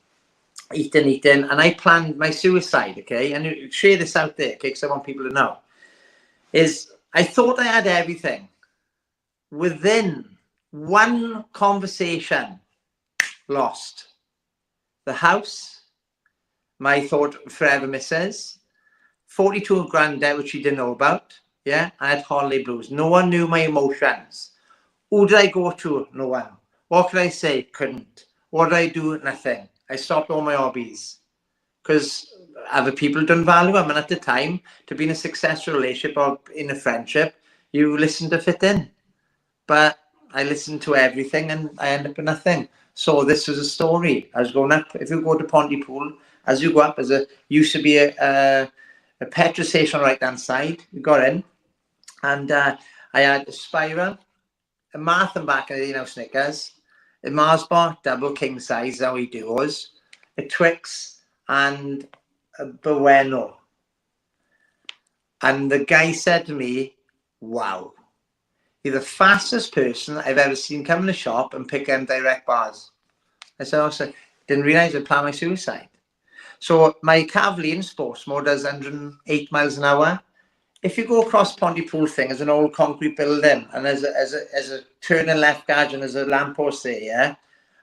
eating, and I planned my suicide, okay? And you share this out there, okay, because I want people to know. Is I thought I had everything. Within one conversation, lost. The house, my thought forever misses, 42 grand debt, which she didn't know about. Yeah, I had holiday blues. No one knew my emotions. Who did I go to? No one. What could I say? Couldn't. What did I do? Nothing. I stopped all my hobbies because other people don't value them. And at the time, to be in a successful relationship or in a friendship, you listen to fit in. But I listened to everything and I end up with nothing. So this was a story. I was going up. If you go to Pontypool, as you go up, used to be a petrol station on the right hand side. You got in. And I had a Spiral, a Martha back in the Snickers, a Mars bar, double king size, how we do us, a Twix, and a Bueno. And the guy said to me, wow, you're the fastest person I've ever seen come in the shop and pick them direct bars. I said, also, didn't realise I'd plan my suicide. So my Cavalier sports mode does 108 miles an hour. If you go across Pontypool thing, there's an old concrete building, and there's a turn and left garage, and there's a lamppost there, yeah?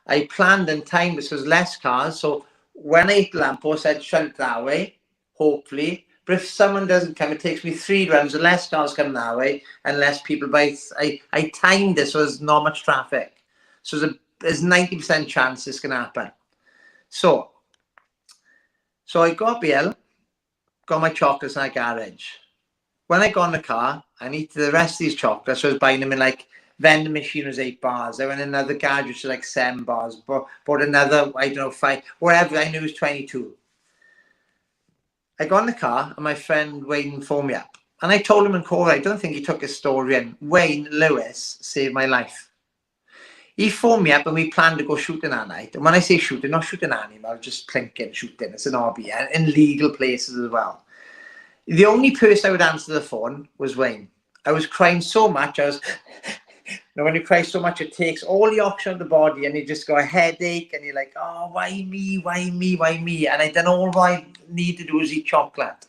I planned in time, this was less cars, so when I hit the lamppost, I'd shunt that way, hopefully. But if someone doesn't come, it takes me 3 rounds, and less cars come that way, and less people buy. I timed this, so there's not much traffic. So there's 90% chance this can happen. So I got BL, got my chocolates in my garage. When I got in the car, I needed the rest of these chocolates. So I was buying them in like vending machine was 8 bars. I went in another garage which was like 7 bars. Bought another, I don't know, 5, whatever. I knew it was 22. I got in the car and my friend Wayne phoned me up. And I told him in call, I don't think he took his story in. Wayne Lewis saved my life. He phoned me up and we planned to go shooting that night. And when I say shooting, not shooting an animal, just plinking, shooting. It's an hobby, and in legal places as well. The only person I would answer the phone was Wayne. I was crying so much. When you cry so much, it takes all the oxygen of the body, and you just got a headache, and you're like, oh, why me? Why me? Why me? And I done all I need to do is eat chocolate.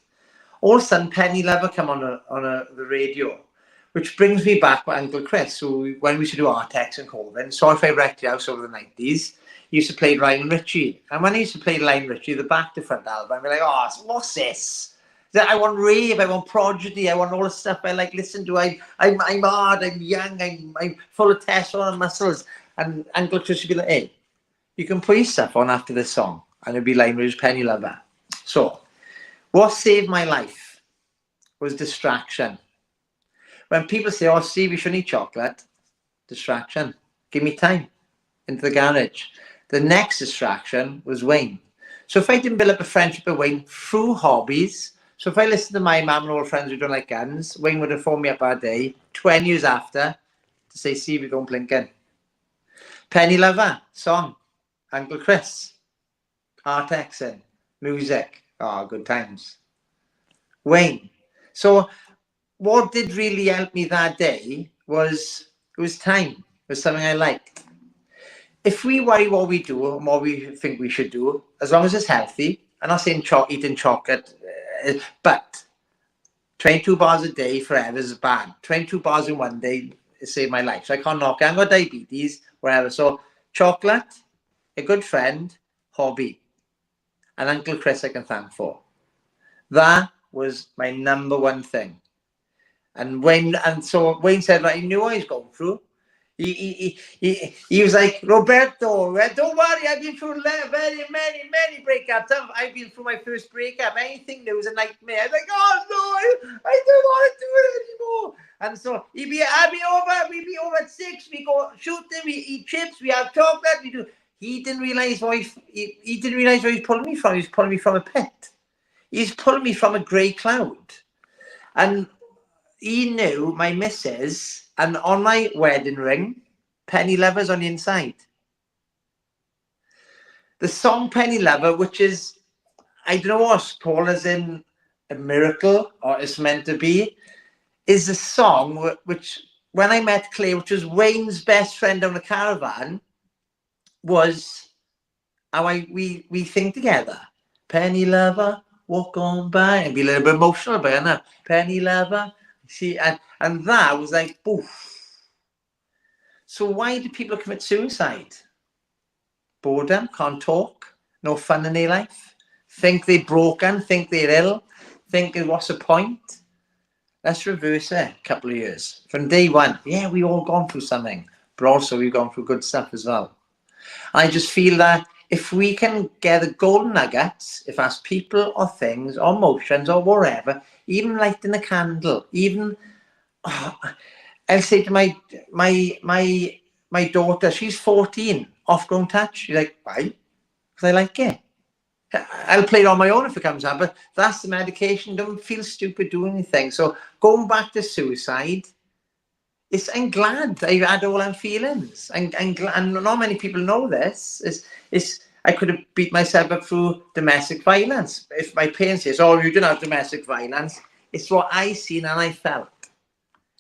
All of a sudden, Penny Lover come on the radio, which brings me back with Uncle Chris, who, when we used to do Artex and Colvin, Sorry If I Wrecked Your House over the 90s, he used to play Lionel Richie. And when he used to play Lionel Richie, the back to front album, I'd be like, oh, what's this? I want rave, I want prodigy, I want all the stuff I like listen to. I'm hard, I'm young, I'm full of testosterone and muscles. And Uncle Chris would be like, hey, you can put your stuff on after this song. And it'd be Lionel Richie's Penny Lover. So, what saved my life was distraction. When people say, oh, Steve, you shouldn't eat chocolate, distraction. Give me time into the garage. The next distraction was Wayne. So if I didn't build up a friendship with Wayne through hobbies, so if I listened to my mum and all friends who don't like guns, Wayne would have phoned me up that day, 20 years after, to say, Steve, you're going blinking. Penny Lover, song. Uncle Chris, art accent, music. Oh, good times. Wayne. So what did really help me that day was time. It was something I liked. If we worry what we do and what we think we should do, as long as it's healthy, I'm not saying eating chocolate, but 22 bars a day forever is bad. 22 bars in one day saved my life. So I can't knock it. I've got diabetes, whatever. So chocolate, a good friend, hobby, and Uncle Chris I can thank for. That was my number one thing. And so Wayne said, right, he knew what he was going through. He was like, Roberto, don't worry, I've been through very many breakups. I've been through my first breakup. Anything there was a nightmare. I was like, oh no, I don't want to do it anymore. And so we'd be over at 6, we go shooting, we eat chips, we have chocolate, we do. He didn't realize where he didn't realize where he was pulling me from. He was pulling me from a pit. He's pulling me from a grey cloud. And he knew my missus, and on my wedding ring, Penny Lover's on the inside. The song Penny Lover, which is, I don't know what's called as in a miracle or it's meant to be, is a song which, when I met Claire, which was Wayne's best friend on the caravan, was how we think together. Penny Lover, walk on by, and be a little bit emotional about it now. Penny Lover. See, and that was like, poof. So why do people commit suicide? Boredom, can't talk, no fun in their life, think they're broken, think they're ill, think what's the point? Let's reverse it a couple of years. From day one, yeah, we all gone through something, but also we've gone through good stuff as well. I just feel that if we can get the golden nuggets, if that's people or things or emotions or whatever, even lighting a candle, even I'll say to my daughter, she's 14, off-grown touch. She's like, why? Because I like it. I'll play it on my own if it comes out, but that's the medication. Don't feel stupid doing anything. So going back to suicide, I'm glad I had all them feelings. And not many people know this. I could have beat myself up through domestic violence. If my parents says, "Oh, you didn't have domestic violence," it's what I seen and I felt.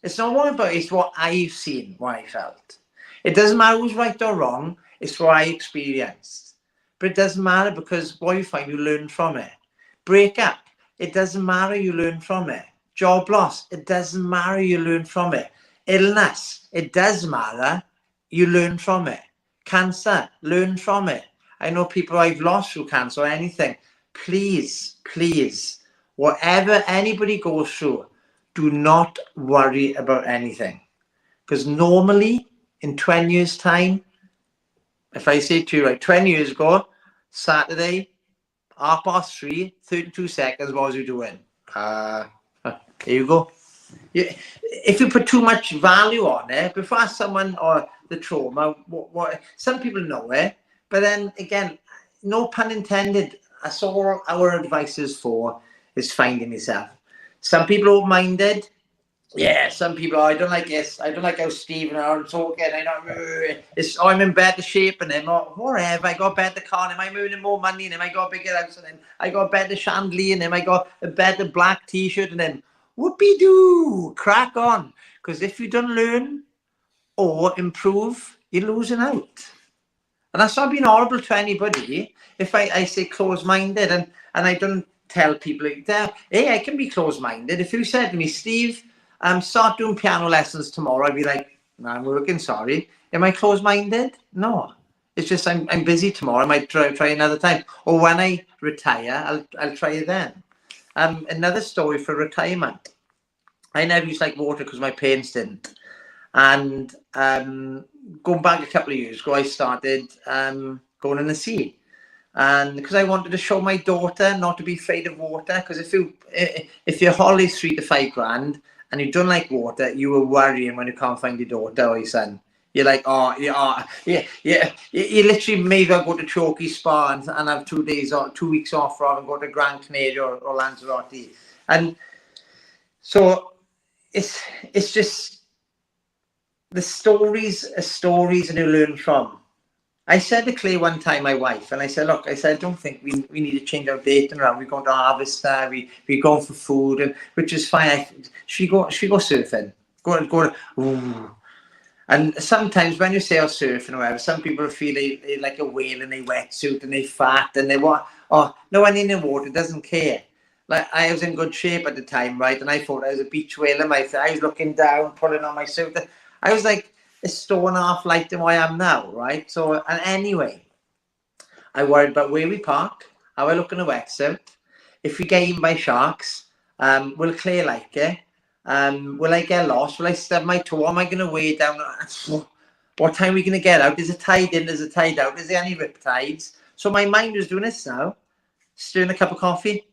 It's not what about, it's what I've seen, what I felt. It doesn't matter who's right or wrong, it's what I experienced. But it doesn't matter, because what you find, you learn from it. Break up, it doesn't matter, you learn from it. Job loss, it doesn't matter, you learn from it. Illness, it does matter, you learn from it. Cancer, learn from it. I know people I've lost through cancer or anything. Please, please, whatever anybody goes through, do not worry about anything. Because normally, in 20 years' time, if I say to you, right, 20 years ago, Saturday, 3:30, 32 seconds, what was you doing? Here you go. If you put too much value on it, before someone or the trauma, some people know it, but then again, no pun intended, that's all our advice is for, is finding yourself. Some people are open-minded. Yeah, some people, I don't like this. I don't like how Steve and I are talking. I'm in better shape than him, or whatever. I got a better car than him. I'm earning more money than him. I got a bigger house than him. I got a better chandelier than him. I got a better black t-shirt than him. Whoopie-doo, crack on. Because if you don't learn or improve, you're losing out. And that's not being horrible to anybody. If I say close-minded, and I don't tell people, hey, I can be close-minded. If you said to me, Steve, start doing piano lessons tomorrow, I'd be like, no, I'm working, sorry. Am I close-minded? No. It's just I'm busy tomorrow. I might try another time. Or when I retire, I'll try it then. Another story for retirement. I never used to like water because my parents didn't. And going back a couple of years ago, I started going in the sea. And because I wanted to show my daughter not to be afraid of water. Because if your holly's 3 to 5 grand and you don't like water, you were worrying when you can't find your daughter or your son. You're like, oh, yeah. You literally may as well go to Chalky Spa and have 2 days or 2 weeks off rather than go to Gran Canaria or Lanzarote. And so it's just, the stories are stories and you learn from. I said to Claire one time, my wife, and I said, look, I don't think we need to change our dating around. We're going to Harvester, we're going for food, and which is fine. She go surfing. Go. Ooh. And sometimes when you say surfing or whatever, some people feel they like a whale in a wetsuit and they fat and they want, oh, no one in the water doesn't care. Like, I was in good shape at the time, right? And I thought I was a beach whale in my, I was looking down, pulling on my suit. I was like a stone half lighter than I am now, right? So, and anyway, I worried about where we park, how I look in a wetsuit. If we get eaten by sharks, will Claire like it? Will I get lost? Will I stub my toe? Am I going to weigh down? What time are we going to get out? Is it tide in? Is it tide out? Is there any rip tides? So my mind was doing this now, stirring a cup of coffee.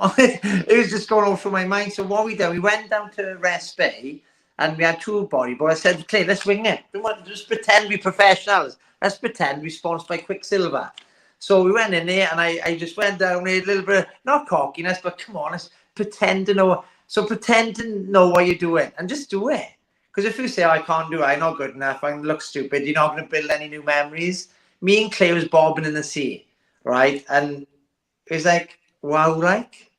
It was just going all through my mind. So what we did, we went down to Rest Bay and we had 2 bodyboards. I said, Clay, let's wing it. Just pretend we're professionals. Let's pretend we're sponsored by Quicksilver. So we went in there and I just went down with a little bit of, not cockiness, but come on, let's pretend to know. So pretend to know what you're doing and just do it. Because if you say, I can't do it, I'm not good enough, I look stupid, you're not going to build any new memories. Me and Clay was bobbing in the sea, right? And it was like, wow, like,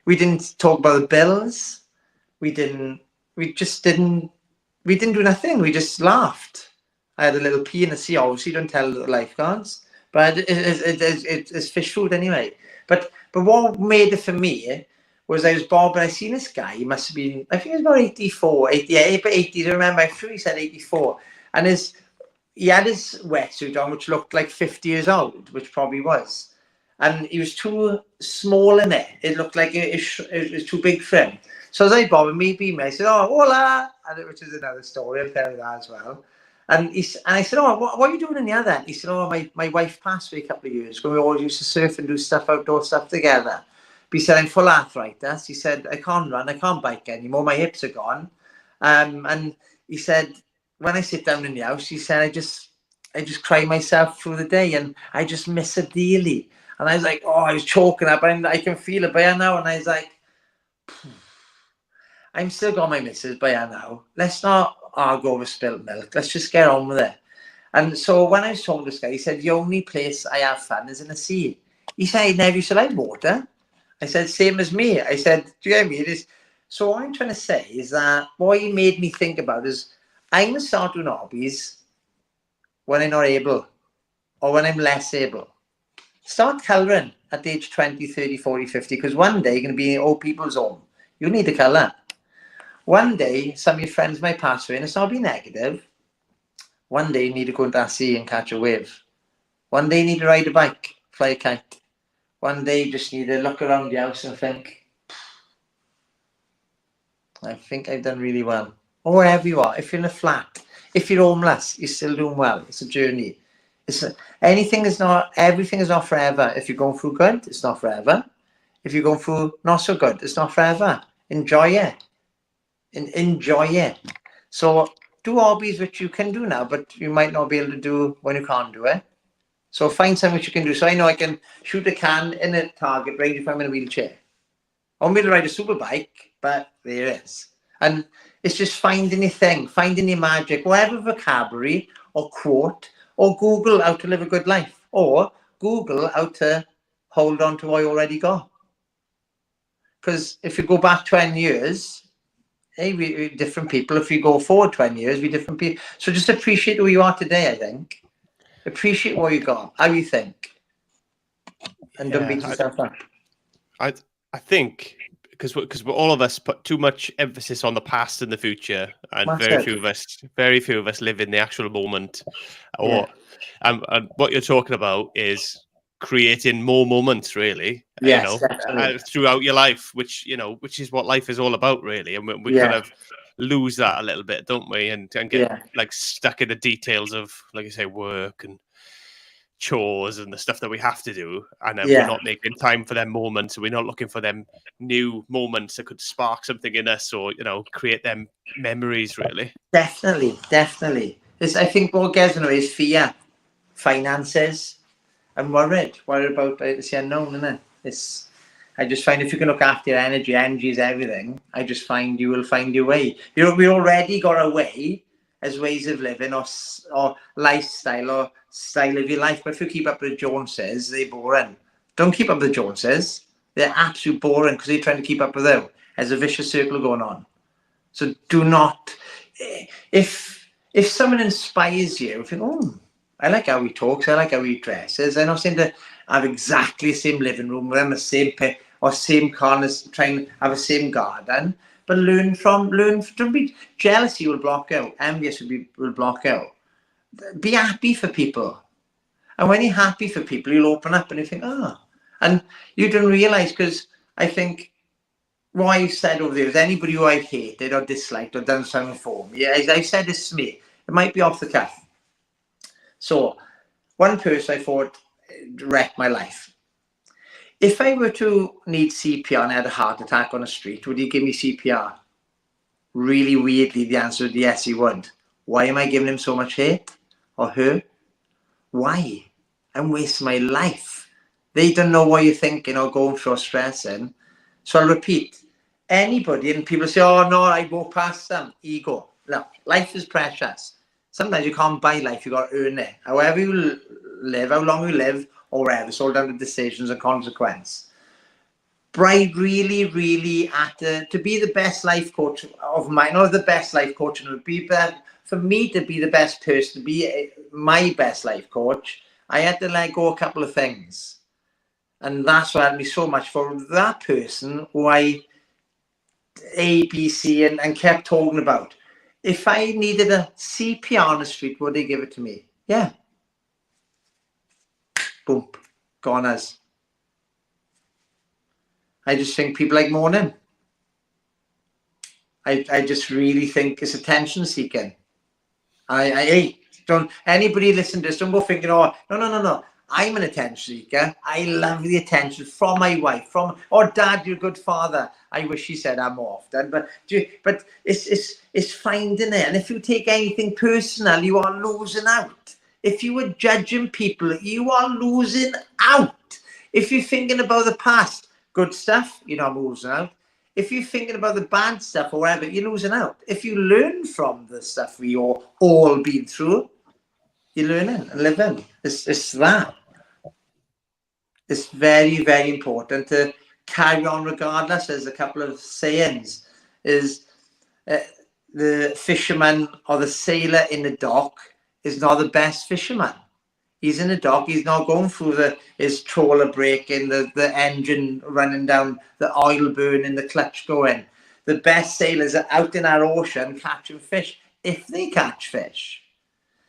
we didn't talk about the bills. We didn't do nothing. We just laughed. I had a little pee in the sea. Obviously, don't tell the lifeguards, but it's fish food anyway. But what made it for me was I was bobbing. I seen this guy. He must have been, I think he was about 84, 88, but 80s. I remember. I'm sure he said 84. And he had his wetsuit on, which looked like 50 years old, which probably was. And he was too small in it. It looked like it was too big for him. So as I bobbed, me, I said, oh, hola, which is another story. I'll tell you that as well. And I said, oh, what are you doing in the other end? He said, oh, my wife passed away a couple of years ago. We all used to surf and do stuff, outdoor stuff together. But he said, I'm full arthritis. He said, I can't run, I can't bike anymore. My hips are gone. And he said, when I sit down in the house, he said, I just cry myself through the day and I just miss her dearly. And I was like, oh, I was choking up, and I can feel it by her now. And I was like, I'm still got my missus by her now. Let's not argue over spilt milk. Let's just get on with it. And so when I was talking to this guy, he said, the only place I have fun is in the sea. He said, I never used to like water. I said, same as me. I said, do you get me? It is. So what I'm trying to say is that what he made me think about is I'm going to start doing hobbies when I'm not able or when I'm less able. Start colouring at age 20, 30, 40, 50, because one day you're going to be in old people's home. You need to colour. One day, some of your friends might pass away, and it's not be negative. One day you need to go into that sea and catch a wave. One day you need to ride a bike, fly a kite. One day you just need to look around the house and think, I think I've done really well. Or wherever you are, if you're in a flat, if you're homeless, you're still doing well. It's a journey. Everything is not forever. If you're going through good, it's not forever. If you're going through not so good, it's not forever. Enjoy it. Enjoy it. So do hobbies which you can do now, but you might not be able to do when you can't do it. So find something which you can do. So I know I can shoot a can in a target range if I'm in a wheelchair. I won't be able to ride a super bike, but there it is. And it's just finding your thing, finding your magic, whatever vocabulary or quote, or Google how to live a good life, or Google how to hold on to what you already got. Because if you go back 20 years, hey, we're different people. If you go forward 20 years, we're different people. So just appreciate who you are today, I think. Appreciate what you got, how you think. And don't beat yourself up.
I think because all of us put too much emphasis on the past and the future, and very few of us live in the actual moment. Or and what you're talking about is creating more moments, really.
Yes, definitely.
Throughout your life, which is what life is all about, really. And we kind of lose that a little bit, don't we? And get like stuck in the details of, like you say, work and chores and the stuff that we have to do, and we're not making time for them moments, and we're not looking for them new moments that could spark something in us, or create them memories, really.
Definitely. I think what gets in the way is fear, finances. I'm worried about it's the unknown, isn't it? I just find if you can look after your energy is everything. I just find you will find your way. We already got a way as ways of living or lifestyle or style of your life. But if you keep up with the Joneses, they're boring. Don't keep up with the Joneses. They're absolutely boring because they're trying to keep up with them. There's a vicious circle going on. So do not. If someone inspires you, think, oh, I like how he talks, I like how he dresses. I don't seem to have exactly the same living room with him, the same pet or same car, trying to have the same garden. But learn. Don't be jealousy will block out. Envious will block out. Be happy for people. And when you're happy for people, you'll open up and you think, and you don't realise, because I think what I said over there is anybody who I've hated or disliked or done something for me, as I said this to me, it might be off the cuff. So one person I thought wrecked my life. If I were to need CPR and I had a heart attack on the street, would he give me CPR? Really weirdly, the answer is yes, he would. Why am I giving him so much hate or her? Why? I'm wasting my life. They don't know what you're thinking or going through or stressing. So I'll repeat. Anybody, and people say, oh no, I go past them. Ego. No, life is precious. Sometimes you can't buy life, you got to earn it. However you live, how long you live, or whatever, it's all down to decisions and consequence. But really, really to be the best life coach of mine, or the best life coach, and it would be for me to be the best person, to be my best life coach, I had to let go a couple of things. And that's what helped me so much for that person who I A, B, C, and kept talking about. If I needed a CPR on the street, would they give it to me? Yeah. Boom. Gone as. I just think people like mourning. I just really think it's attention seeking. I don't, anybody listen to this, don't go thinking, oh, no. I'm an attention seeker. I love the attention from my wife, Dad, you're a good father. I wish she said that more often, but it's finding it. And if you take anything personal, you are losing out. If you were judging people, you are losing out. If you're thinking about the past, good stuff, you're not losing out. If you're thinking about the bad stuff or whatever, you're losing out. If you learn from the stuff we all been through, you're learning and living. It's that. It's very, very important to carry on regardless. There's a couple of sayings. Is the fisherman or the sailor in the dock is not the best fisherman. He's in the dock. He's not going through his trawler breaking, the engine running down, the oil burning, the clutch going. The best sailors are out in our ocean catching fish, if they catch fish.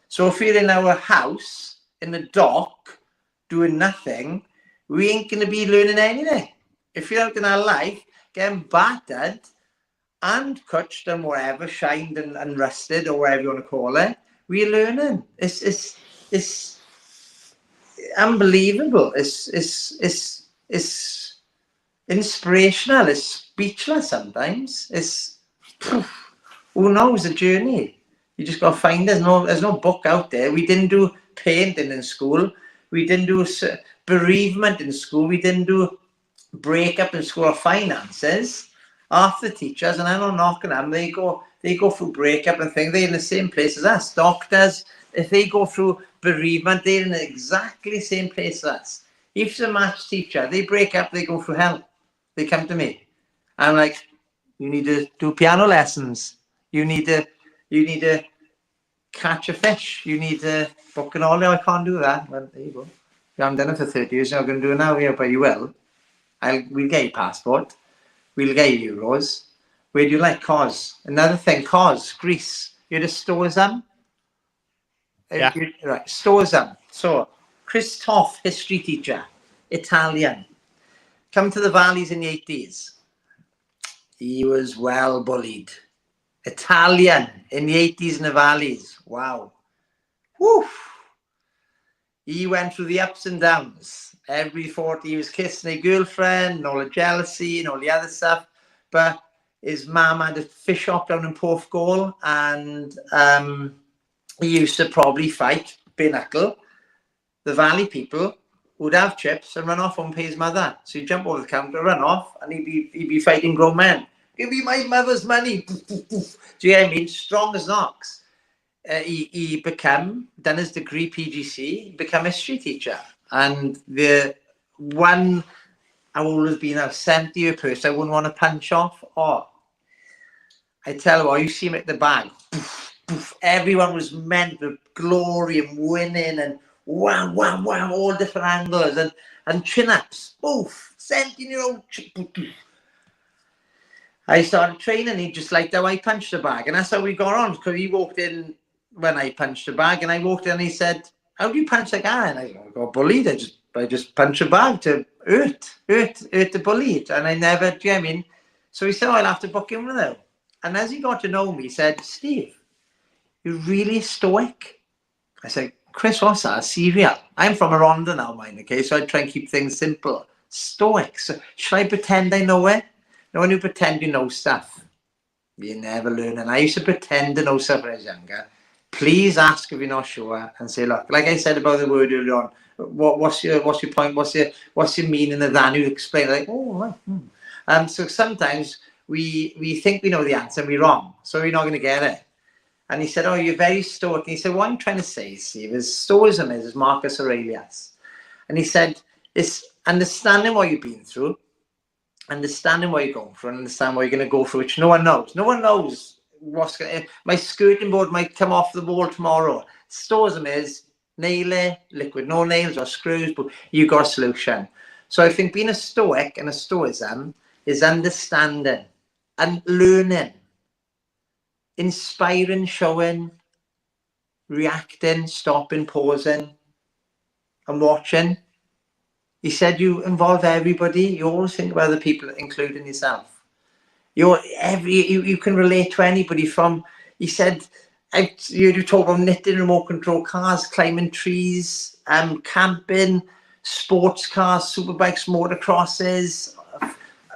So if you're in our house, in the dock, doing nothing, we ain't going to be learning anything. If you're out in our life, getting battered and touched and whatever, shined and rusted or whatever you want to call it, we're learning. It's unbelievable. It's inspirational. It's speechless sometimes. It's who knows the journey. You just got to find. There's no book out there. We didn't do painting in school. We didn't do bereavement in school. We didn't do breakup in school or finances. Half the teachers, and I'm not knocking them, they go through breakup and things. They're in the same place as us. Doctors, if they go through bereavement, they're in exactly the same place as us. If it's a maths teacher, they break up, they go through hell. They come to me. I'm like, you need to do piano lessons. You need to catch a fish. You need to book an holiday. I can't do that. Well, there you go. You haven't done it for 30 years. You're not going to do it now, yeah, but you will. We'll get your passport. We'll get you euros. Where do you like Cos? Another thing, Cos, Greece. You had a Stoism?
Yeah.
Right, Stoism. So, Christoph, history teacher, Italian. Come to the valleys in the 80s. He was well bullied. Italian in the 80s in the valleys. Wow. Woo. He went through the ups and downs. Every 40, he was kissing a girlfriend, and all the jealousy and all the other stuff. But his mum had a fish shop down in Porthcawl, and he used to probably fight, pinnacle. The valley people would have chips and run off and pay his mother. So he'd jump over the counter, run off, and he'd be fighting grown men. Give me my mother's money. Do you get what I mean? Strong as an ox. He done his degree PGC, become a history teacher. And the one, I've always been a 70-year person I wouldn't want to punch off. Oh, I tell you what, you see him at the bag. Everyone was meant with glory and winning and wow, all different angles and chin-ups. 17-year-old. I started training, he just liked how I punched the bag. And that's how we got on, because he walked in when I punched the bag, and I walked in and he said, how do you punch the guy? And I got bullied. I just punched a bag to hurt the bullied. And I never, do you know what I mean? So he said, I'll have to book him with him. And as he got to know me, he said, Steve, you're really stoic. I said, Chris, what's that? Cereal. I'm from Aranda now, mind, okay? So I try and keep things simple. Stoic. So should I pretend I know it? No, when you pretend you know stuff, you never learn. And I used to pretend to know stuff when I was younger. Please ask if you're not sure and say, look, like I said about the word earlier on, what's your point? What's your meaning of that? And you explain, like, oh, right. So sometimes we think we know the answer and we're wrong. So we're not going to get it. And he said, oh, you're very stoic. And he said, what I'm trying to say, Steve, is Stoicism is Marcus Aurelius. And he said, it's understanding what you've been through, understanding what you're going through, and understand what you're going to go through, which no one knows. No one knows what's going to... My skirting board might come off the wall tomorrow. Stoicism is nail it, liquid, no nails or screws, but you got a solution. So I think being a stoic and a stoicism is understanding and learning, inspiring, showing, reacting, stopping, pausing, and watching. He said you involve everybody. You always think about other people, including yourself. You can relate to anybody from, he said, you talk about knitting, remote control cars, climbing trees, camping, sports cars, superbikes, motocrosses,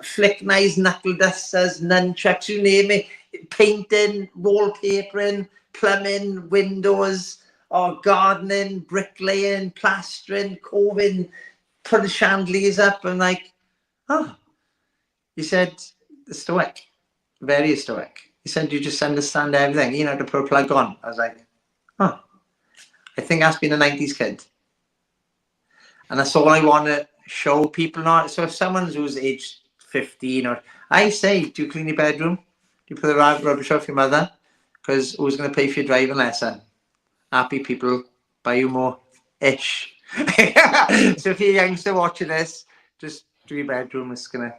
flick knives, knuckle dusters, nunchucks, you name it, painting, wallpapering, plumbing, windows, or gardening, bricklaying, plastering, coving, put the chandeliers up and like, oh, he said, stoic, very stoic. He said, you just understand everything. You know, to put a plug on. I was like, oh, I think that's been a 90s kid. And that's all I want to show people now. So if someone's who's aged 15 or, I say, do you clean your bedroom? Do you put the rubbish off your mother? Because who's going to pay for your driving lesson? Happy people, buy you more ish. So if you're youngster watching this, just do your bedroom. It's gonna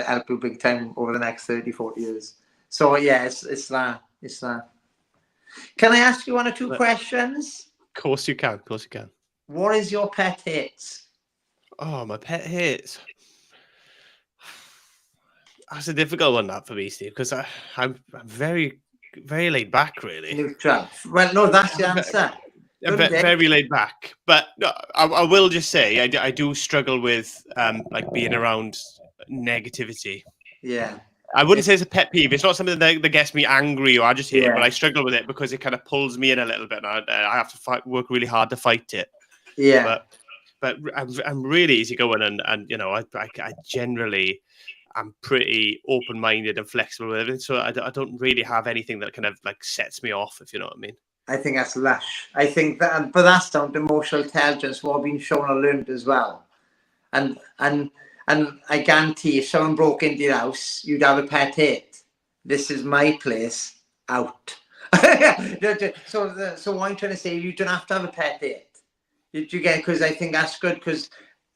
help you big time over the next 30, 40 years. So yeah, it's that. Can I ask you one or two questions?
Of course you can. Of course you can.
What is your pet hate?
Oh, my pet hate. That's a difficult one, that for me, Steve, because I'm very, very laid back, really.
Neutral. Well, no, that's the answer.
Very laid back, but no, I will just say I do struggle with like being around negativity.
Yeah.
I wouldn't say it's a pet peeve. It's not something that gets me angry or agitated,
Yeah.
but I struggle with it because it kind of pulls me in a little bit, and I have to work really hard to fight it.
Yeah.
But I'm really easygoing, and you know, I generally I'm pretty open-minded and flexible with everything, so I don't really have anything that kind of like sets me off, if you know what I mean.
I think that's lush. I think that, but that's down to emotional intelligence, what being shown or learned as well. And I guarantee if someone broke into your house, you'd have a pet hate. This is my place, out. So what I'm trying to say, you don't have to have a pet hate. You get, because I think that's good, because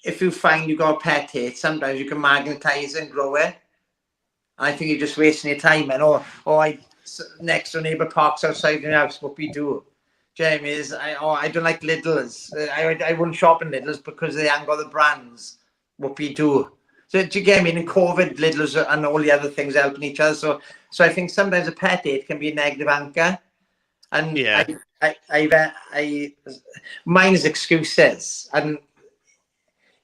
if you find you got a pet hate, sometimes you can magnetize and grow it. I think you're just wasting your time, and next door neighbour parks outside your house, what we do. Jamie is I don't like Lidl's. I wouldn't shop in Lidl's because they haven't got the brands. What we do. So do you get me? In COVID, Lidl's and all the other things helping each other. So I think sometimes a pet hate can be a negative anchor. And
yeah,
mine is excuses. And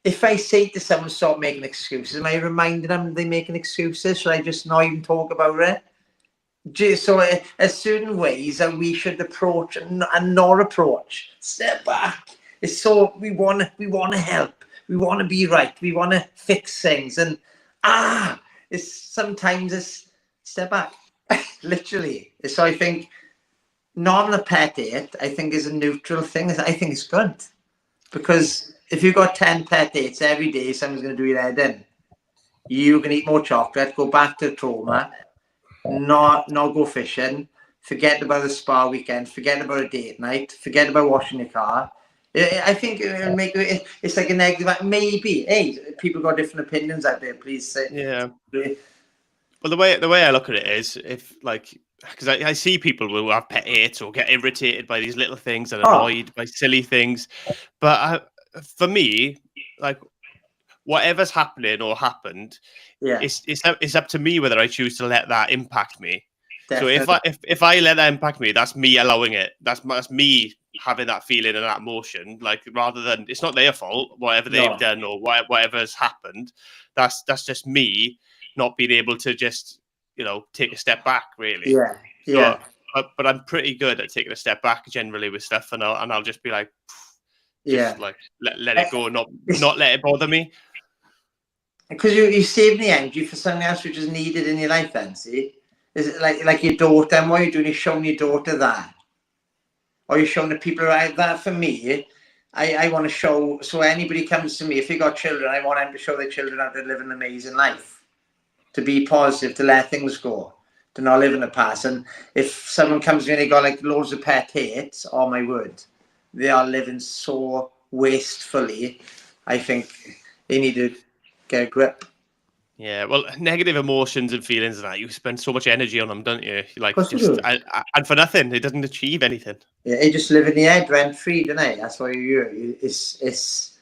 if I say to someone, stop making excuses, am I reminding them they're making excuses? Should I just not even talk about it? So there's certain ways that we should approach and not approach. Step back. It's so we want to help. We want to be right. We want to fix things. And it's sometimes step back. Literally. So I think not a pet hate, I think, is a neutral thing. I think it's good. Because if you've got 10 pet hates every day, someone's going to do your head in. You can eat more chocolate, go back to trauma, not go fishing, forget about the spa weekend, forget about a date night, forget about washing your car. I think it'll make it's like a negative. Maybe, hey, people got different opinions out there. Please say.
Yeah. Well, the way I look at it is, if like, because I see people who have pet hates or get irritated by these little things and annoyed by silly things, but for me, like, whatever's happening or happened, it's up to me whether I choose to let that impact me. Definitely. So if I let that impact me, that's me allowing it. That's me having that feeling and that emotion. Like, rather than, it's not their fault, whatever they've done or whatever's happened. That's just me not being able to just, you know, take a step back, really.
Yeah.
But I'm pretty good at taking a step back generally with stuff, and I'll just be like, like let it go, not let it bother me.
Because you saving the energy for something else which is needed in your life. Then see, is it like your daughter? And what you're doing is showing your daughter that, or you're showing the people around that. For me, I want to show. So anybody comes to me, if you got children, I want them to show their children how to live an amazing life, to be positive, to let things go, to not live in the past. And if someone comes to me and they got like loads of pet hates, oh my word, they are living so wastefully. I think they need to get a grip.
Yeah, well, negative emotions and feelings and that, you spend so much energy on them, don't you? Like, and for nothing, it doesn't achieve anything.
Yeah, you just live in the head rent free, don't it? That's why it's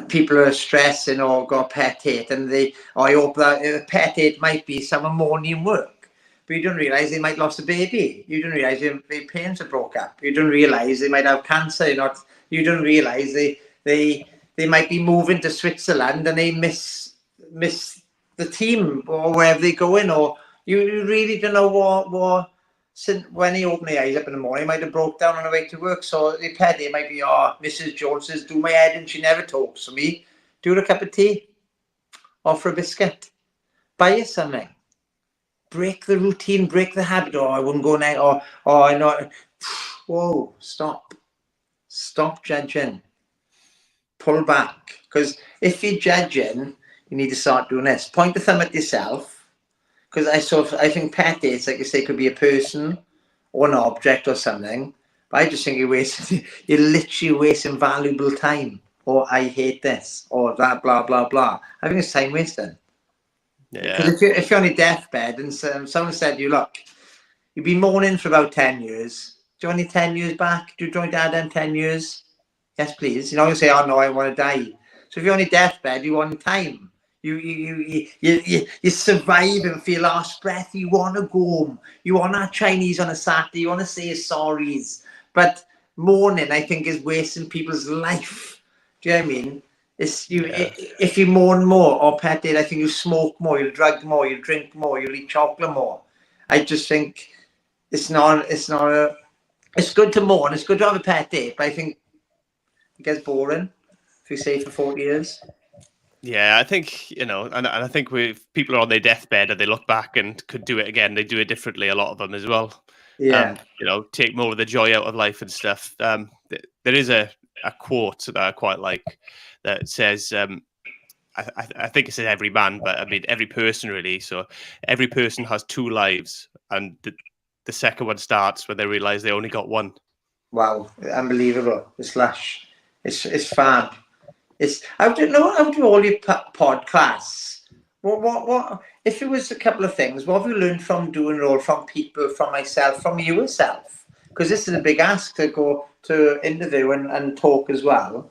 people are stressing or got pet hate, and I hope that pet hate might be someone mourning work, but you don't realise they might lost a baby. You don't realise their parents are broke up. You don't realise they might have cancer. You don't realise they might be moving to Switzerland and they miss the team or wherever they go in, or you really don't know what. Since when he opened the eyes up in the morning, he might have broke down on the way to work. So the pet, it might be, Mrs. Jones says, do my head and she never talks to me. Do you want a cup of tea? Offer a biscuit. Buy you something. Break the routine, break the habit. Oh, I wouldn't go now. Oh, I know. Whoa, stop. Stop judging. Pull back. Because if you're judging, you need to start doing this. Point the thumb at yourself. Because I think pet dates, like you say, could be a person or an object or something. But I just think you're literally wasting valuable time. Or I hate this. Or that, blah, blah, blah. I think it's time wasting.
Yeah.
Because if you're on your deathbed and someone said to you, look, you've been mourning for about 10 years. Do you want your 10 years back? Do you want to add in 10 years? Yes, please. You're not going to say, oh, no, I want to die. So if you're on your deathbed, you want time. You're surviving for your last breath. You want to go home. You want that Chinese on a Saturday. You want to say sorries. But mourning, I think, is wasting people's life. Do you know what I mean? If you mourn more or pet it, I think you smoke more, you drug more, you drink more, you eat chocolate more. I just think it's good to mourn, it's good to have a pet date, but I think it gets boring if you stay for 40 years.
Yeah, I think, and I think with people are on their deathbed and they look back and could do it again, they do it differently, a lot of them as well.
Yeah.
Take more of the joy out of life and stuff. There is a quote that I quite like that says, I think it says every man, but I mean every person really. So every person has two lives, and the second one starts when they realize they only got one.
Wow, unbelievable. It's lush. It's fab. How do all your podcasts? What? If it was a couple of things, what have you learned from doing it all, from people, from myself, from you yourself? Because this is a big ask to go to interview and talk as well.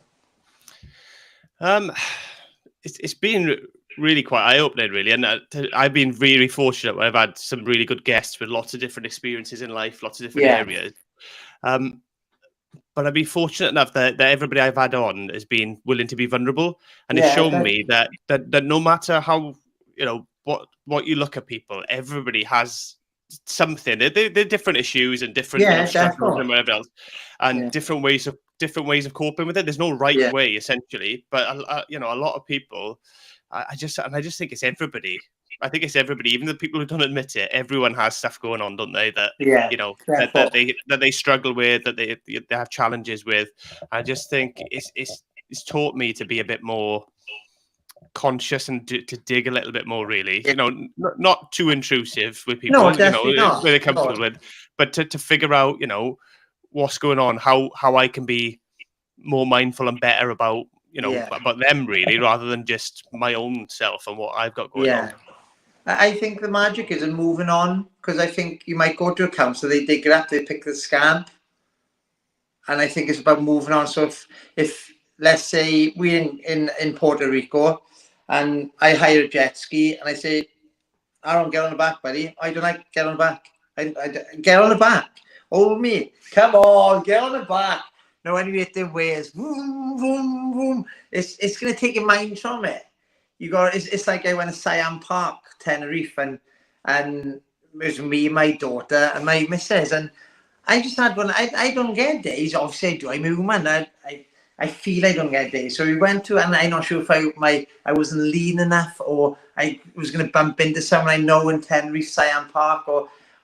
It's been really quite eye-opening, really, and I've been really fortunate where I've had some really good guests with lots of different experiences in life, lots of different areas. But I've been fortunate enough that everybody I've had on has been willing to be vulnerable, and it's shown me that no matter how what you look at people, everybody has something. They're different issues and different struggles and whatever else, and different ways of coping with it. There's no right way, essentially, but a lot of people. I just think it's everybody. I think it's everybody, even the people who don't admit it. Everyone has stuff going on, don't they? That that they struggle with, that they have challenges with. I just think it's taught me to be a bit more conscious and to dig a little bit more, really. Not too intrusive with people.
No, definitely not.
Where they're comfortable with, but to figure out, what's going on, how I can be more mindful and better about about them, really, rather than just my own self and what I've got going on.
I think the magic is in moving on, because I think you might go to a council, they dig it up, they pick the scab, and I think it's about moving on. So if let's say we're in Puerto Rico and I hire a jet ski and I say, I don't get on the back, buddy. I don't like get on the back. I get on the back. Oh me, come on, get on the back. Now when you hit the waves, boom, boom, boom, it's gonna take your mind from it. It's like I went to Siam Park, Tenerife, and it was me, my daughter, and my missus, and I just had one. I don't get days. Obviously, I do. I'm a woman. I feel I don't get days. So we went to, and I'm not sure if I wasn't lean enough, or I was going to bump into someone I know in Tenerife, Siam Park,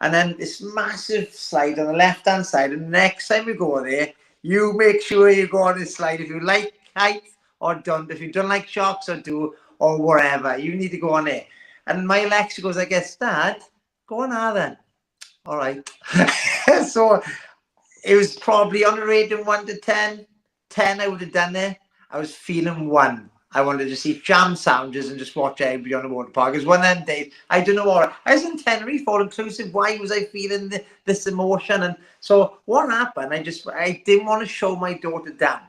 and then this massive slide on the left hand side. And the next time we go there, you make sure you go on this slide if you like height or don't. If you don't like sharks or whatever, you need to go on it. And my Alexa goes, I guess, Dad, go on there then. All right. So it was probably on a rating 1 to 10. 10, I would have done it. I was feeling 1. I wanted to see jam sandwiches and just watch everybody on the water park. It was one of them days. I don't know what. I was in Tenerife, all inclusive. Why was I feeling this emotion? And so what happened? I didn't want to show my daughter down.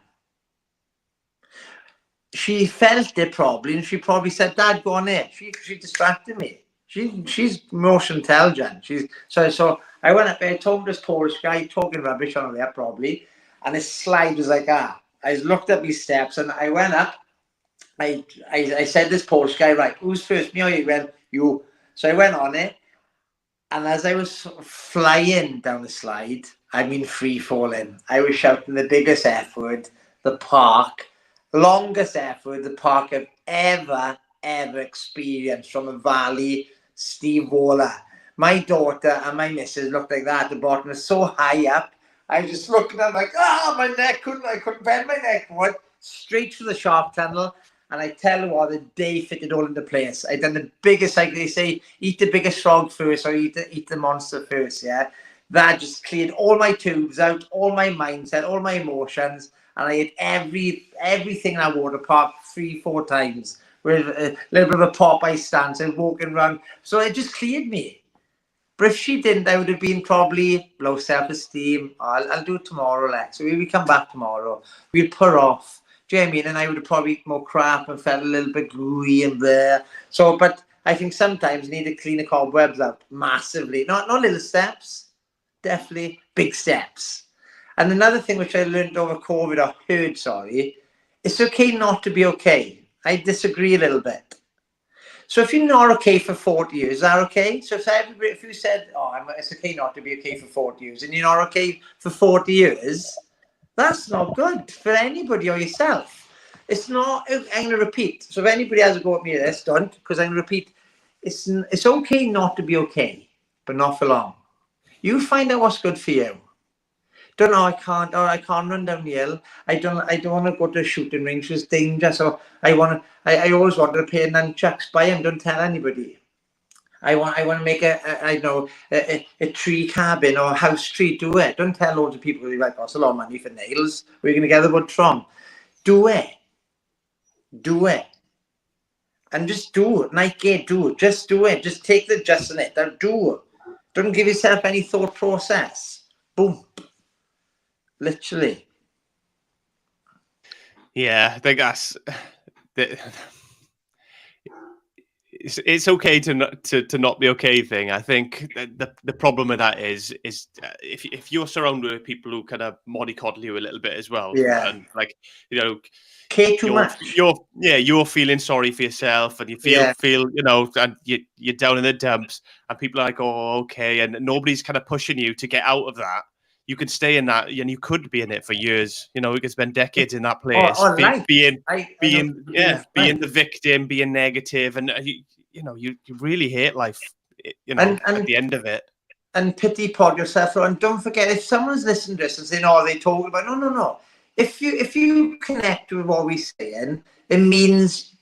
She felt it probably, and she probably said, Dad, go on there. She distracted me. She's most intelligent. So I went up there, told this Polish guy talking rubbish on there probably, and his slide was like that. I looked up his steps and I went up. I said this Polish guy, right, who's first? Me or you? He went, you. So I went on it, and as I was flying down the slide, I mean free falling. I was shouting the biggest F word, the park. longest effort the park I've ever experienced from a valley, Steve Waller. My daughter and my missus looked like that at the bottom. It was so high up. I was just looking at like, my neck I couldn't bend my neck. What? Straight through the sharp tunnel. And I tell you what, the day fitted all into place. I done the biggest, like they say, eat the biggest frog first or eat the monster first, yeah? That just cleared all my tubes out, all my mindset, all my emotions, and I ate everything in that water park 3-4 times with a little bit of a Popeye stance and walking around. So it just cleared me. But if she didn't, I would have been probably low self-esteem. I'll do it tomorrow, Lex. So we come back tomorrow. We'll put off. Do you know what I mean? And I would have probably eaten more crap and felt a little bit gooey and there. So, but I think sometimes you need to clean the cobwebs out massively. Not little steps. Definitely big steps. And another thing which I learned over COVID, or heard, sorry, it's okay not to be okay. I disagree a little bit. So if you're not okay for 40 years, is that okay? So if you said, it's okay not to be okay for 40 years, and you're not okay for 40 years, that's not good for anybody or yourself. It's not, I'm going to repeat. So if anybody has a go at me at this, don't, because I'm going to repeat. It's okay not to be okay, but not for long. You find out what's good for you. Don't know, I can't run down the hill. I don't want to go to a shooting range, it's dangerous. So I always wanted a pair of nunchucks by him, don't tell anybody. I want to make a tree cabin or a house tree, do it. Don't tell loads of people, like, oh, it's a lot of money for nails. Where are you going to get the wood from? Do it. Do it. And just do it. Nike, do it. Just do it. Just take the just in it. Do it. Don't give yourself any thought process. Boom. Literally.
Yeah, I think that's it's okay to not be okay thing. I think the problem with that is if you're surrounded with people who kind of mollycoddle you a little bit as well,
Yeah.
and like, you know,
care too much.
You're feeling sorry for yourself, and you feel and you're down in the dumps, and people are like, oh, okay, and nobody's kind of pushing you to get out of that. You could stay in that, and you could be in it for years. You know, you could spend decades in that place, being the victim, being negative, and you really hate life.
And
at the end of it.
And pity pod yourself. And don't forget, if someone's listening to this and saying, "Oh, they talk about," no. If you connect with what we're saying, it means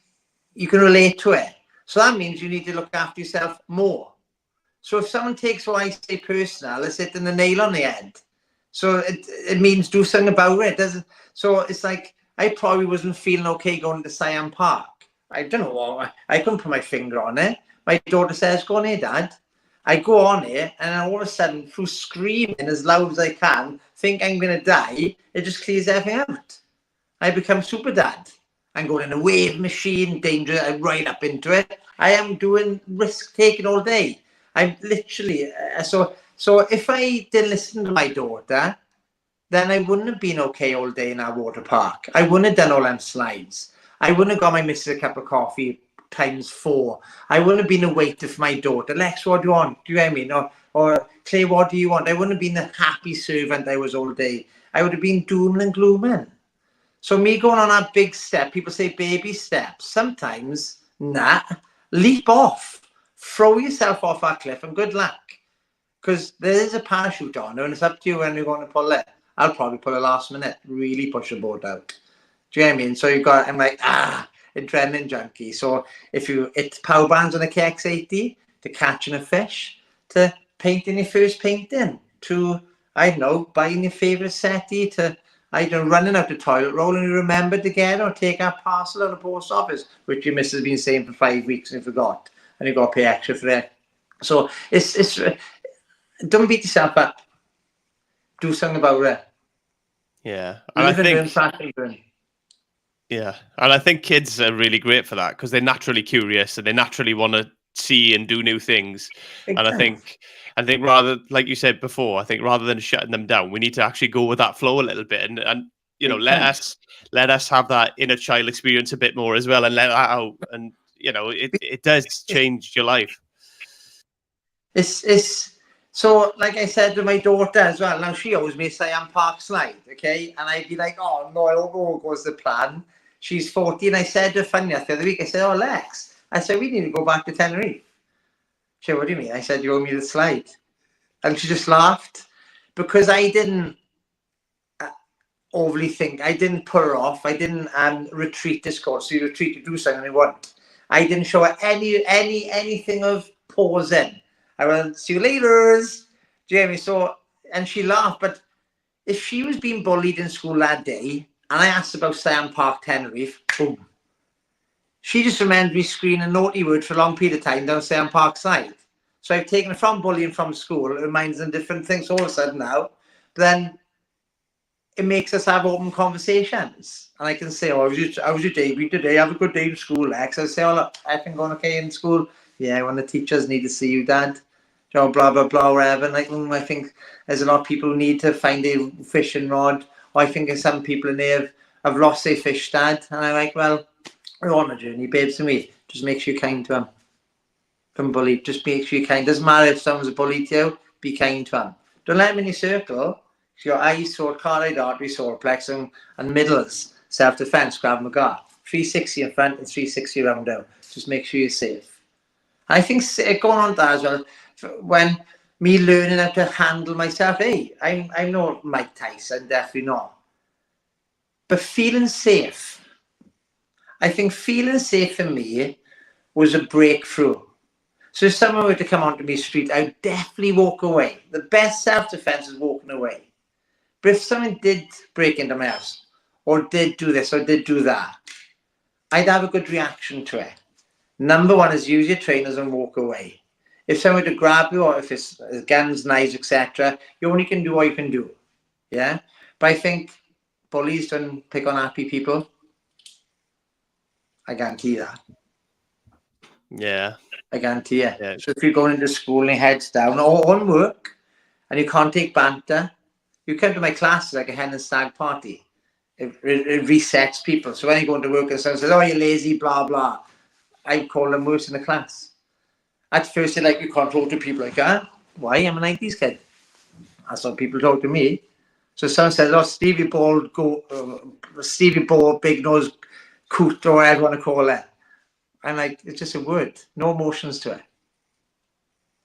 you can relate to it. So that means you need to look after yourself more. So if someone takes what I say personal, it's hitting the nail on the head. So it means do something about it. Doesn't so it's like I probably wasn't feeling okay going to Siam Park. I don't know what I couldn't put my finger on it. My daughter says, "Go on here, Dad." I go on here, and all of a sudden, through screaming as loud as I can, think I'm gonna die, it just clears everything out. I become super dad. I'm going in a wave machine, danger. I'm right up into it. I am doing risk taking all day. I'm literally so if I didn't listen to my daughter, then I wouldn't have been okay all day in our water park. I wouldn't have done all them slides. I wouldn't have got my missus a cup of coffee times 4. I wouldn't have been a waiter for my daughter. Lex, what do you want? Do you know what I mean? Or Clay, what do you want? I wouldn't have been the happy servant I was all day. I would have been dooming and glooming. So me going on that big step, people say baby steps. Sometimes, leap off. Throw yourself off that cliff and good luck. Because there is a parachute on and it's up to you when you're going to pull it. I'll probably pull it last minute, really push the boat out. Do you know what I mean? So I'm like, adrenaline junkie. So it's power bands on a KX80 to catching a fish, to painting your first painting, to, I don't know, buying your favourite settee, to, I don't know, running out the toilet roll and you remember to get or take our parcel at the post office, which your missus has been saying for 5 weeks and you forgot. And you got to pay extra for it. So it's don't beat yourself up. Do something about it.
Yeah. And I think kids are really great for that because they're naturally curious and they naturally want to see and do new things. Exactly. And I think rather, like you said before, I think rather than shutting them down, we need to actually go with that flow a little bit and let us have that inner child experience a bit more as well and let that out. And it does change your life.
It's so, like I said to my daughter as well, now she always may say I'm park slide, okay? And I'd be like, oh no, I hope all goes to plan. she's 14. I said to her funny enough the other week, I said, oh, Lex, I said, we need to go back to Tenerife. She said, what do you mean? I said, you owe me the slide. And she just laughed because I didn't overly think. I didn't put her off. I didn't retreat this course. So you retreat to do something they want. I didn't show her anything of pausing. I went, see you later, Jamie. So, and she laughed. But if she was being bullied in school that day, and I asked about Siam Park, Tenerife, boom. She just remembered me screaming a naughty word for a long period of time down Siam Park side. So I've taken her from bullying from school. It reminds them different things all of a sudden now. But then it makes us have open conversations. And I can say, oh, how was your day been today? Have a good day in school, Lex. I say, oh, look, everything going okay in school? Yeah, when the teachers need to see you, Dad. You know, blah, blah, blah, whatever. And like, I think there's a lot of people who need to find a fishing rod. Or I think there's some people in there have lost their fish, Dad. And I'm like, well, we're on a journey, babes, and me. Just make sure you're kind to them. From bully, just make sure you're kind. Doesn't matter if someone's a bully to you, be kind to them. Don't let them in your circle. Your eyes, sword, carotid artery, solar plexus, and middles, self-defense, grab McGar. 360 in front and 360 around out. Just make sure you're safe. I think going on that as well, when me learning how to handle myself, hey, I'm not Mike Tyson, definitely not. But feeling safe. I think feeling safe for me was a breakthrough. So if someone were to come onto my street, I would definitely walk away. The best self-defense is walking away. But if someone did break into my house, or did do this, or did do that, I'd have a good reaction to it. Number one is use your trainers and walk away. If someone were to grab you, or if it's guns, knives, etc., you only can do what you can do. Yeah? But I think bullies don't pick on happy people. I guarantee that.
Yeah.
I guarantee it.
Yeah.
So if you're going into school and your head's down, or on work, and you can't take banter, you come to my classes like a hen and stag party. It resets people. So when you go into work and someone says, oh, you're lazy, blah, blah, I call them worse in the class. At first, they're like, you can't talk to people like that. Why? I'm a 90s kid. That's how people talk to me. So someone says, oh, Stevie Ball, big nose, coot, or whatever you want to call it. I'm like, it's just a word. No emotions to it.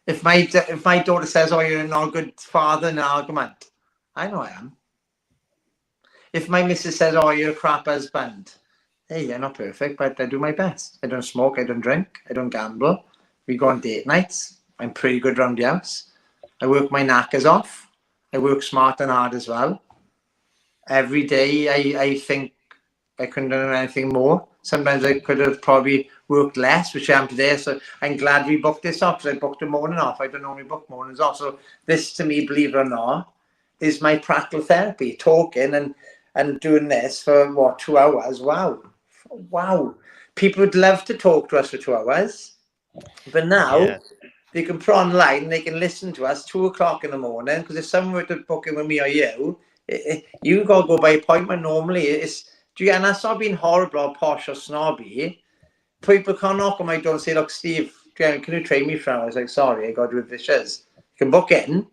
If my daughter says, oh, you're not a good father in an argument, I know I am. If my missus says, oh, you're a crap husband, hey, you're not perfect, but I do my best. I don't smoke, I don't drink, I don't gamble. We go on date nights. I'm pretty good around the house. I work my knackers off. I work smart and hard as well. Every day I think I couldn't have done anything more. Sometimes I could have probably worked less, which I am today. So I'm glad we booked this off because I booked a morning off. I don't normally book mornings off. So this, to me, believe it or not, is my practical therapy. Talking and doing this for, what, 2 hours? Wow. Wow. People would love to talk to us for 2 hours. But now they can put online, they can listen to us 2 o'clock in the morning. Because if someone were to book in with me or you got to go by appointment normally. And that's not being horrible or posh or snobby. People can't knock on my door and say, look, Steve, can you train me for an hour? I was like, sorry, I got to do dishes. You can book in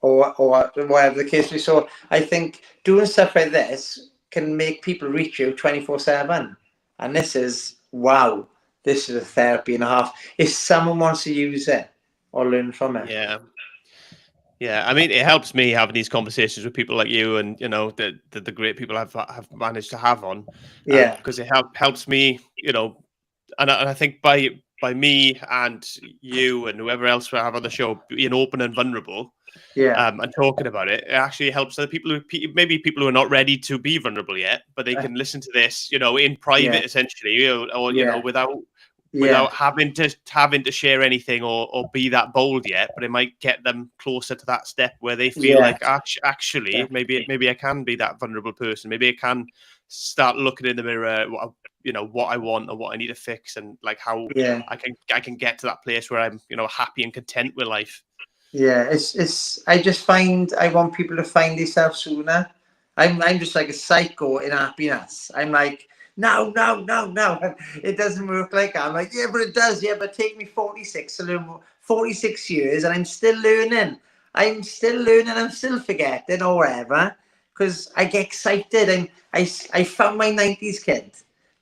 or whatever the case is. So I think doing stuff like this can make people reach you 24/7. And this is, wow, this is a therapy and a half. If someone wants to use it or learn from it.
Yeah. Yeah, I mean, it helps me having these conversations with people like you, and the great people I've managed to have on,
Yeah.
because it helps me, and I think by me and you and whoever else we have on the show being open and vulnerable,
Yeah.
and talking about it, it actually helps other people maybe people who are not ready to be vulnerable yet, but they can listen to this, in private, essentially, or without having to share anything or be that bold yet, but it might get them closer to that step where they feel like actually maybe I can be that vulnerable person. Maybe I can start looking in the mirror, what I want or what I need to fix, and like how I can get to that place where I'm happy and content with life.
Yeah, it's. I just find I want people to find themselves sooner. I'm just like a psycho in happiness. I'm like, no. It doesn't work like that. I'm like, yeah, but it does. Yeah, but take me 46 to learn 46 years, and I'm still learning. I'm still forgetting or whatever. because I get excited and I found my 90s kid.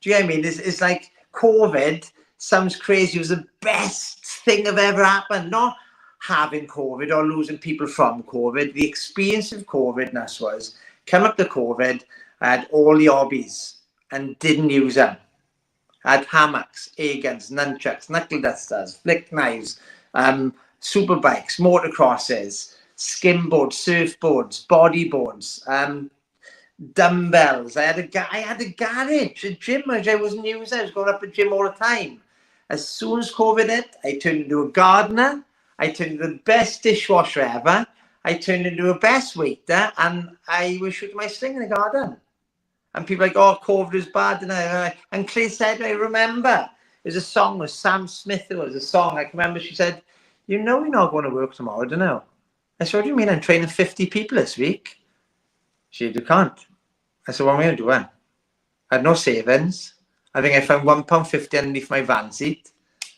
Do you know what I mean? It's like COVID sounds crazy. It was the best thing that ever happened. Not having COVID or losing people from COVID. The experience of COVID was come up to COVID, I had all the hobbies and didn't use them. I had hammocks, air guns, nunchucks, knuckle dusters, flick knives, super bikes, motocrosses, skimboards, surfboards, bodyboards, dumbbells. I had a garage, a gym which I wasn't using. I was going up to the gym all the time. As soon as COVID hit, I turned into a gardener. I turned into the best dishwasher ever. I turned into a best waiter, and I was shooting my sling in the garden. And people are like, oh, COVID was bad. And Clay said, I remember, there's a song with Sam Smith. It was a song. I can remember she said, you know you're not going to work tomorrow, don't you? I said, what do you mean? I'm training 50 people this week. She said, you can't. I said, what am I going to do then? I had no savings. I think I found £1.50 underneath my van seat.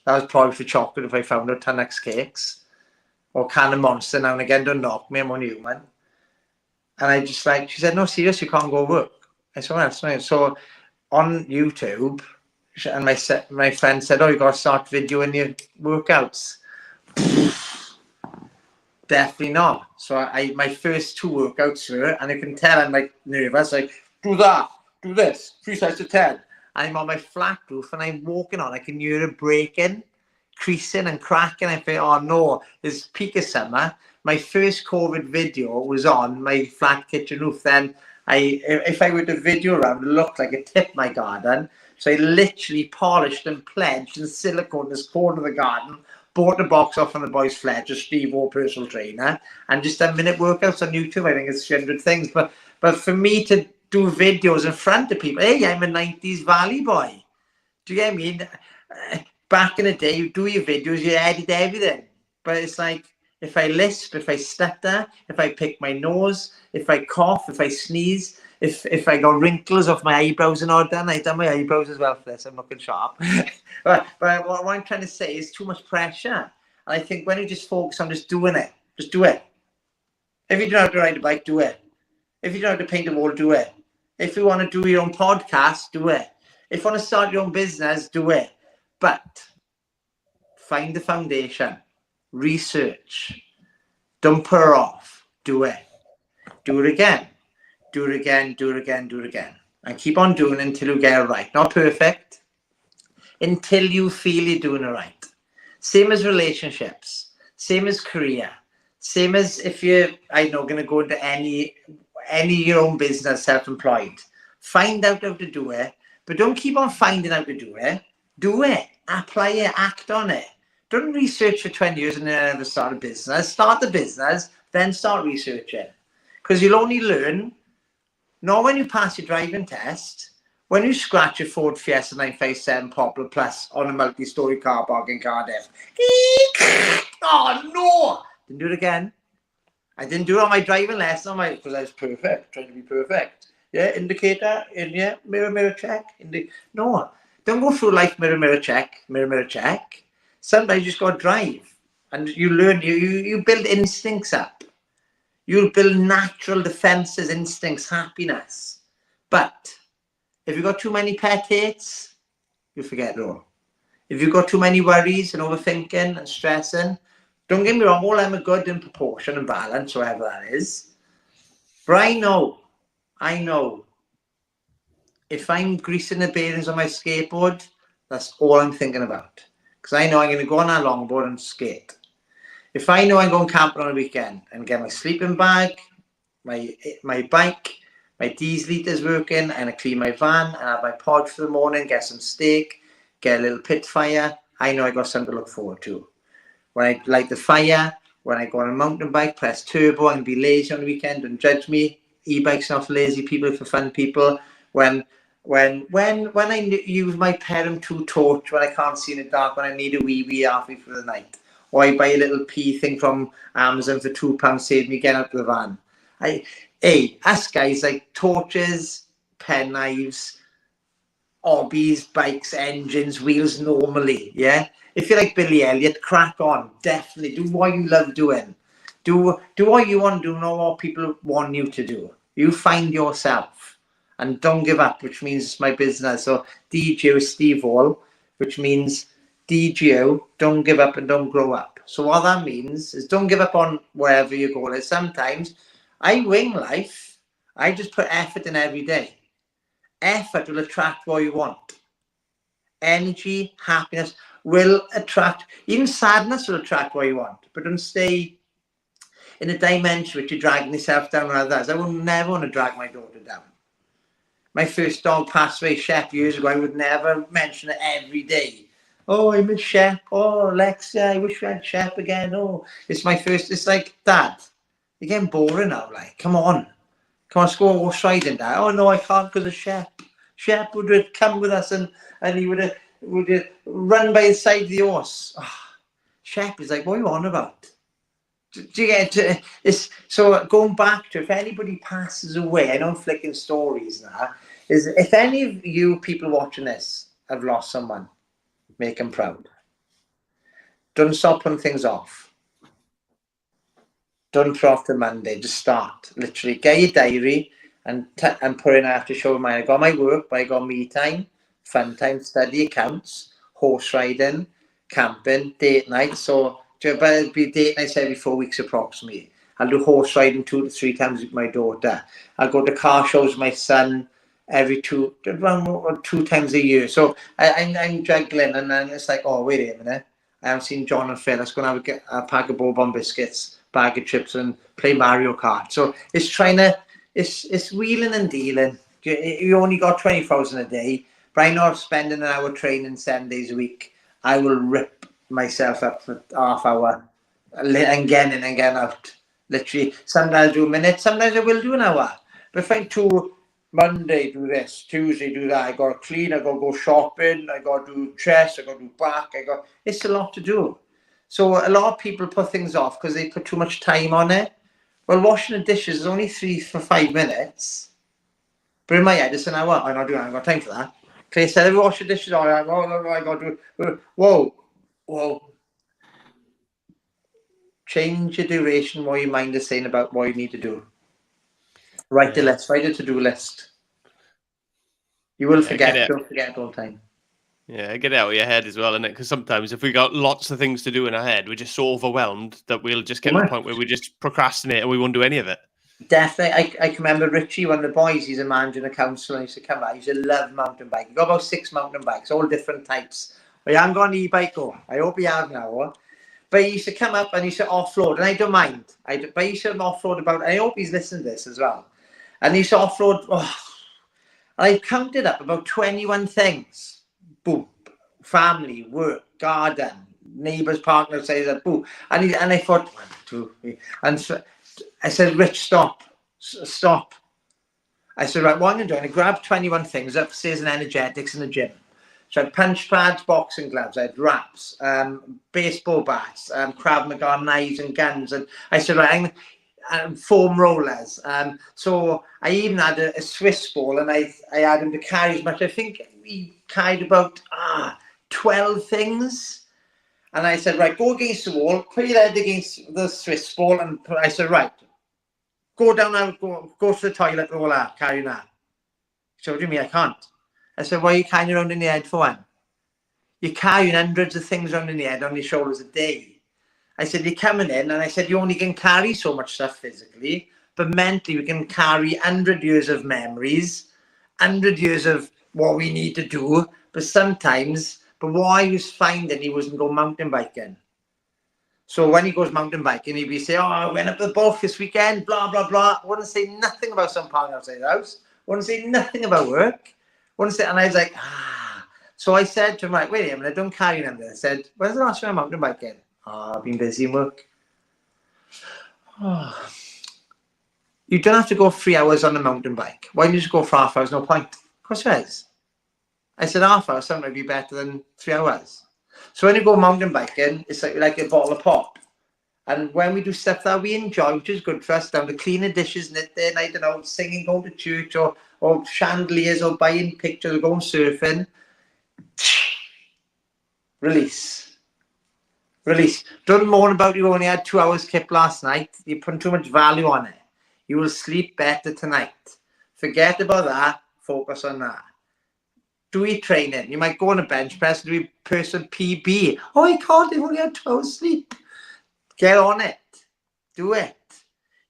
That was probably for chocolate if I found a ton of cakes. Or can of Monster now and again, don't knock me, I'm only human. And I just like, she said, no, serious, you can't go work. I said, well, so on YouTube, and my friend said, oh, you got to start videoing your workouts. Definitely not. So my first 2 workouts were, and I can tell I'm like nervous, like, do that, do this, 3 sets of 10. I'm on my flat roof and I'm walking on, I can hear it breaking, creasing and cracking. I think, oh no, it's peak of summer. My first COVID video was on my flat kitchen roof. Then if I were to video around, it looked like it tipped my garden. So I literally polished and pledged and silicone this corner of the garden, bought the box off on the boys' Fletcher, Steve O personal trainer, and just done minute workouts on YouTube. I think it's 300 things. But for me to do videos in front of people, hey, I'm a 90s Valley boy. Do you get what I mean? Back in the day, you do your videos, you edit everything. But it's like, if I lisp, if I stutter, if I pick my nose, if I cough, if I sneeze, if I got wrinkles off my eyebrows and all done, I've done my eyebrows as well for this, I'm looking sharp. but what I'm trying to say is too much pressure. And I think when you just focus on just doing it, just do it. If you don't know how to ride a bike, do it. If you don't know how to paint a wall, do it. If you want to do your own podcast, do it. If you want to start your own business, do it. But find the foundation. Research. Don't put her off. Do it. Do it again. Do it again. Do it again. Do it again. And keep on doing it until you get it right. Not perfect. Until you feel you're doing it right. Same as relationships. Same as career. Same as if you're, I know, going to go into any your own business, self-employed. Find out how to do it. But don't keep on finding out to do it. Do it. Apply it. Act on it. Don't research for 20 years and then never start a business. Start the business, then start researching. Because you'll only learn, not when you pass your driving test, when you scratch your Ford Fiesta 957 Poplar Plus on a multi-story car park in Cardiff. Oh, no! Didn't do it again. I didn't do it on my driving lesson because I was perfect, trying to be perfect. Yeah, indicator, in yeah, mirror, check. No, don't go through life, mirror, check. Sometimes you just got to drive. And you learn, you build instincts up. You build natural defenses, instincts, happiness. But if you've got too many pet hates, you forget it all. If you've got too many worries and overthinking and stressing, don't get me wrong, all them are good in proportion and balance, whatever that is. But I know, if I'm greasing the bearings on my skateboard, that's all I'm thinking about. Because I know I'm going to go on that longboard and skate. If I know I'm going camping on a weekend and get my sleeping bag, my bike, my diesel liters working, and I clean my van, and I have my pod for the morning, get some steak, get a little pit fire, I know I got something to look forward to. When I light the fire, when I go on a mountain bike, press turbo, and be lazy on the weekend, don't judge me. E-bikes not for lazy people, for fun people. When I use my Perham 2 torch when I can't see in the dark, when I need a wee halfway through the night, or I buy a little pea thing from Amazon for £2, save me getting out of the van. Us guys like torches, pen knives, hobbies, bikes, engines, wheels normally, yeah? If you're like Billy Elliot, crack on, definitely. Do what you love doing. Do what you want to do, not what people want you to do. You find yourself and don't give up, which means it's my business. So DGO is Steve Hall, which means DGO, don't give up and don't grow up. So what that means is don't give up on wherever you go. Like sometimes I wing life. I just put effort in every day. Effort will attract what you want. Energy, happiness will attract, even sadness will attract what you want. But don't stay in a dimension which you're dragging yourself down with others. I would never want to drag my daughter down. My first dog passed away, Shep, years ago. I would never mention it every day. Oh, I miss Shep. Oh, Lexia, I wish we had Shep again. Oh, it's my first. It's like, Dad, you're getting boring now. Like, come on. Come on, let's go horse riding, Dad. Oh, no, I can't because of Shep. Shep would have come with us and he would have run by the side of the horse. Oh, Shep is like, what are you on about? Do you get to, it's so going back to, if anybody passes away, I know I'm flicking stories now, is if any of you people watching this have lost someone, make them proud. Don't stop putting things off. Don't put off to Monday. Just start. Literally, get your diary and put in. I have to show mine. I got my work, but I got me time, fun time, study accounts, horse riding, camping, date night. So but it'll be date nights every 4 weeks approximately. I'll do horse riding 2 to 3 times with my daughter. I'll go to car shows with my son every 2 times a year. So I'm juggling, and then it's like, oh, wait a minute. I haven't seen John and Phil. Let's go and have a pack of Bourbon biscuits, bag of chips, and play Mario Kart. So it's it's wheeling and dealing. You only got 24 hours in a day, but I know I'm spending an hour training 7 days a week. I will rip myself up for half hour and get in and get out. Literally, sometimes I do a minute, sometimes I will do an hour. But if I do Monday, do this, Tuesday, do that, I got to clean, I got to go shopping, I got to do chest, I got to do back, it's a lot to do. So a lot of people put things off because they put too much time on it. Well, washing the dishes is only 5 minutes. But in my head, it's an hour. I'm not doing it. I've got time for that. Okay, so I wash the dishes. All right, I got to do. Whoa. Change your duration, what your mind is saying about what you need to do. Write a list. Write a to-do list. You will forget. Don't forget all the time.
Yeah, get it out of your head as well, innit? Because sometimes if we got lots of things to do in our head, we're just so overwhelmed that we'll just get to the point where we just procrastinate and we won't do any of it.
Definitely. I can remember Richie, one of the boys, he's a manager in a council, and he used to come out. He used to love mountain bike. He got about 6 mountain bikes, all different types. But he hasn't got an e-bike, I hope he has now. But he used to come up and he used to offload, and I don't mind. But he used to offload about, I hope he's listening to this as well. And he used to offload, I counted up about 21 things. Boom. Family, work, garden, neighbours, partner says that, boom. And I thought, 1, 2, 3. And so I said, Rich, stop. I said, right, what I'm going to do, I grabbed 21 things upstairs in energetics in the gym. So I had punch pads, boxing gloves, I had wraps, baseball bats, Krav Maga knives and guns. And I said, right, foam rollers. So I even had a Swiss ball, and I had him to carry as much. I think we carried about 12 things. And I said, right, go against the wall, put your head against the Swiss ball. And I said, right, go down now, go to the toilet, all that, carry that. So what do you mean I can't? I said, why are you carrying around in your head for one? You're carrying hundreds of things around in your head on your shoulders a day. I said, you're coming in, and I said, you only can carry so much stuff physically, but mentally we can carry 100 years of memories, 100 years of what we need to do. But what I was finding, he wasn't going mountain biking. So when he goes mountain biking, he'd be saying, oh, I went up the Bulk this weekend, blah, blah, blah. Wouldn't say nothing about some party outside the house. Wouldn't say nothing about work. And I was like, So I said to him, right, wait a minute, don't carry him there. I said, when's the last time I mountain biking? I've been busy in work. You don't have to go 3 hours on a mountain bike. Why don't you just go for half hours? No point. Of course there is. I said, half hour, something might be better than 3 hours. So when you go mountain biking, it's like a bottle of pop. And when we do stuff that we enjoy, which is good for us, down to clean the dishes, knitting, I don't know, singing, going to church, or chandeliers, or buying pictures, or going surfing. Release. Don't moan about you only had 2 hours kip last night. You're putting too much value on it. You will sleep better tonight. Forget about that. Focus on that. Do your training. You might go on a bench press, do a person PB. Oh, I can't. I've only had 2 hours sleep. Get on it. Do it.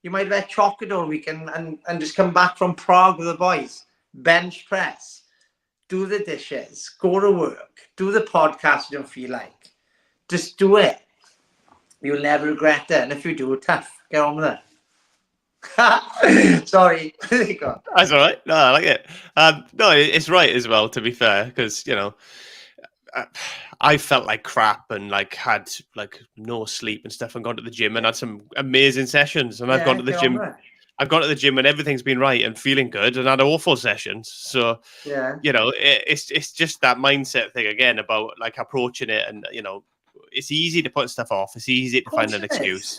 You might have had chocolate all weekend and just come back from Prague with the boys. Bench press. Do the dishes. Go to work. Do the podcast you don't feel like. Just do it. You'll never regret it. And if you do, tough. Get on with it. Sorry.
That's all right. No, I like it. No, it's right as well, to be fair, because, you know, I felt like crap and like had like no sleep and stuff and gone to the gym and had some amazing sessions. And I've gone to the gym. I've gone to the gym and everything's been right and feeling good and had awful sessions. So, you know, it's just that mindset thing again about like approaching it. And, you know, it's easy to put stuff off. It's easy to find an excuse.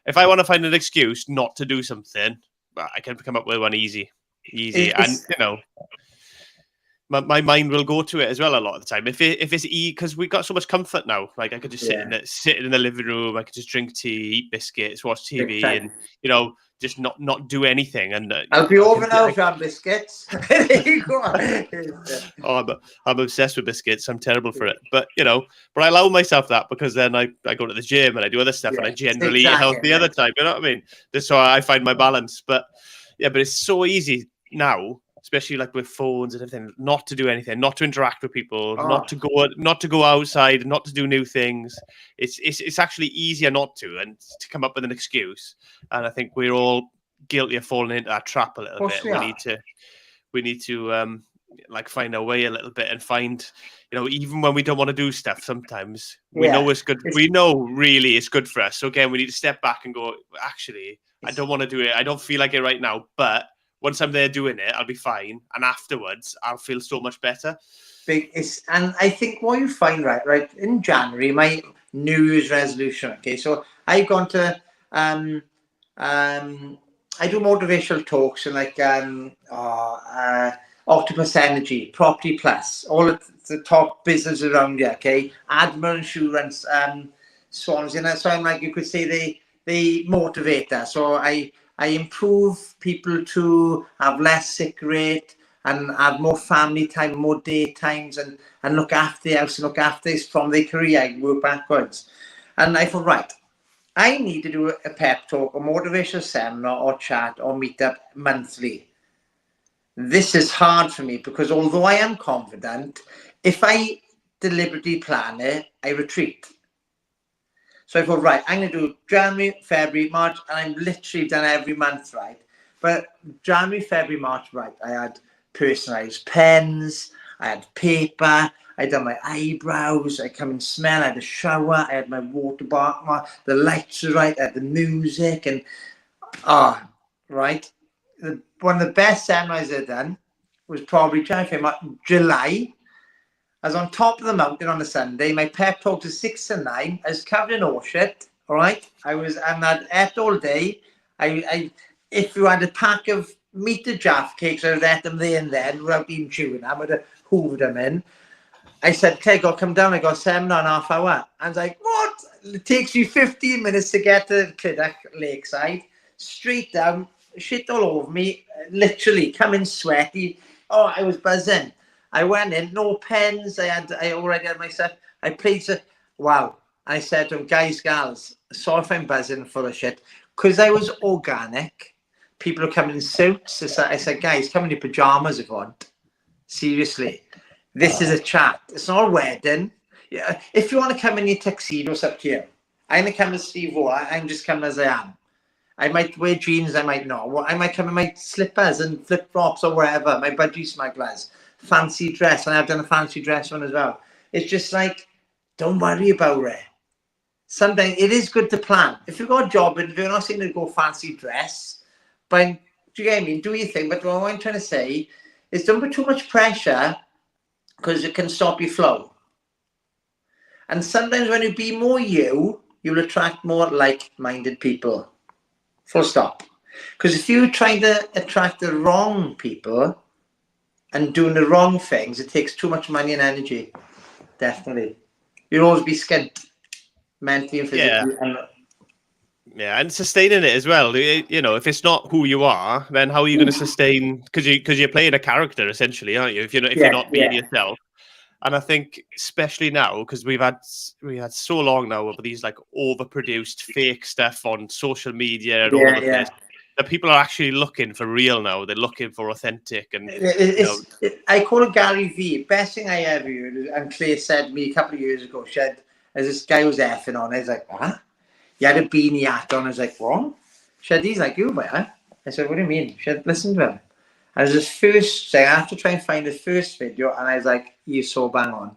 If I want to find an excuse not to do something, I can come up with one easy. And, you know, my mind will go to it as well a lot of the time. If it's because we got so much comfort now. Like I could just sit in the living room. I could just drink tea, eat biscuits, watch TV, and you know, just not do anything. And
I'll be over now if you have biscuits.
I'm obsessed with biscuits. I'm terrible for it, but you know, but I allow myself that because then I go to the gym and I do other stuff and I generally eat healthy other time. You know what I mean? Just so I find my balance. But yeah, but it's so easy now, especially like with phones and everything, not to do anything, not to interact with people, not to go outside, not to do new things. It's actually easier not to, and to come up with an excuse. And I think we're all guilty of falling into that trap a little bit. We need to like find our way a little bit and find, you know, even when we don't want to do stuff, sometimes we know it's good. We know really it's good for us. So again, we need to step back and go, actually, I don't want to do it. I don't feel like it right now, but once I'm there doing it, I'll be fine. And afterwards, I'll feel so much better.
And I think what you find, right, in January, my New Year's resolution, okay, so I've gone to, I do motivational talks and like Octopus Energy, Property Plus, all of the top business around here, okay, Admiral Insurance, Swans, you know, so I'm like, you could say they motivate us. So I improve people to have less sick rate and have more family time, more day times, and look after the house and look after this from their career. I work backwards. And I thought, right, I need to do a pep talk, a motivational seminar or chat or meetup monthly. This is hard for me because although I am confident, if I deliberately plan it, I retreat. So I thought, right, I'm going to do January, February, March, and I'm literally done every month, right? But January, February, March, right, I had personalised pens, I had paper, I done my eyebrows, I come and smell, I had a shower, I had my water bottle, the lights were right, I had the music, and, right? One of the best seminars I've done was probably July. I was on top of the mountain on a Sunday. My pep talk was 6 to 9. I was covered in horseshit. All right. I'm had ate all day. I if you had a pack of meter Jaffa cakes, I would have ate them there and then without even chewing them. I would have hoovered them in. I said, okay, got to come down. I got a seminar in half hour. And I was like, what? It takes you 15 minutes to get to Clydach Lakeside. Straight down, shit all over me. Literally, coming sweaty. Oh, I was buzzing. I went in, no pens. I already had my stuff. I played. Wow. I said to them, guys, gals, sorry if I'm buzzing full of shit. Because I was organic. People are coming in suits. I said, guys, come in your pajamas if you want. Seriously. This is a chat. It's not a wedding. Yeah. If you want to come in your tuxedo, it's up to you. I'm going to come as Steve O. I'm just coming as I am. I might wear jeans, I might not. I might come in my slippers and flip-flops or wherever, my budgie smugglers. Fancy dress, and I've done a fancy dress one as well. It's just like, don't worry about it. Sometimes it is good to plan. If you've got a job and you're not saying to go fancy dress, but do you get what I mean? Do your thing. But what I'm trying to say is don't put too much pressure because it can stop your flow. And sometimes when you be more you, you'll attract more like-minded people. Full stop. Because if you're trying to attract the wrong people and doing the wrong things, it takes too much money and energy. Definitely. You'll always be skint, mentally and physically.
Yeah, and sustaining it as well. You know, if it's not who you are, then how are you going to sustain? Because you're playing a character essentially, aren't you? If you're
Yeah,
not being
yeah,
yourself. And I think, especially now, because we had so long now of these like overproduced fake stuff on social media and all
yeah,
the place,
yeah.
that people are actually looking for real now. They're looking for authentic, and you know,
I call it Gary V. Best thing I ever heard, and Claire said to me a couple of years ago, she had, as this guy was effing on, I was like, what? He had a beanie hat on, I was like, what? She had, he's like you, man. I said, what do you mean? She had, listen to him. And it was his first thing, I have to try and find his first video, and I was like, he is so bang on.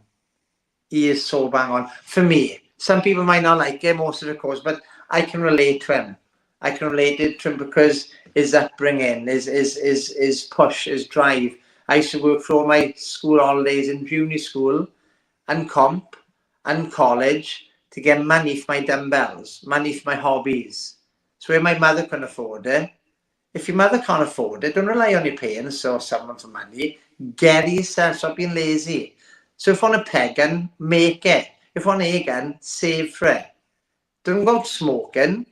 He is so bang on. For me, some people might not like him, most of the course, but I can relate to him. I can relate to him because his upbringing, his push, his drive. I used to work for all my school holidays in junior school and comp and college to get money for my dumbbells, money for my hobbies. So when my mother couldn't afford it, if your mother can't afford it, don't rely on your parents or someone for money. Get it yourself, stop being lazy. So if on a peg gun, make it. If on a gun, save for it. Don't go out smoking.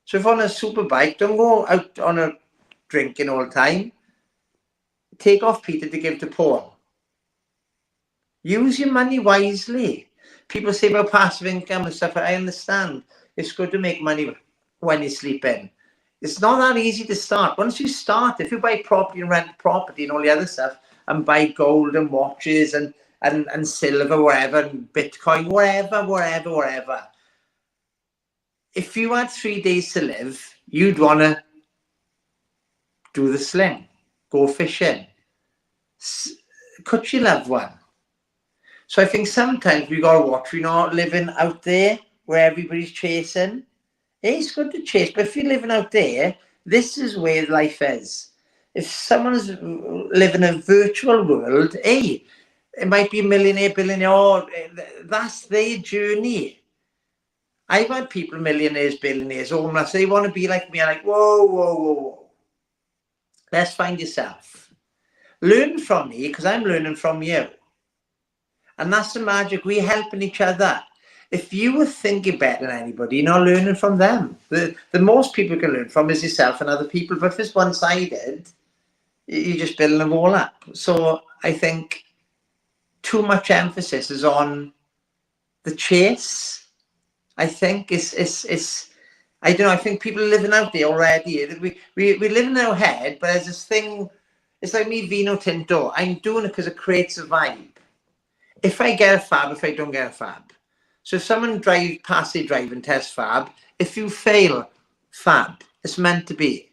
So if on a super bike, don't go out on a drinking all the time. Take off Peter to give to Paul. Use your money wisely. People say about passive income and stuff. I understand. It's good to make money when you're sleeping. It's not that easy to start. Once you start, if you buy property and rent property and all the other stuff, and buy gold and watches and silver, wherever, and Bitcoin, wherever. If you had 3 days to live, you'd want to do the sling, go fishing, cut your loved one. So I think sometimes we got to watch, we're not living out there where everybody's chasing. It's good to chase, but if you're living out there, this is where life is. If someone's living a virtual world, hey, it might be a millionaire, billionaire, or that's their journey. I've had people, millionaires, billionaires, homeless, they want to be like me. I'm like, whoa. Let's find yourself. Learn from me, because I'm learning from you. And that's the magic. We're helping each other. If you were thinking better than anybody, you're not learning from them. The most people can learn from is yourself and other people. But if it's one-sided, you're just building them all up. So I think too much emphasis is on the chase. I think it's I don't know. I think people are living out there already. We live in our head, but there's this thing. It's like me, Vino Tinto. I'm doing it because it creates a vibe. If I get a fab, if I don't get a fab. So if someone pass their driving test, fab. If you fail, fab. It's meant to be.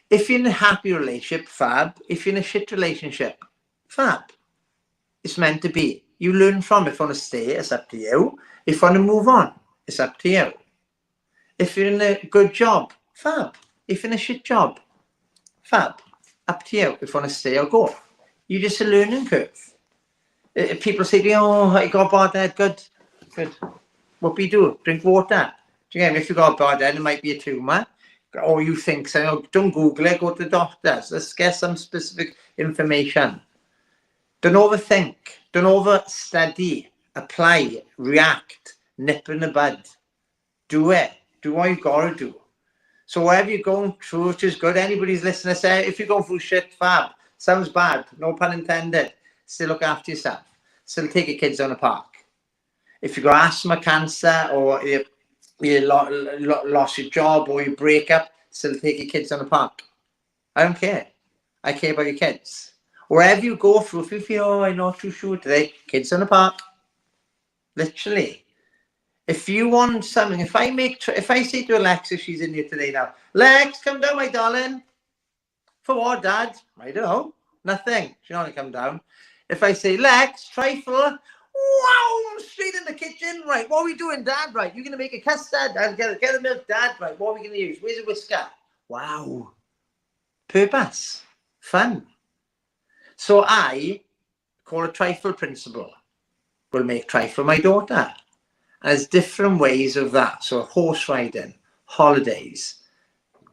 If you're in a happy relationship, fab. If you're in a shit relationship, fab. It's meant to be. You learn from it. If you want to stay, it's up to you. If you want to move on, it's up to you. If you're in a good job, fab. If you're in a shit job, fab. Up to you if you want to stay or go. You're just a learning curve. People say, oh, I got bad head. Good. What do you do? Drink water. Do you get me? If you got bad head, it might be a tumour. Or you think so. Don't Google it. Go to the doctors. Let's get some specific information. Don't overthink. Don't overstudy. Apply. React. Nip in the bud. Do it. Do what you've got to do. So whatever you're going through, which is good, anybody's listening, say, if you're going through shit, fab. Sounds bad. No pun intended. Still look after yourself. Still take your kids down the park. If you've got asthma, cancer, or you lost your job, or you break up, still take your kids down the park. I don't care. I care about your kids. Wherever you go through, if you feel, oh, I'm not too sure today, kids down the park. Literally. If you want something, if I say to Alexa, she's in here today now, Lex, come down, my darling. For what, Dad? I don't know. Nothing. She's not going to come down. If I say, Lex, trifle, wow, straight in the kitchen. Right, what are we doing, Dad? Right, you're going to make a custard. I'll get the milk, Dad. Right, what are we going to use? Where's a whisker? Wow. Purpose. Fun. So I call it trifle principle. Will make trifle my daughter. And there's different ways of that. So horse riding, holidays,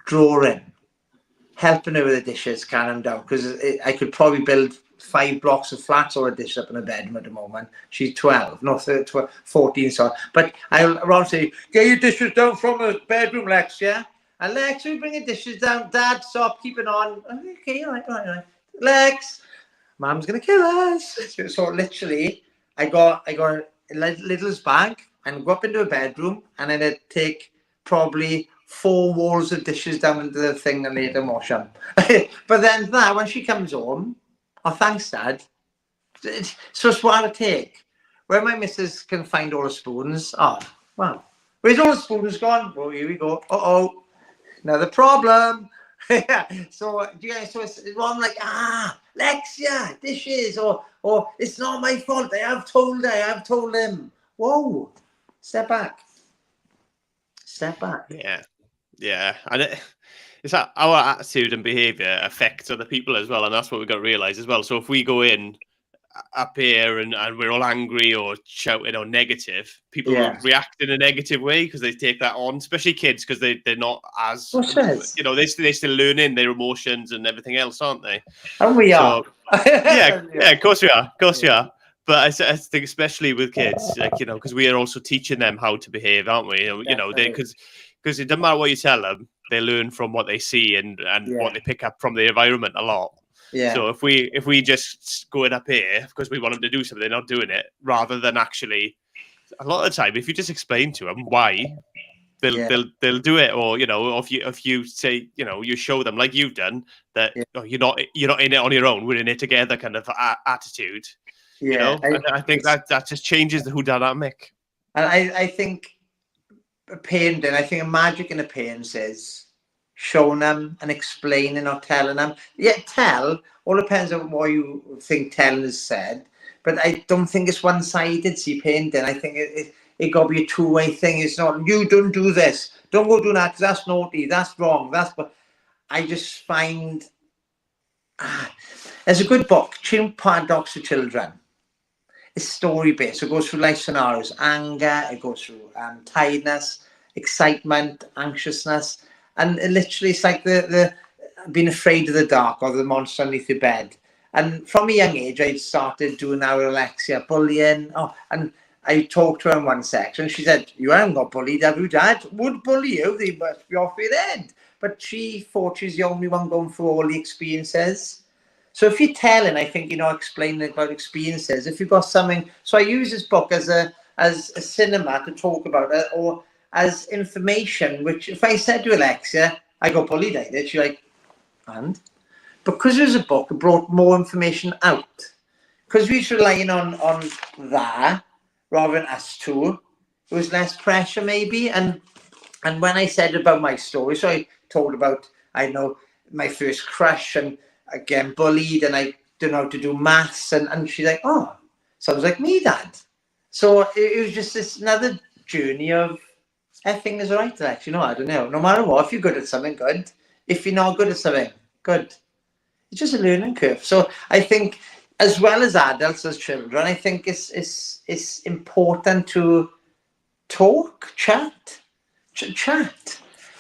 drawing, helping her with the dishes, calm them down. Because I could probably build 5 blocks of flats or a dish up in her bedroom at the moment. She's 12, no, 13, 14, sorry. But I'll rather say, get your dishes down from the bedroom, Lex, yeah? And Lex, we bring your dishes down. Dad, stop, keep it on. Okay, all right. Lex, Mum's going to kill us. So literally, I got a little bag and go up into a bedroom and then I'd take probably 4 walls of dishes down into the thing and later wash them. But then when she comes home, oh, thanks, Dad. So it's what I take. When my missus can find all the spoons, oh, wow. Where's all the spoons gone? Oh, here we go. Uh-oh. Another problem. So it's wrong like, Lexia, dishes, or it's not my fault. I have told him. Whoa. Step back.
Yeah. And it's that our attitude and behaviour affects other people as well, and that's what we've got to realise as well. So if we go in up here and we're all angry or shouting or negative, people will react in a negative way because they take that on, especially kids, because they're not as, they're still learning their emotions and everything else, aren't they?
And we are.
Yeah, of course we are. But I think especially with kids, because we are also teaching them how to behave, aren't we? Because it doesn't matter what you tell them, they learn from what they see and what they pick up from the environment a lot.
Yeah.
So if we just go in up here because we want them to do something, they're not doing it, rather than actually, a lot of the time, if you just explain to them why, they'll do it. Or if you say, you show them like you've done that you're not in it on your own, we're in it together kind of attitude. And I think that just changes the whole dynamic.
And I think parenting, I think a magic in a parent is showing them and explaining or telling them. Yeah, tell. All depends on what you think telling is said. But I don't think it's one-sided, see, parenting. I think it got to be a two-way thing. It's not, you don't do this. Don't go do that because that's naughty. That's wrong. But I just find... there's a good book, Paradox for Children. It's story-based. It goes through life scenarios. Anger. It goes through tiredness, excitement, anxiousness. And literally, it's like the being afraid of the dark or the monster underneath your bed. And from a young age, I started doing our Alexia, bullying. And I talked to her in one section. She said, you haven't got bullied, have you, Dad? Would bully you? They must be off your head. But she thought she's the only one going through all the experiences. So if you're telling, I think, explaining about experiences, if you've got something... So I use this book as a cinema to talk about it, or as information, which if I said to Alexia, I got bullied, I did, she's like, and? Because there's a book, it brought more information out. Because we was relying on that, rather than us two, it was less pressure maybe. And when I said about my story, so I told about, my first crush and again bullied, and I don't know how to do maths, and she's like, oh, sounds like me, Dad. So it was just this another journey of everything is right, actually. I don't know. No matter what, if you're good at something, good. If you're not good at something, good. It's just a learning curve. So I think, as well as adults, as children, I think it's important to talk, chat.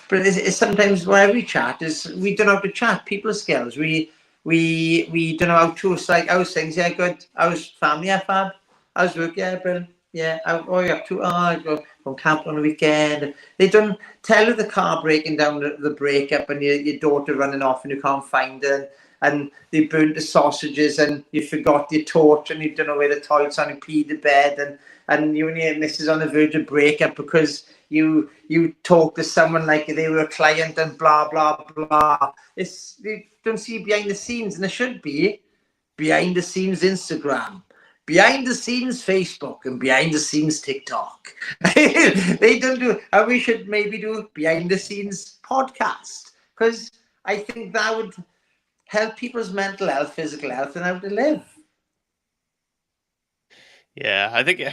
But it's sometimes where we chat is we don't know how to chat. People skills. We don't know how to. It's like I was saying, yeah, good. I was family, fab. I was work, yeah, brilliant. Yeah, what are you up to? I go from camp on the weekend. They don't tell you the car breaking down, the breakup, and your daughter running off and you can't find her. And they burnt the sausages and you forgot your torch and you don't know where the toilet's on, you peed the bed, and you and your missus on the verge of breakup because you talk to someone like they were a client and blah, blah, blah. They don't see behind the scenes, and there should be behind the scenes Instagram, behind the scenes Facebook, and behind the scenes TikTok. They don't do, and we should maybe do behind the scenes podcast, because I think that would help people's mental health, physical health, and how to live.
Yeah, I think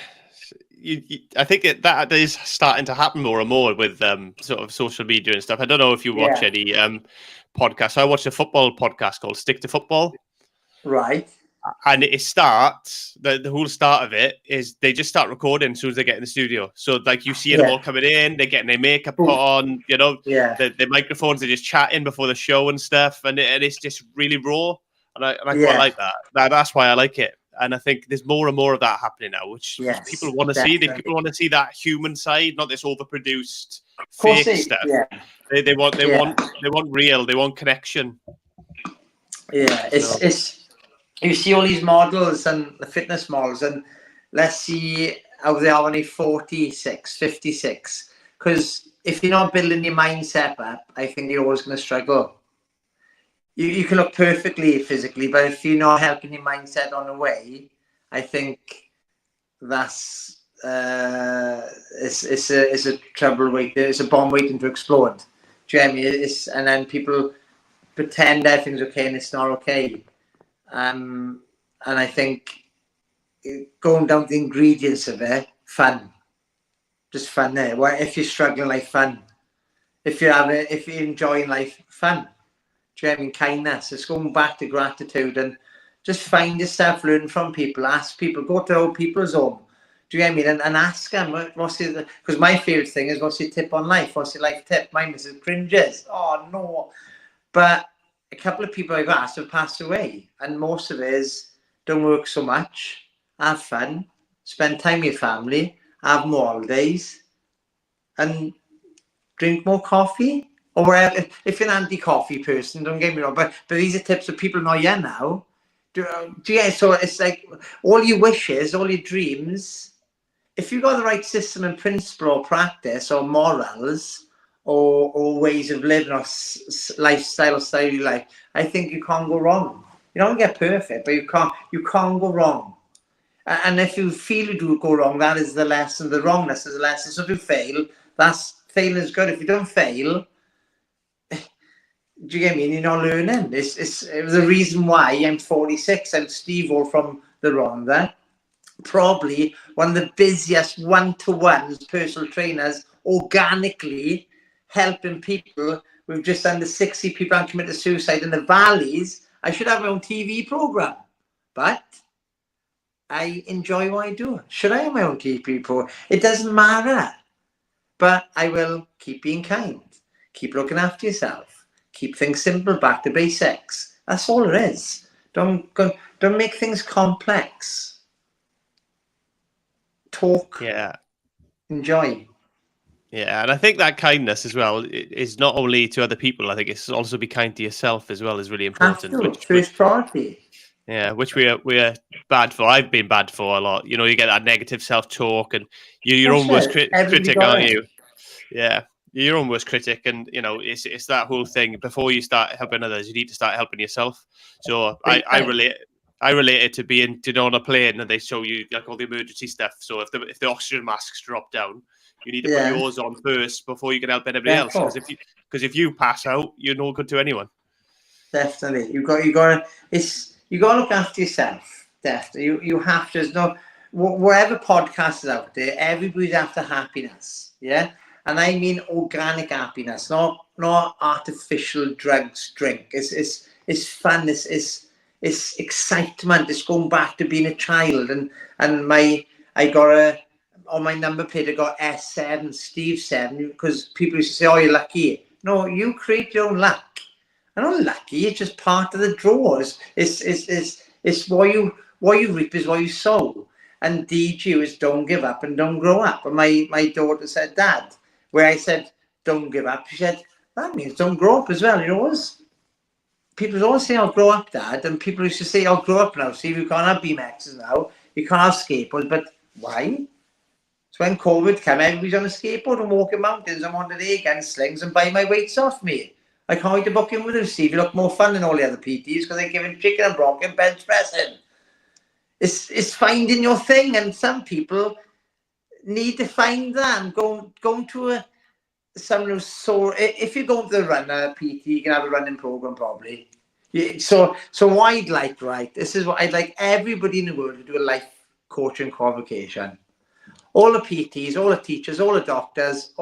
that is starting to happen more and more with sort of social media and stuff. I don't know if you watch any podcasts. I watched a football podcast called Stick to Football.
Right.
And it starts, the whole start of it is they just start recording as soon as they get in the studio. So like you see them all coming in, they're getting their makeup put on, the microphones, they're just chatting before the show and stuff. And it's just really raw. and I quite
Yeah.
like that. That's why I like it. And I think there's more and more of that happening now, which
Yes,
people want to see.
definitely.
People want to see that human side, not this overproduced
Of course
fake stuff.
yeah.
They want
Yeah.
real. They want connection.
Yeah,
So,
it's you see all these models and the fitness models, and let's see how they are when they're 46, 56. Because if you're not building your mindset up, I think you're always going to struggle. You can look perfectly physically, but if you're not helping your mindset on the way, I think that's it's a trouble waiting. It's a bomb waiting to explode. Do you know what I mean? And then people pretend everything's okay and it's not okay. And I think going down to the ingredients of it, fun, just fun there. Well, if you're struggling, like fun. If you're enjoying life, fun. Do you know what I mean? Kindness. It's going back to gratitude and just find yourself, learn from people, ask people, go to old people's home. Do you know what I mean? And ask them, what's your, because my favourite thing is, what's your tip on life? What's your life tip? Mine is cringes. Oh, no. But a couple of people I've asked have passed away. And most of it is, don't work so much, have fun, spend time with your family, have more holidays, and drink more coffee. Or whatever. If you're an anti-coffee person, don't get me wrong, but these are tips that people know here now. Yeah, so it's like all your wishes, all your dreams, if you've got the right system and principle or practice or morals or ways of living or lifestyle or style you like, I think you can't go wrong. You don't get perfect, but you can't go wrong. And if you feel you do go wrong, that is the lesson. The wrongness is the lesson. So if you fail, failing is good. If you don't fail, do you get me? You're not learning. It was the reason why I'm 46. I'm Steve All from the Rhondda. Probably one of the busiest one-to-ones personal trainers organically helping people with just under 60 people on committed suicide in the valleys. I should have my own TV program, but I enjoy what I do. Should I have my own TV program? It doesn't matter, but I will keep being kind, keep looking after yourself, keep things simple, back to basics. That's all it is. Don't make things complex. Talk, enjoy.
Yeah, and I think that kindness as well is not only to other people. I think it's also be kind to yourself as well is really important.
First priority.
Yeah, which we're bad for. I've been bad for a lot. You know, you get that negative self-talk, and you're your own worst critic, aren't you? Yeah, you're your own worst critic, and you know it's that whole thing. Before you start helping others, you need to start helping yourself. So I relate it to being on a plane and they show you like all the emergency stuff. So if the oxygen masks drop down, you need to put yours on first before you can help anybody else. Because if you pass out, you're no good to anyone.
Definitely, you got to look after yourself. Definitely, you have to. There's no whatever podcast is out there. Everybody's after happiness. Yeah, and I mean organic happiness, not artificial drugs. Drink. It's fun. It's excitement. It's going back to being a child. And I got on my number plate, I got S7, Steve 7, because people used to say, oh, you're lucky. No, you create your own luck. I'm not lucky, it's just part of the draws. It's what you reap is what you sow. And DG is don't give up and don't grow up. And my daughter said, Dad, where I said, don't give up, she said, that means don't grow up as well. You know what? People always say, I'll grow up, Dad. And people used to say, I'll grow up now. See, you can't have BMXs now. You can't have skateboards. But why? So when COVID came, everybody's on a skateboard and walking mountains. I'm on the day again, slings and buy my weights off me. I can't wait to book in with them, Steve. You look more fun than all the other PTs because they're giving chicken and brock and bench pressing. It's finding your thing, and some people need to find that. And going to someone who's so. If you're going to the runner PT, you can have a running program probably. So what I'd like, right? This is what I'd like everybody in the world to do: a life coaching qualification. All the PTs, all the teachers, all the doctors,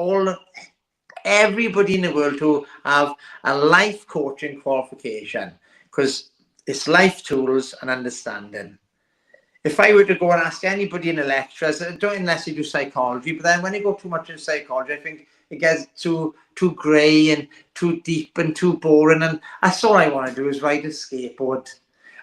everybody in the world to have a life coaching qualification, because it's life tools and understanding. If I were to go and ask anybody in the lectures, don't unless you do psychology, but then when you go too much in psychology, I think it gets too grey and too deep and too boring. And that's all I want to do is ride a skateboard.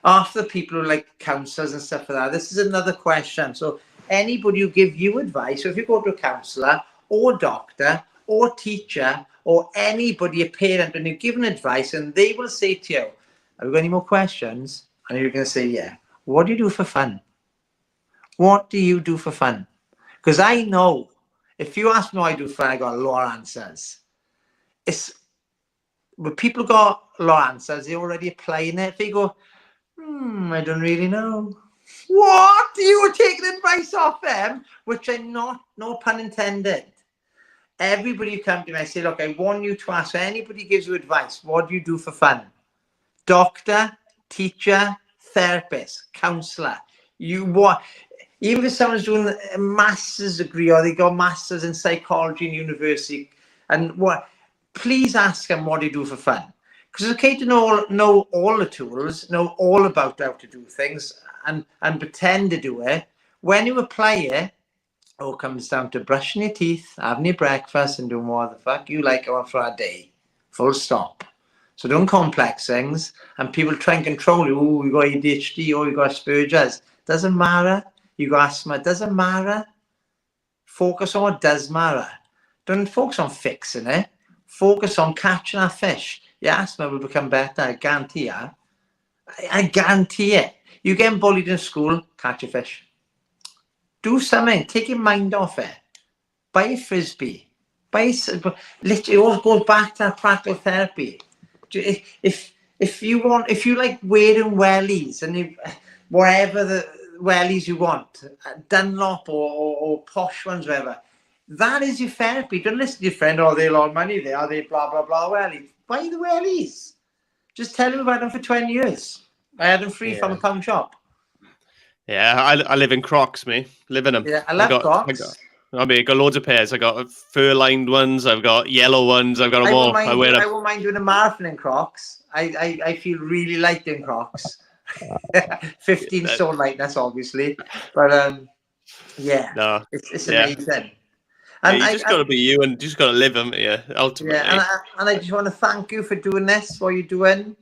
After people who like counsellors and stuff like that, this is another question. So anybody who give you advice, so if you go to a counsellor or doctor or teacher or anybody, a parent, and you're given advice, and they will say to you, have you got any more questions? And you're going to say, yeah. What do you do for fun? What do you do for fun? Because I know, if you ask me what I do for fun, I got a lot of answers. It's, when people got a lot of answers, they're already applying it. They go, I don't really know. What? You were taking advice off them? Which I'm not, no pun intended. Everybody who comes to me, I say, look, I want you to ask, so anybody gives you advice, what do you do for fun? Doctor, teacher, therapist, counsellor. You what? Even if someone's doing a master's degree or they got masters in psychology in university, and what? Please ask them what they do for fun. Because it's okay to know all the tools, know all about how to do things, and pretend to do it. When you apply it, all comes down to brushing your teeth, having your breakfast, and doing what the fuck you like on for a day. Full stop. So don't complex things, and people try and control you. Oh, you got ADHD, or you got Asperger's. Doesn't matter. You got asthma. Doesn't matter. Focus on what does matter. Don't focus on fixing it. Focus on catching a fish. Your asthma will become better. I guarantee you. I guarantee it. You get bullied in school, catch a fish. Do something. Take your mind off it. Buy a frisbee. Literally, it all goes back to that practical therapy. If you like wearing wellies and whatever the wellies you want, Dunlop or posh ones, whatever, that is your therapy. Don't listen to your friend, oh, they're a lot of money, they are, they blah, blah, blah, wellies. Buy the wellies. Just tell them about them for 20 years. I had them free from a pound shop.
Yeah, I live in Crocs, me. Live in them.
Yeah, I love Crocs.
I got loads of pairs. I got fur-lined ones. I've got yellow ones. I've got them all. I won't mind doing a marathon in Crocs. I feel really light in Crocs. 15 stone lightness, obviously, but yeah, no, it's amazing. And you just got to be you, and just got to live them. Yeah, ultimately.
Yeah, and I just want to thank you for doing this. What you're doing,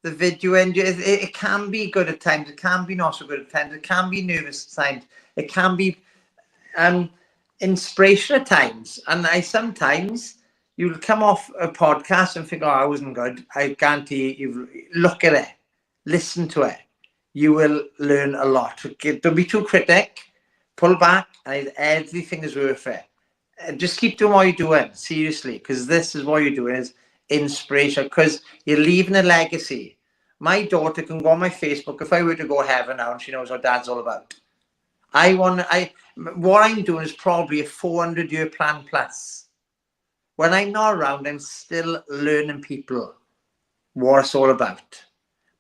the video, and it can be good at times. It can be not so good at times. It can be nervous at times. It can be inspirational at times. And I sometimes you'll come off a podcast and think, oh, I wasn't good. I guarantee you, look at it, listen to it. You will learn a lot. Don't be too critic. Pull back, and everything is worth it. And just keep doing what you're doing, seriously, because this is what you're doing is inspiration, because you're leaving a legacy. My daughter can go on my Facebook if I were to go heaven now, and she knows what Dad's all about. What I'm doing is probably a 400-year plan plus. When I'm not around, I'm still learning people what it's all about.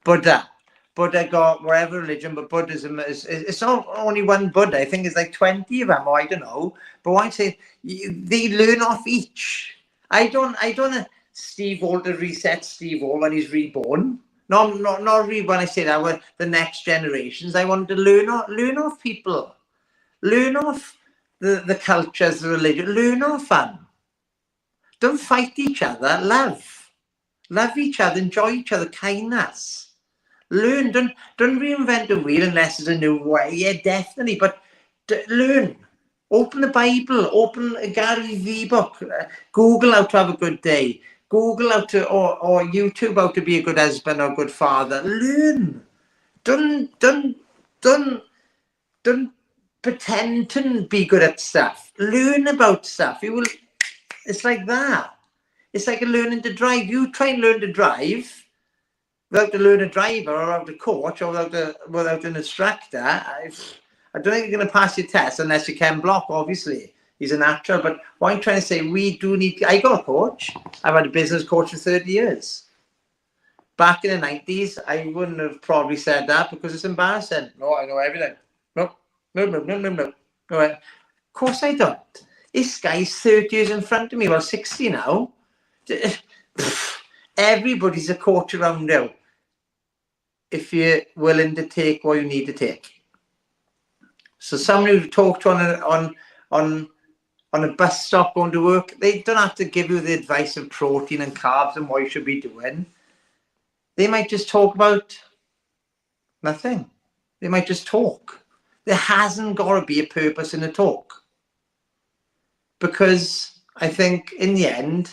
Buddha got whatever religion, but Buddhism it's not only one Buddha. I think it's like 20 of them, or I don't know. But what I say, they learn off each. I don't Steve Hall to reset Steve Hall when he's reborn. Not really when I say that with the next generations. I want to learn off people. Learn off the cultures, the religion. Learn off them. Don't fight each other. Love each other. Enjoy each other. Kindness. Learn. Don't reinvent the wheel unless there's a new way. Yeah, definitely. But learn. Open the Bible. Open a Gary V book. Google how to have a good day. Google how to or YouTube how to be a good husband or a good father. Learn. Don't pretend to be good at stuff. Learn about stuff. You will. It's like that. It's like learning to drive. You try and learn to drive without to learn a driver or without a coach or without an instructor. I don't think you're going to pass your test unless you can block. Obviously, he's a natural. But what I'm trying to say, we do need. I got a coach. I've had a business coach for 30 years. Back in the 90s, I wouldn't have probably said that because it's embarrassing. No, I know everything. No. Of course I don't. This guy's 30 years in front of me. Well, 60 now. Everybody's a coach around you if you're willing to take what you need to take. So someone who talked to on a bus stop going to work, they don't have to give you the advice of protein and carbs and what you should be doing. They might just talk about Nothing. They might just talk. There hasn't got to be a purpose in a talk. Because I think in the end,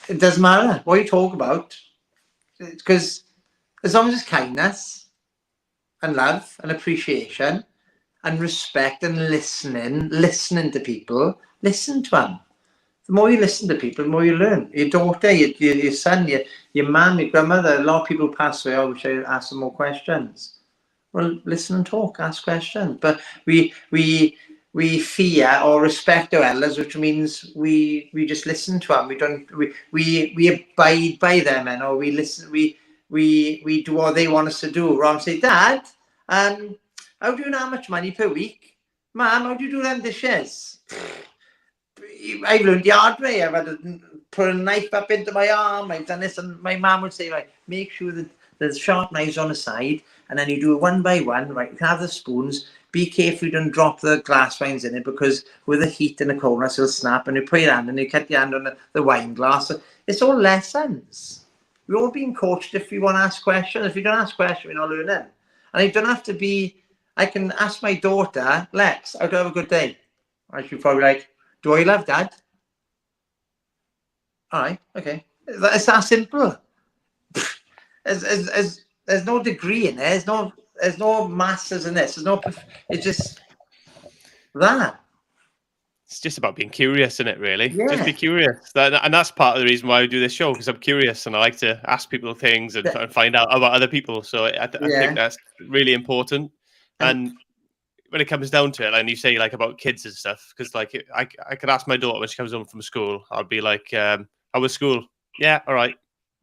it doesn't matter what you talk about. Because as long as it's kindness and love and appreciation and respect and listening to people, listen to them. The more you listen to people, the more you learn. Your daughter, your son, your mum, your grandmother, a lot of people pass away. I wish I asked them more questions. Well, listen and talk, ask questions. But we fear or respect our elders, which means we just listen to them. We don't we abide by them, and or we listen. We do what they want us to do. Ron say, Dad, how do you know how much money per week? Mum, how do you do them dishes? I've learned the hard way. I've had to put a knife up into my arm. I've done this, and my mum would say, right, make sure that there's sharp knives on the side, and then you do it one by one. Right, you can have the spoons. Be careful you don't drop the glass wines in it, because with the heat and the coldness, it'll snap, and you put your hand and you cut your hand on the wine glass. So it's all lessons. We're all being coached if we want to ask questions. If you don't ask questions, we're not learning. And it don't have to be. I can ask my daughter, Lex, how to have a good day. And she'll probably be like, do I love Dad? All right, okay. It's that simple. There's no degree in there. There's no masters in this. There's no. It's just that.
It's just about being curious, isn't it? Really,
Yeah.
just be curious. And that's part of the reason why I do this show, because I'm curious and I like to ask people things and find out about other people. So I think that's really important. And when it comes down to it, and you say like about kids and stuff, because like I could ask my daughter when she comes home from school, I'll be like, how was school? Yeah, all right.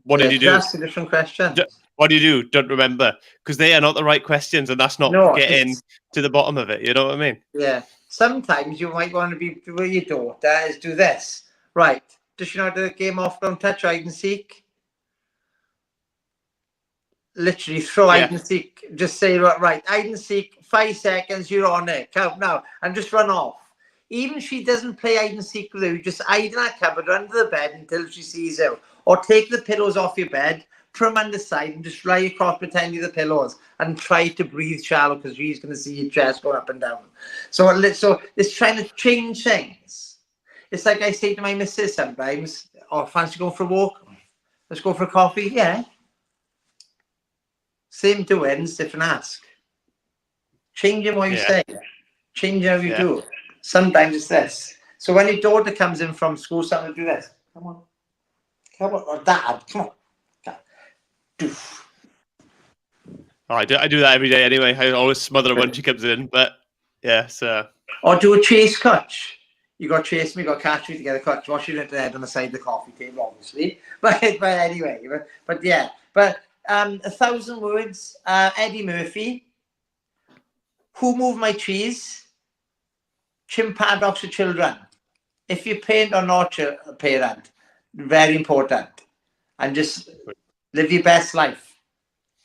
What did you do?
Ask a different question.
What do you do? Don't remember, because they are not the right questions, and that's not getting to the bottom of it. You know what I mean?
Yeah. Sometimes you might want to be with your daughter is do this. Right. Does she know how to game off, don't touch, hide and seek? Literally throw hide and seek. Just say, right, hide and seek, 5 seconds, you're on it. Count now. And just run off. Even if she doesn't play hide and seek with you, just hide in that cupboard under the bed until she sees you. Or take the pillows off your bed, put them on the side, and just lie across, pretend you're the pillows, and try to breathe shallow, because she's going to see your chest going up and down. So it's trying to change things. It's like I say to my missus sometimes, oh, fancy going for a walk? Let's go for a coffee? Yeah. Same doings, different ask. Changing what you say. Change how you do. Sometimes it's this. So when your daughter comes in from school, something to do this. Come on. Or Dad, come on.
Oh, I do that every day anyway. I always smother her when she comes in, but yeah, so.
Or do a chase catch. You got to chase me, got to catch me together, catch. Wash your head on the side of the coffee table, obviously. But anyway, but yeah. But 1,000 words, Eddie Murphy. Who moved my cheese? Chimp paddocks for children. If you parent or not a parent, very important. And just live your best life.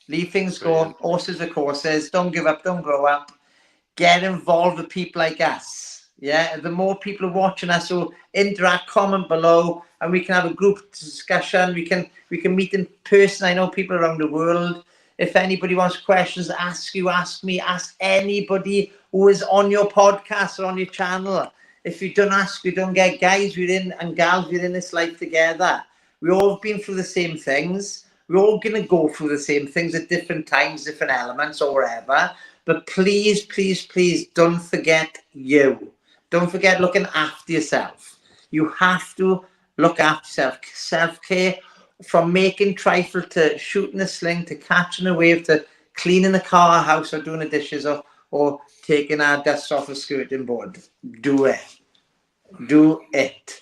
Leave things go. Horses are courses. Don't give up. Don't grow up. Get involved with people like us. Yeah. The more people are watching us who interact, comment below, and we can have a group discussion. We can meet in person. I know people around the world. If anybody wants questions, ask me, ask anybody who is on your podcast or on your channel. If you don't ask, you don't get. Guys, we're in, and gals, we're in this life together. We've all been through the same things. We're all going to go through the same things at different times, different elements or whatever. But please, please, please don't forget you. Don't forget looking after yourself. You have to look after yourself. Self-care, from making trifle to shooting a sling to catching a wave to cleaning the car, house, or doing the dishes, or taking our dust off a skirting board. Do it. Do it.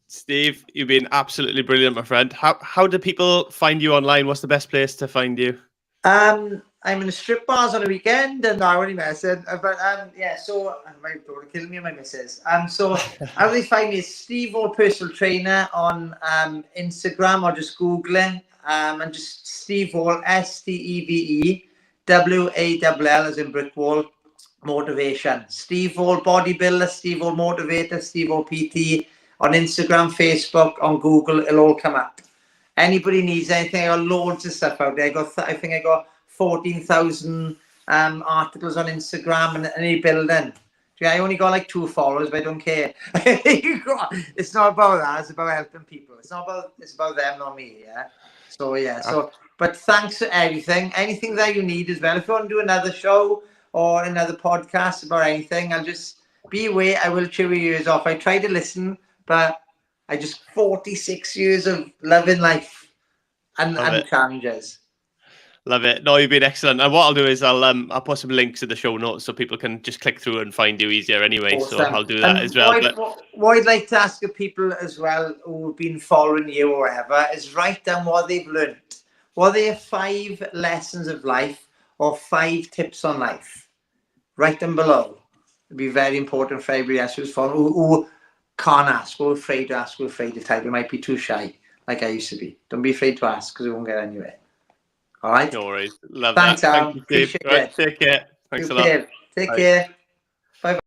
Steve, you've been absolutely brilliant, my friend. How do people find you online? What's the best place to find you?
I'm in the strip bars on the weekend, and I only messing. But yeah, so my daughter killing me and my missus. So how they find me is Steve Hall Personal Trainer on Instagram, or just Google it. And just Steve Hall, STEVEWALL, as in brick wall, motivation. Steve Hall Bodybuilder, Steve Hall Motivator, Steve Hall PT on Instagram, Facebook, on Google, it'll all come up. anybody needs anything, I got loads of stuff out there. I think I got 14,000 articles on Instagram and any building. I only got like 2 followers, but I don't care. It's not about that. It's about helping people. It's about them, not me. Yeah. So yeah. But thanks for everything. Anything that you need as well. If you want to do another show or another podcast about anything, I'll just be aware. I will chew your ears off. I try to listen, but I just 46 years of loving life and challenges.
Love it. No, you've been excellent. And what I'll do is I'll put some links in the show notes so people can just click through and find you easier anyway.
Awesome.
So I'll do that as well.
What I'd like to ask of people as well who've been following you or whatever is write down what they've learned. What are their 5 lessons of life or 5 tips on life? Write them below. It'd be very important for everybody else who's following, who can't ask, or afraid to ask, or afraid to type. It might be too shy, like I used to be. Don't be afraid to ask because we won't get anywhere. All right.
No worries. Love
Thanks,
that.
Al.
Thank you, Steve.
Appreciate it.
Take care. Thanks a lot.
Take care. Bye.